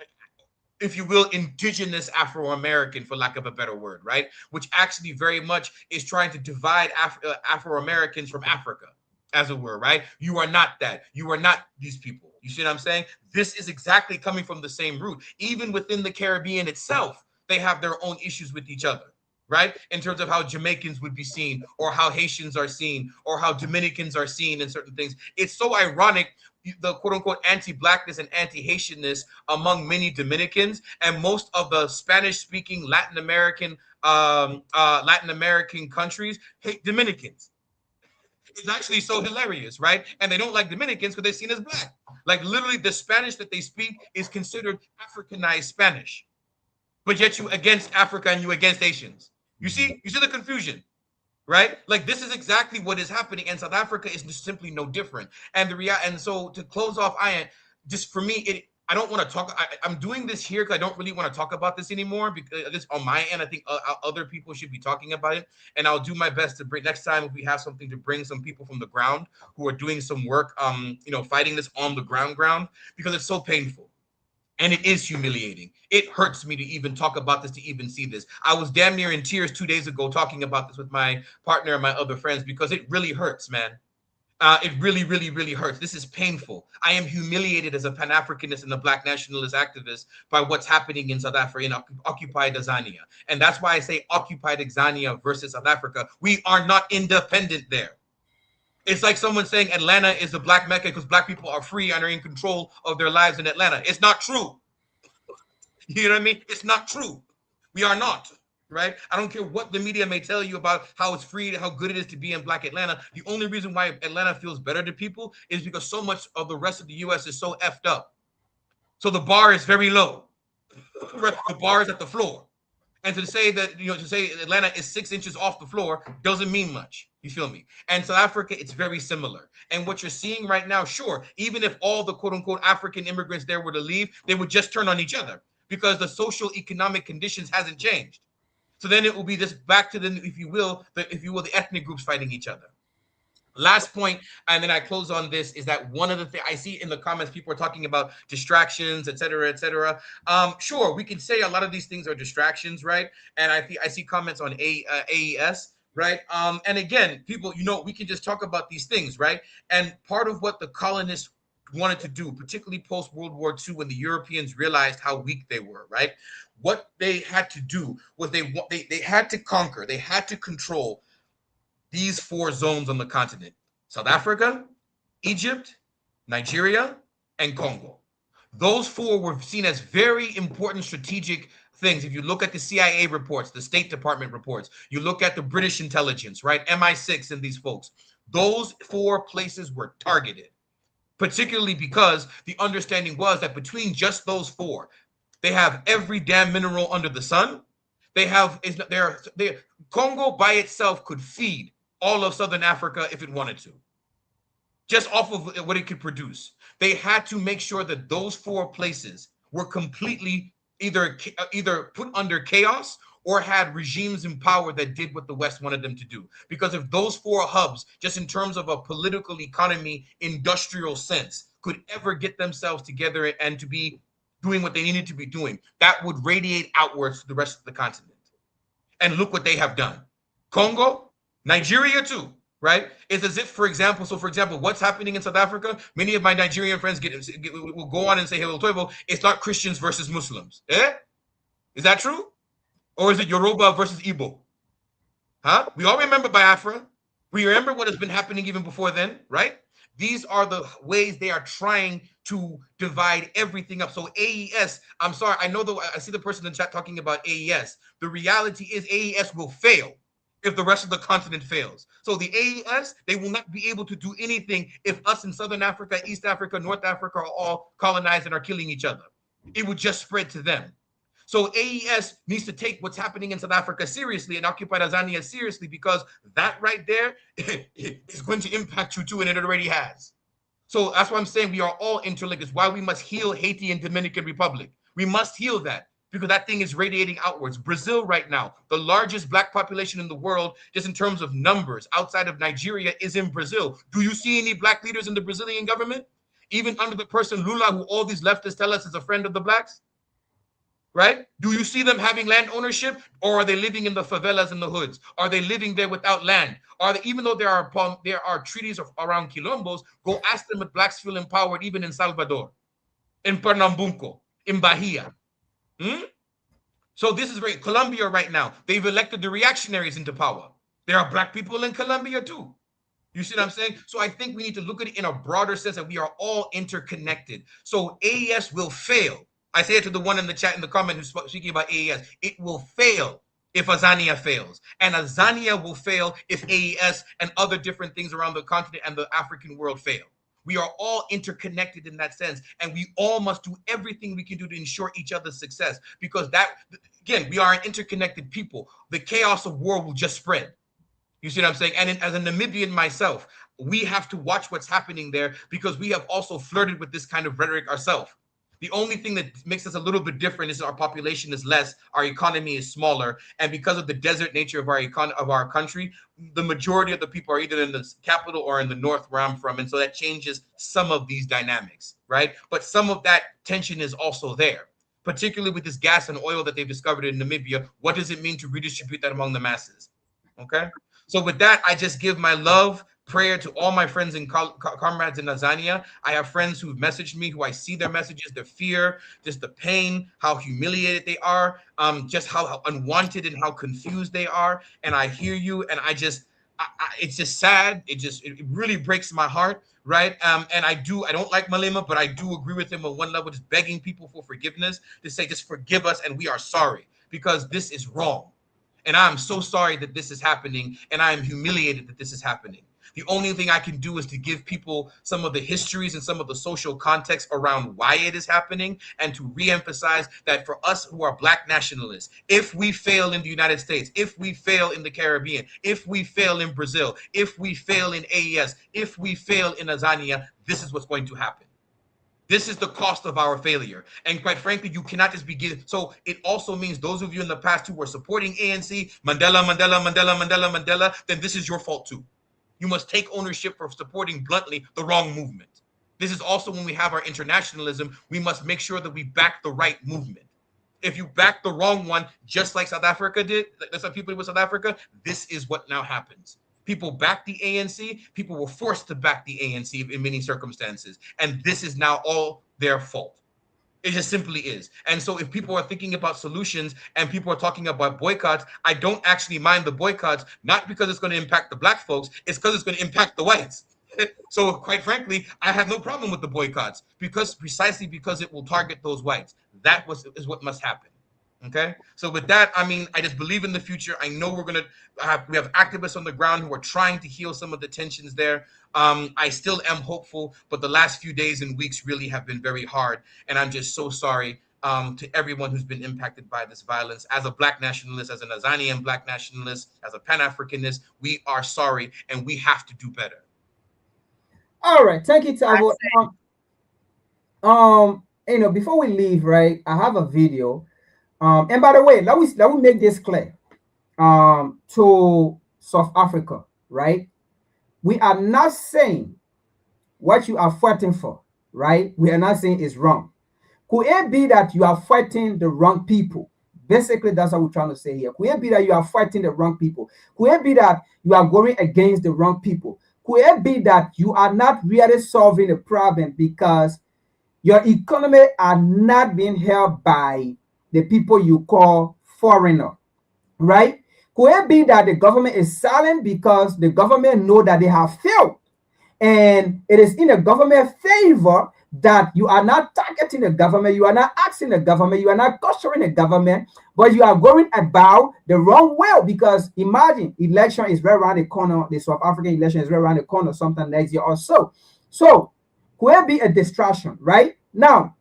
if you will, indigenous Afro-American, for lack of a better word, right? Which actually very much is trying to divide Afro-Americans from Africa, as it were, right? You are not that. You are not these people. You see what I'm saying? This is exactly coming from the same root. Even within the Caribbean itself, they have their own issues with each other. right? In terms of how Jamaicans would be seen, or how Haitians are seen, or how Dominicans are seen in certain things. It's so ironic, the quote unquote anti-blackness and anti-Haitianness among many Dominicans, and most of the Spanish-speaking Latin American countries hate Dominicans. It's actually so hilarious, right? And they don't like Dominicans because they're seen as black. Like literally, the Spanish that they speak is considered Africanized Spanish, but yet you against Africa and you against Asians. You see the confusion, right? Like this is exactly what is happening, and South Africa is just simply no different. And and so to close off, just for me, I don't want to talk. I'm doing this here because I don't really want to talk about this anymore. Because this on my end, I think other people should be talking about it, and I'll do my best to bring next time if we have something to bring some people from the ground who are doing some work, fighting this on the ground because it's so painful. And it is humiliating. It hurts me to even talk about this, to even see this. I was damn near in tears 2 days ago talking about this with my partner and my other friends because it really hurts, man. It really, really, really hurts. This is painful. I am humiliated as a Pan-Africanist and a Black nationalist activist by what's happening in South Africa, in occupied Azania. And that's why I say occupied Azania versus South Africa. We are not independent there. It's like someone saying Atlanta is the black Mecca because black people are free and are in control of their lives in Atlanta. It's not true. You know what I mean? It's not true. We are not, right? I don't care what the media may tell you about how it's free, how good it is to be in black Atlanta. The only reason why Atlanta feels better to people is because so much of the rest of the U.S. is so effed up. So the bar is very low. The bar is at the floor. And to say that, to say Atlanta is 6 inches off the floor doesn't mean much. You feel me? And South Africa, it's very similar. And what you're seeing right now, sure, even if all the quote unquote African immigrants there were to leave, they would just turn on each other because the social economic conditions hasn't changed. So then it will be this back to the, if you will, the ethnic groups fighting each other. Last point, and then I close on this, is that one of the things I see in the comments, people are talking about distractions, et cetera, et cetera. Sure, we can say a lot of these things are distractions, right? And I see comments on AES, right? And again, people, we can just talk about these things, right? And part of what the colonists wanted to do, particularly post World War II, when the Europeans realized how weak they were, right? What they had to do was they had to conquer, they had to control these 4 zones on the continent: South Africa, Egypt, Nigeria, and Congo. Those 4 were seen as very important strategic things. If you look at the CIA reports, the State Department reports, you look at the British intelligence, right? MI6 and these folks, those 4 places were targeted, particularly because the understanding was that between just those 4, they have every damn mineral under the sun. Congo by itself could feed all of Southern Africa if it wanted to, just off of what it could produce. They had to make sure that those 4 places were completely either put under chaos or had regimes in power that did what the West wanted them to do. Because if those 4 hubs, just in terms of a political economy, industrial sense, could ever get themselves together and to be doing what they needed to be doing, that would radiate outwards to the rest of the continent. And look what they have done. Congo, Nigeria too, right? It's as if, for example, what's happening in South Africa, many of my Nigerian friends will go on and say, hey, well, it's not Christians versus Muslims. Is that true? Or is it Yoruba versus Igbo? Huh? We all remember Biafra. We remember what has been happening even before then, right? These are the ways they are trying to divide everything up. So AES, I'm sorry, I see the person in the chat talking about AES. The reality is AES will fail if the rest of the continent fails. So the AES, they will not be able to do anything if us in Southern Africa, East Africa, North Africa are all colonized and are killing each other. It would just spread to them. So AES needs to take what's happening in South Africa seriously and occupy Azania seriously, because that right there is going to impact you too, and it already has. So that's why I'm saying we are all interlinked. It's why we must heal Haiti and Dominican Republic. We must heal that, because that thing is radiating outwards. Brazil right now, the largest black population in the world, just in terms of numbers, outside of Nigeria, is in Brazil. Do you see any black leaders in the Brazilian government? Even under the person Lula, who all these leftists tell us is a friend of the blacks? Right? Do you see them having land ownership, or are they living in the favelas and the hoods? Are they living there without land? Even though there are treaties around quilombos, go ask them if blacks feel empowered, even in Salvador, in Pernambuco, in Bahia. So this is right. Colombia right now, they've elected the reactionaries into power. There are black people in Colombia too. You see what I'm saying? So I think we need to look at it in a broader sense that we are all interconnected. So AES will fail. I say it to the one in the chat in the comment who's speaking about AES. It will fail if Azania fails. And Azania will fail if AES and other different things around the continent and the African world fail. We are all interconnected in that sense, and we all must do everything we can do to ensure each other's success, because that, again, we are an interconnected people. The chaos of war will just spread. You see what I'm saying? And as a Namibian myself, we have to watch what's happening there, because we have also flirted with this kind of rhetoric ourselves. The only thing that makes us a little bit different is our population is less, our economy is smaller, and because of the desert nature of our country, the majority of the people are either in the capital or in the north where I'm from, and so that changes some of these dynamics, right? But some of that tension is also there, particularly with this gas and oil that they've discovered in Namibia. What does it mean to redistribute that among the masses? Okay. So with that, I just give my love, prayer to all my friends and comrades in Azania. I have friends who've messaged me, who I see their messages, their fear, just the pain, how humiliated they are, just how unwanted and how confused they are. And I hear you, and it's just sad. It really breaks my heart, right? And I don't like Malema, but I do agree with him on one level, just begging people for forgiveness, to say, just forgive us and we are sorry, because this is wrong. And I'm so sorry that this is happening, and I am humiliated that this is happening. The only thing I can do is to give people some of the histories and some of the social context around why it is happening, and to reemphasize that for us who are Black nationalists, if we fail in the United States, if we fail in the Caribbean, if we fail in Brazil, if we fail in AES, if we fail in Azania, this is what's going to happen. This is the cost of our failure. And quite frankly, you cannot just begin. So it also means those of you in the past who were supporting ANC, Mandela, then this is your fault too. You must take ownership for supporting bluntly the wrong movement. This is also when we have our internationalism, we must make sure that we back the right movement. If you back the wrong one, just like South Africa did, that's what people did with South Africa, this is what now happens. People backed the ANC. People were forced to back the ANC in many circumstances. And this is now all their fault. It just simply is. And so if people are thinking about solutions and people are talking about boycotts, I don't actually mind the boycotts, not because it's going to impact the Black folks, it's because it's going to impact the whites. So quite frankly, I have no problem with the boycotts, precisely because it will target those whites. That is what must happen. Okay, so with that, I mean, I just believe in the future. I know we have activists on the ground who are trying to heal some of the tensions there. I still am hopeful, but the last few days and weeks really have been very hard, and I'm just so sorry to everyone who's been impacted by this violence. As a Black nationalist, as an Azanian Black nationalist, as a Pan-Africanist, we are sorry, and we have to do better. All right, thank you, Tavo. Before we leave, right, I have a video. And by the way, let me make this clear to South Africa, right? We are not saying what you are fighting for, right? We are not saying it's wrong. Could it be that you are fighting the wrong people? Basically, that's what we're trying to say here. Could it be that you are fighting the wrong people? Could it be that you are going against the wrong people? Could it be that you are not really solving the problem because your economy are not being held by the people you call foreigner, right? Could it be that the government is silent because the government know that they have failed, and it is in the government favor that you are not targeting the government, you are not asking the government, you are not cautioning the government, but you are going about the wrong way? Because imagine, election is right around the corner, the South African election is right around the corner sometime next year or so. So could it be a distraction, right? Now,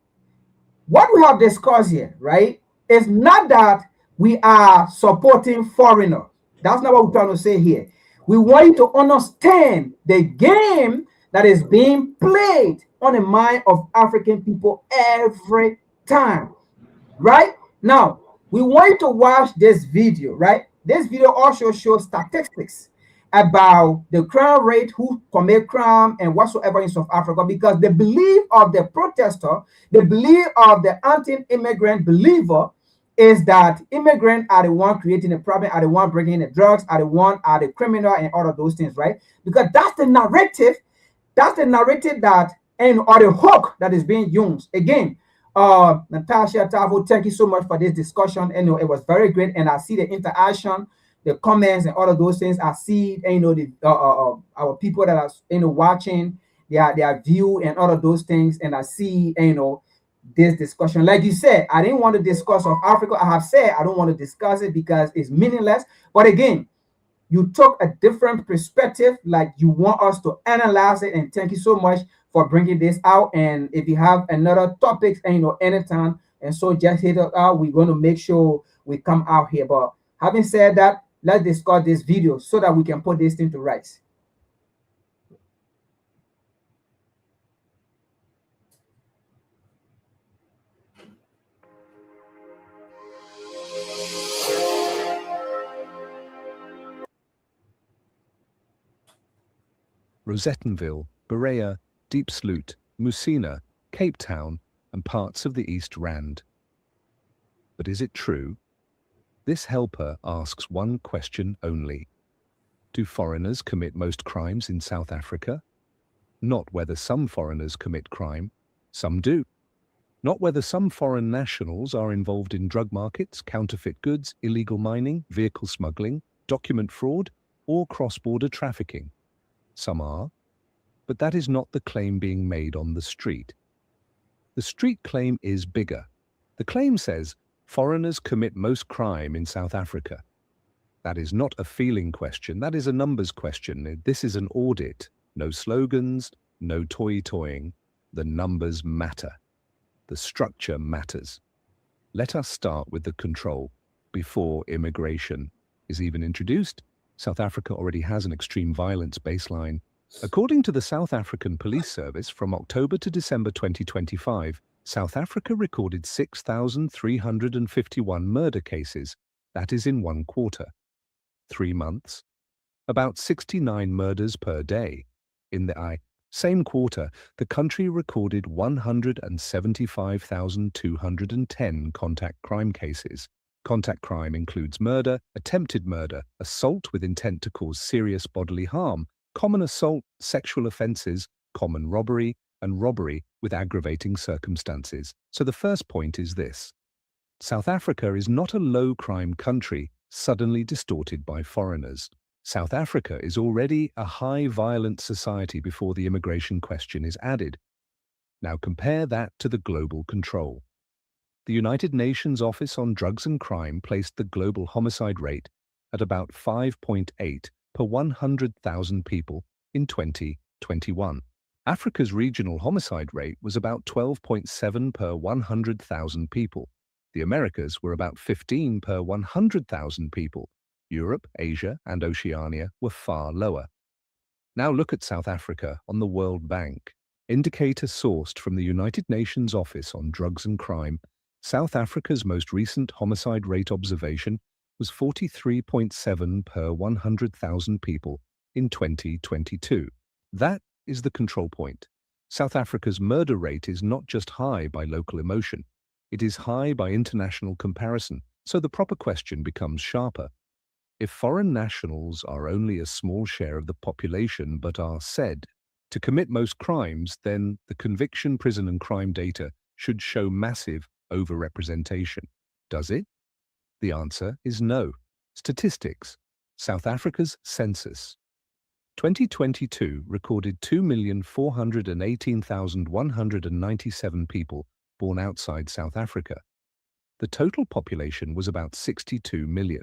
what we have discussed here, right, is not that we are supporting foreigners. That's not what we're trying to say here. We want you to understand the game that is being played on the mind of African people every time, right? Now, we want you to watch this video, right? This video also shows statistics about the crime rate, who commit crime and whatsoever in South Africa, because the belief of the protester, the belief of the anti-immigrant believer is that immigrants are the one creating the problem, are the one bringing in the drugs, are the criminal and all of those things, right? Because that's the narrative that, or the hook that is being used. Again, Natasha Tavo, thank you so much for this discussion. And, it was very great. And I see the interaction, the comments, and all of those things. I see, the our people that are, watching their view and all of those things. And I see, this discussion. Like you said, I didn't want to discuss of Africa. I have said I don't want to discuss it because it's meaningless. But again, you took a different perspective, like you want us to analyze it. And thank you so much for bringing this out. And if you have another topics, anytime, and so just hit us out. We're going to make sure we come out here. But having said that, let's discuss this video so that we can put this thing to rights. Rosettenville, Berea, Deep Sloot, Musina, Cape Town, and parts of the East Rand. But is it true? This helper asks one question only. Do foreigners commit most crimes in South Africa? Not whether some foreigners commit crime, some do. Not whether some foreign nationals are involved in drug markets, counterfeit goods, illegal mining, vehicle smuggling, document fraud, or cross-border trafficking. Some are, but that is not the claim being made on the street. The street claim is bigger. The claim says foreigners commit most crime in South Africa. That is not a feeling question, that is a numbers question. This is an audit. No slogans, no toying. The numbers matter. The structure matters. Let us start with the control before immigration is even introduced. South Africa already has an extreme violence baseline. According to the South African Police Service, from October to December 2025, South Africa recorded 6,351 murder cases. That is in 1 quarter. 3 months, about 69 murders per day. In the same quarter, the country recorded 175,210 contact crime cases. Contact crime includes murder, attempted murder, assault with intent to cause serious bodily harm, common assault, sexual offences, common robbery, and robbery with aggravating circumstances. So the first point is this. South Africa is not a low-crime country suddenly distorted by foreigners. South Africa is already a high-violent society before the immigration question is added. Now compare that to the global control. The United Nations Office on Drugs and Crime placed the global homicide rate at about 5.8 per 100,000 people in 2021. Africa's regional homicide rate was about 12.7 per 100,000 people. The Americas were about 15 per 100,000 people. Europe, Asia, and Oceania were far lower. Now look at South Africa on the World Bank. Indicator sourced from the United Nations Office on Drugs and Crime, South Africa's most recent homicide rate observation was 43.7 per 100,000 people in 2022. That is the control point. South Africa's murder rate is not just high by local emotion, it is high by international comparison, so the proper question becomes sharper. If foreign nationals are only a small share of the population but are said to commit most crimes, then the conviction, prison and crime data should show massive overrepresentation. Does it? The answer is no. Statistics. South Africa's census. 2022 recorded 2,418,197 people born outside South Africa. The total population was about 62 million.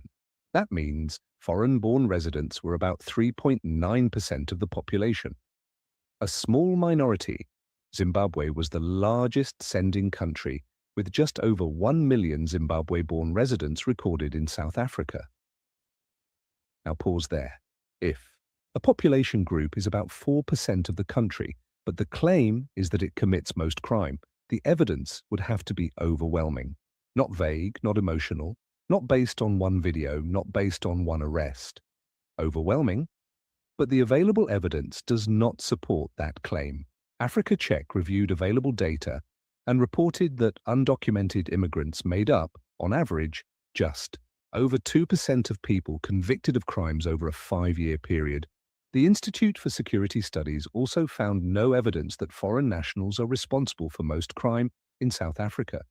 That means foreign-born residents were about 3.9% of the population. A small minority, Zimbabwe was the largest sending country, with just over 1 million Zimbabwe-born residents recorded in South Africa. Now pause there. If a population group is about 4% of the country, but the claim is that it commits most crime, the evidence would have to be overwhelming. Not vague, not emotional, not based on one video, not based on one arrest. Overwhelming, but the available evidence does not support that claim. Africa Check reviewed available data and reported that undocumented immigrants made up, on average, just over 2% of people convicted of crimes over a 5-year period. The Institute for Security Studies also found no evidence that foreign nationals are responsible for most crime in South Africa.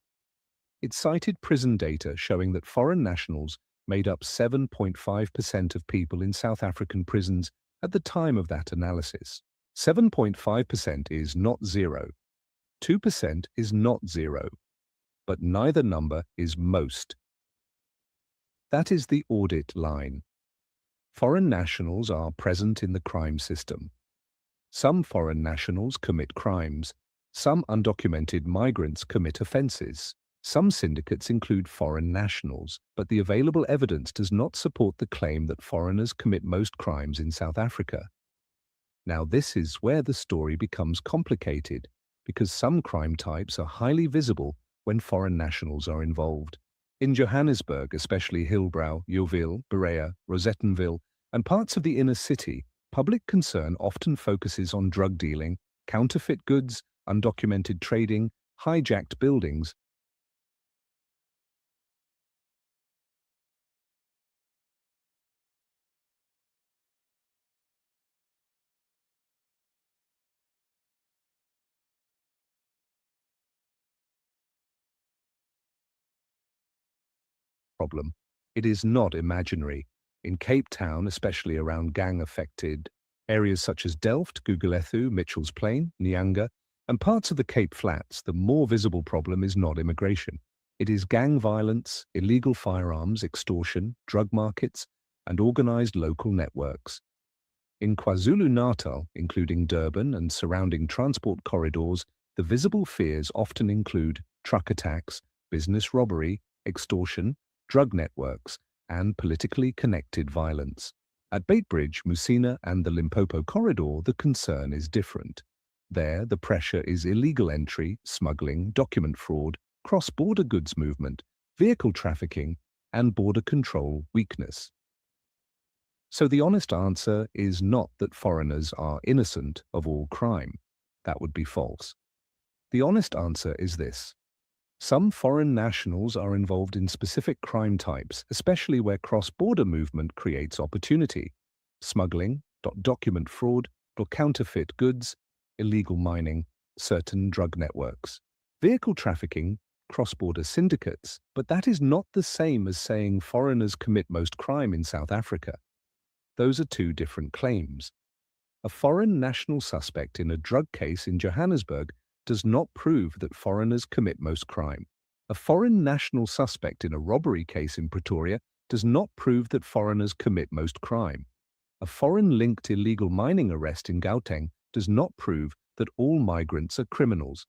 It cited prison data showing that foreign nationals made up 7.5% of people in South African prisons at the time of that analysis. 7.5% is not zero. 2% is not zero. But neither number is most. That is the audit line. Foreign nationals are present in the crime system. Some foreign nationals commit crimes. Some undocumented migrants commit offences. Some syndicates include foreign nationals, but the available evidence does not support the claim that foreigners commit most crimes in South Africa. Now, this is where the story becomes complicated, because some crime types are highly visible when foreign nationals are involved. In Johannesburg, especially Hillbrow, Yeoville, Berea, Rosettenville, and parts of the inner city, public concern often focuses on drug dealing, counterfeit goods, undocumented trading, hijacked buildings, problem. It is not imaginary. In Cape Town, especially around gang-affected areas such as Delft, Gugulethu, Mitchell's Plain, Nyanga, and parts of the Cape Flats, the more visible problem is not immigration. It is gang violence, illegal firearms, extortion, drug markets, and organized local networks. In KwaZulu-Natal, including Durban and surrounding transport corridors, the visible fears often include truck attacks, business robbery, extortion, drug networks, and politically connected violence. At Beitbridge, Musina, and the Limpopo corridor, the concern is different. There, the pressure is illegal entry, smuggling, document fraud, cross-border goods movement, vehicle trafficking, and border control weakness. So the honest answer is not that foreigners are innocent of all crime. That would be false. The honest answer is this. Some foreign nationals are involved in specific crime types, especially where cross-border movement creates opportunity. Smuggling, document fraud, counterfeit goods, illegal mining, certain drug networks. Vehicle trafficking, cross-border syndicates, but that is not the same as saying foreigners commit most crime in South Africa. Those are two different claims. A foreign national suspect in a drug case in Johannesburg does not prove that foreigners commit most crime. A foreign national suspect in a robbery case in Pretoria does not prove that foreigners commit most crime. A foreign-linked illegal mining arrest in Gauteng does not prove that all migrants are criminals.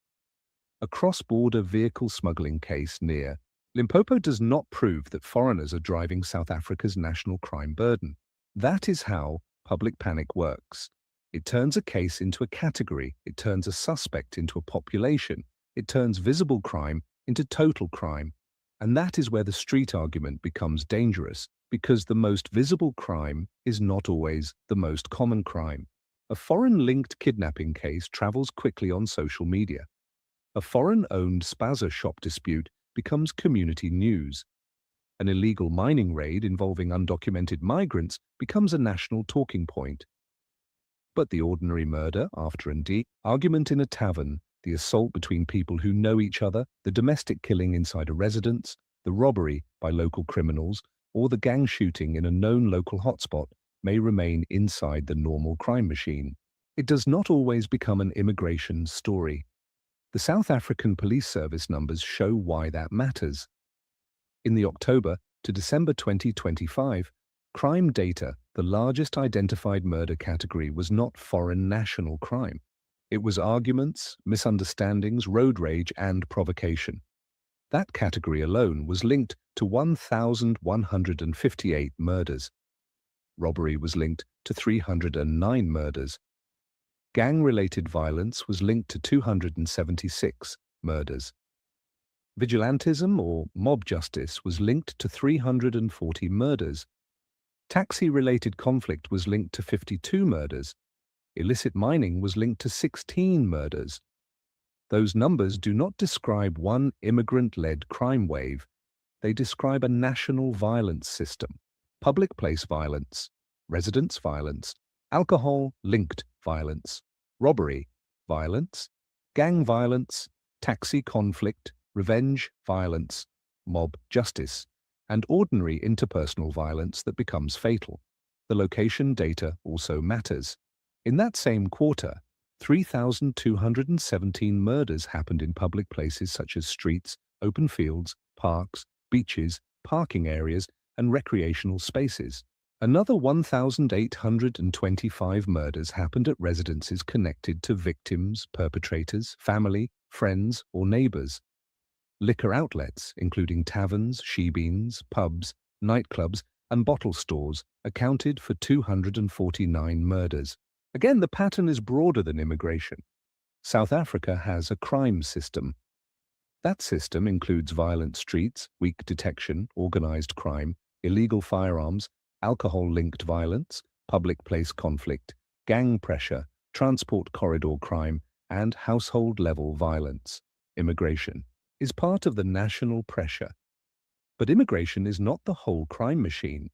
A cross-border vehicle smuggling case near Limpopo does not prove that foreigners are driving South Africa's national crime burden. That is how public panic works. It turns a case into a category, it turns a suspect into a population, it turns visible crime into total crime. And that is where the street argument becomes dangerous, because the most visible crime is not always the most common crime. A foreign-linked kidnapping case travels quickly on social media. A foreign-owned spaza shop dispute becomes community news. An illegal mining raid involving undocumented migrants becomes a national talking point. But the ordinary murder, after and argument in a tavern, the assault between people who know each other, the domestic killing inside a residence, the robbery by local criminals, or the gang shooting in a known local hotspot may remain inside the normal crime machine. It does not always become an immigration story. The South African Police Service numbers show why that matters. In the October to December 2025, crime data, the largest identified murder category, was not foreign national crime. It was arguments, misunderstandings, road rage, and provocation. That category alone was linked to 1,158 murders. Robbery was linked to 309 murders. Gang-related violence was linked to 276 murders. Vigilantism or mob justice was linked to 340 murders. Taxi-related conflict was linked to 52 murders. Illicit mining was linked to 16 murders. Those numbers do not describe one immigrant-led crime wave. They describe a national violence system: public place violence, residence violence, alcohol-linked violence, robbery violence, gang violence, taxi conflict, revenge, violence, mob justice, and ordinary interpersonal violence that becomes fatal. The location data also matters. In that same quarter, 3,217 murders happened in public places such as streets, open fields, parks, beaches, parking areas, and recreational spaces. Another 1,825 murders happened at residences connected to victims, perpetrators, family, friends, or neighbors. Liquor outlets, including taverns, shebeens, pubs, nightclubs, and bottle stores, accounted for 249 murders. Again, the pattern is broader than immigration. South Africa has a crime system. That system includes violent streets, weak detection, organized crime, illegal firearms, alcohol-linked violence, public place conflict, gang pressure, transport corridor crime, and household-level violence. Immigration is part of the national pressure. But immigration is not the whole crime machine.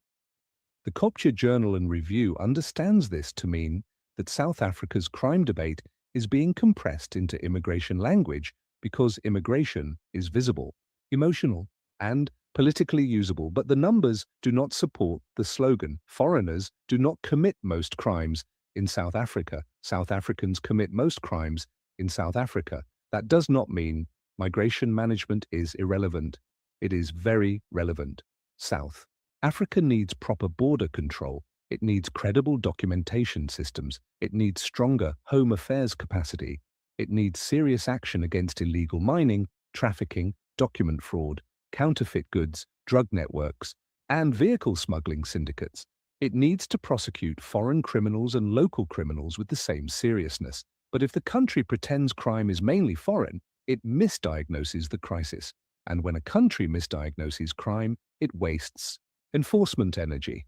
The Kopje Journal and Review understands this to mean that South Africa's crime debate is being compressed into immigration language because immigration is visible, emotional, and politically usable, but the numbers do not support the slogan. Foreigners do not commit most crimes in South Africa. South Africans commit most crimes in South Africa. That does not mean migration management is irrelevant. It is very relevant. South Africa needs proper border control. It needs credible documentation systems. It needs stronger home affairs capacity. It needs serious action against illegal mining, trafficking, document fraud, counterfeit goods, drug networks, and vehicle smuggling syndicates. It needs to prosecute foreign criminals and local criminals with the same seriousness. But if the country pretends crime is mainly foreign, it misdiagnoses the crisis. And when a country misdiagnoses crime, it wastes enforcement energy.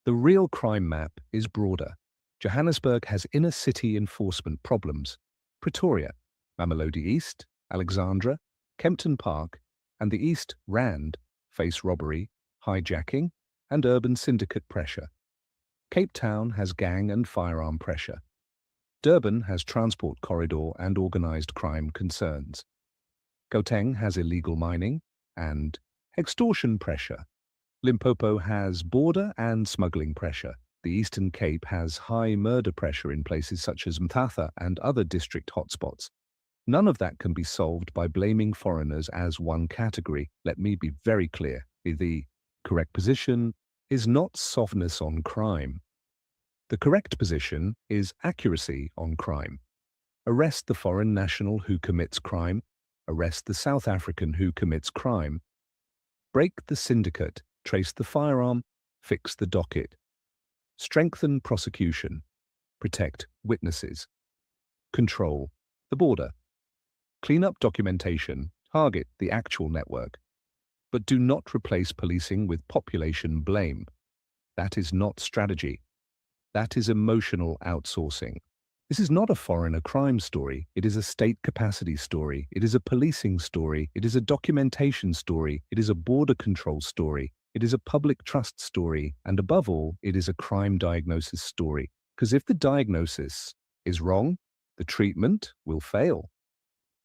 The real crime map is broader. Johannesburg has inner city enforcement problems. Pretoria, Mamelodi East, Alexandra, Kempton Park, and the East Rand face robbery, hijacking, and urban syndicate pressure. Cape Town has gang and firearm pressure. Durban has transport corridor and organized crime concerns. Gauteng has illegal mining and extortion pressure. Limpopo has border and smuggling pressure. The Eastern Cape has high murder pressure in places such as Mthatha and other district hotspots. None of that can be solved by blaming foreigners as one category. Let me be very clear. The correct position is not softness on crime. The correct position is accuracy on crime. Arrest the foreign national who commits crime. Arrest the South African who commits crime. Break the syndicate. Trace the firearm. Fix the docket. Strengthen prosecution. Protect witnesses. Control the border. Clean up documentation. Target the actual network. But do not replace policing with population blame. That is not strategy. That is emotional outsourcing. This is not a foreigner crime story. It is a state capacity story. It is a policing story. It is a documentation story. It is a border control story. It is a public trust story. And above all, it is a crime diagnosis story. Because if the diagnosis is wrong, the treatment will fail.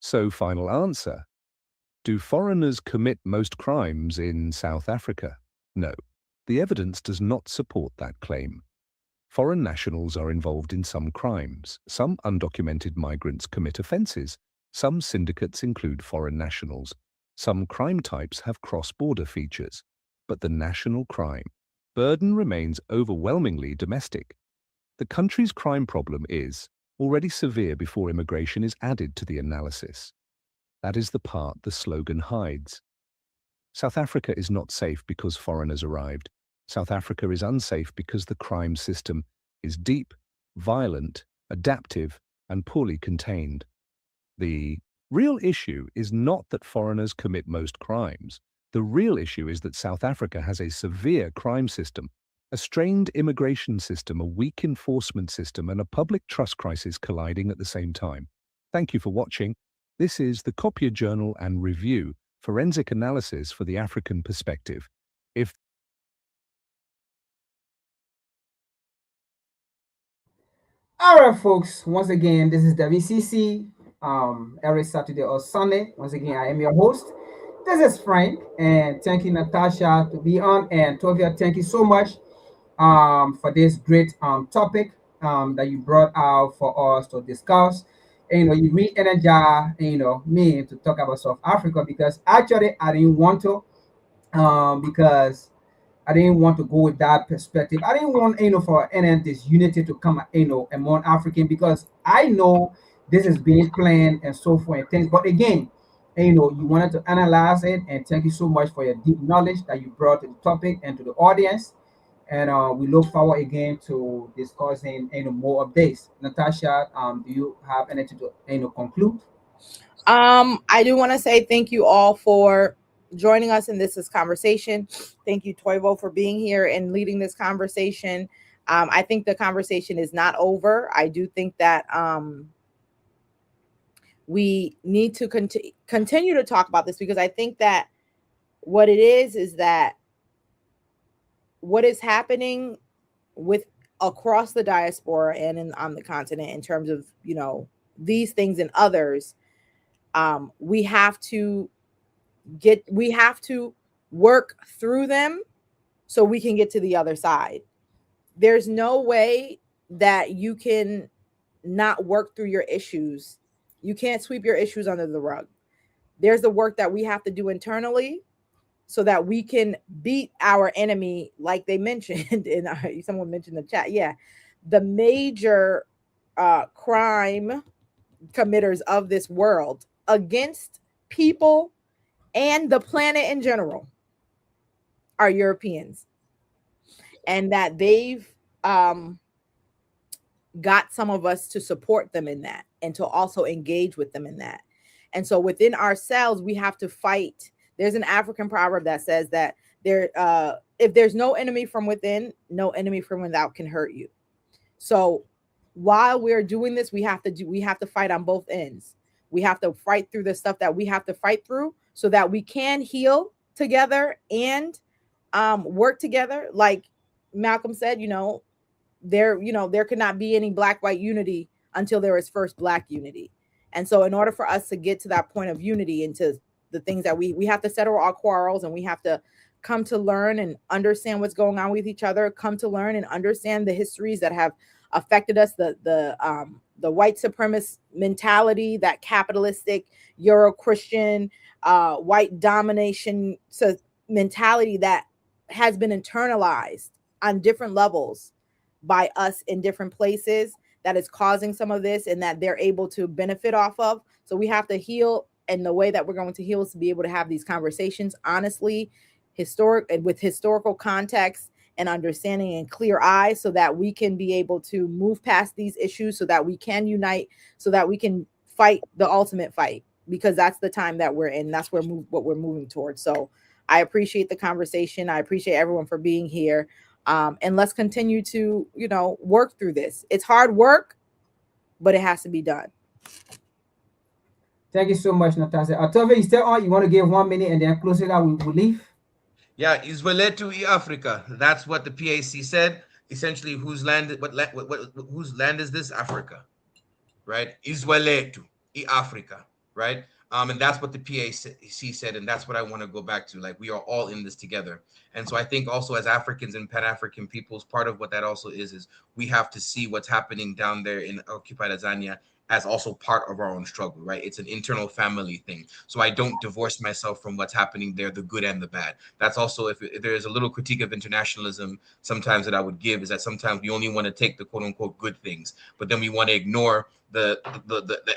So, final answer. Do foreigners commit most crimes in South Africa? No. The evidence does not support that claim. Foreign nationals are involved in some crimes. Some undocumented migrants commit offenses. Some syndicates include foreign nationals. Some crime types have cross-border features. But the national crime burden remains overwhelmingly domestic. The country's crime problem is already severe before immigration is added to the analysis. That is the part the slogan hides. South Africa is not safe because foreigners arrived. South Africa is unsafe because the crime system is deep, violent, adaptive, and poorly contained. The real issue is not that foreigners commit most crimes. The real issue is that South Africa has a severe crime system, a strained immigration system, a weak enforcement system, and a public trust crisis colliding at the same time. Thank you for watching. This is the Kopje Journal and Review, forensic analysis for the African perspective. If All right, folks. Once again, this is WCC every Saturday or Sunday. Once again, I am your host. This is Frank, and thank you, Natasha, to be on, and Tovia, thank you so much for this great topic that you brought out for us to discuss. And, you re-energize, me to talk about South Africa because actually I didn't want to, because I didn't want to go with that perspective. I didn't want, for any this unity to come, among African because I know this is being planned and so forth and things. But again, you wanted to analyze it, and thank you so much for your deep knowledge that you brought to the topic and to the audience. And we look forward again to discussing, more updates. Natasha, do you have anything to, conclude? I do want to say thank you all for joining us in this conversation. Thank you, Toivo, for being here and leading this conversation. I think the conversation is not over. I do think that we need to continue to talk about this because I think that what it is that what is happening with across the diaspora and on the continent in terms of these things and others, we have to work through them so we can get to the other side. There's no way that you can not work through your issues. You can't sweep your issues under the rug. There's the work that we have to do internally so that we can beat our enemy, like they mentioned in someone mentioned in the chat. Yeah, the major crime committers of this world against people and the planet in general are Europeans, and that they've got some of us to support them in that and to also engage with them in that. And so within ourselves, we have to fight. There's an African proverb that says that if there's no enemy from within, no enemy from without can hurt you. So while we're doing this, we have to fight on both ends. We have to fight through the stuff that we have to fight through so that we can heal together and work together. Like Malcolm said, there could not be any black-white unity until there is first black unity. And so in order for us to get to that point of unity and to the things that we have to settle our quarrels, and we have to come to learn and understand what's going on with each other, come to learn and understand the histories that have affected us, the white supremacist mentality, that capitalistic Euro-Christian white domination mentality that has been internalized on different levels by us in different places, that is causing some of this and that they're able to benefit off of. So we have to heal, and the way that we're going to heal is to be able to have these conversations honestly, with historical context and understanding and clear eyes, so that we can be able to move past these issues, so that we can unite, so that we can fight the ultimate fight, because that's the time that we're in. That's what we're moving towards. So I appreciate the conversation. I appreciate everyone for being here. And let's continue to, work through this. It's hard work, but it has to be done. Thank you so much, Natasha. Tove, you still on? You want to give 1 minute and then close it out? We'll leave. Yeah, Izweletu e Africa. That's what the PAC said. Essentially, whose land? Whose land is this? Africa, right? Izweletu e Africa, right? And that's what the PAC said, and that's what I want to go back to. Like, we are all in this together. And so I think also as Africans and Pan-African peoples, part of what that also is we have to see what's happening down there in occupied Azania as also part of our own struggle, right? It's an internal family thing. So I don't divorce myself from what's happening there, the good and the bad. That's also, if there's a little critique of internationalism sometimes that I would give, is that sometimes we only want to take the quote unquote good things, but then we want to ignore the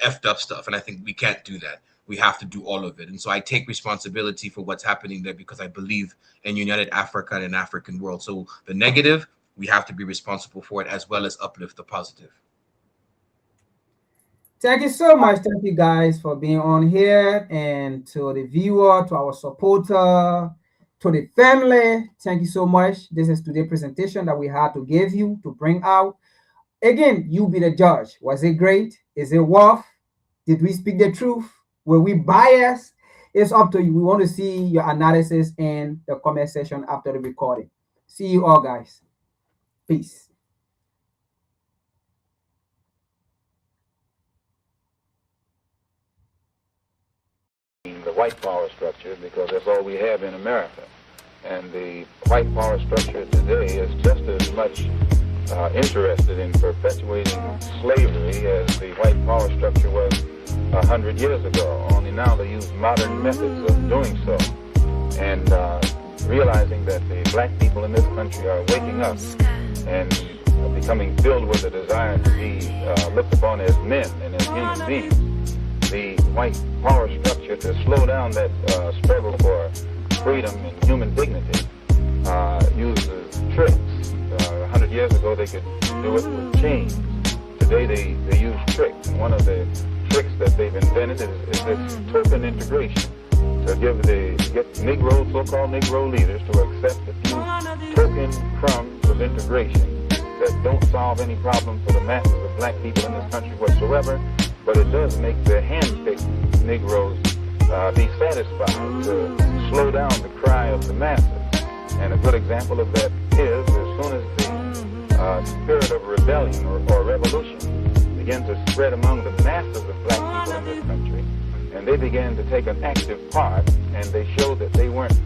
effed up stuff. And I think we can't do that. We have to do all of it. And so I take responsibility for what's happening there because I believe in United Africa and an African world. So the negative, we have to be responsible for it, as well as uplift the positive. Thank you so much. Thank you guys for being on here, and to the viewer, to our supporter, to the family. Thank you so much. This is today's presentation that we had to give you to bring out. Again, you be the judge. Was it great? Is it worth? Did we speak the truth? Were we biased? It's up to you. We want to see your analysis in the comment section after the recording. See you all, guys. Peace. the white power structure, because that's all we have in America. And the white power structure today is just as much interested in perpetuating slavery as the white power structure was 100 years ago. Only now they use modern methods of doing so. And realizing that the black people in this country are waking up and becoming filled with a desire to be looked upon as men and as human beings, the white power structure, to slow down that struggle for freedom and human dignity, uses tricks. 100 years ago they could do it with chains. Today they use tricks. And one of the tricks that they've invented is this token integration, to get Negro, so-called Negro leaders to accept a few token crumbs of integration that don't solve any problem for the masses of black people in this country whatsoever, but it does make the hand-picked Negroes be satisfied, to slow down the cry of the masses. And a good example of that is, as soon as the spirit of rebellion or revolution began to spread among the masses of black people in this country, and they began to take an active part, and they showed that they weren't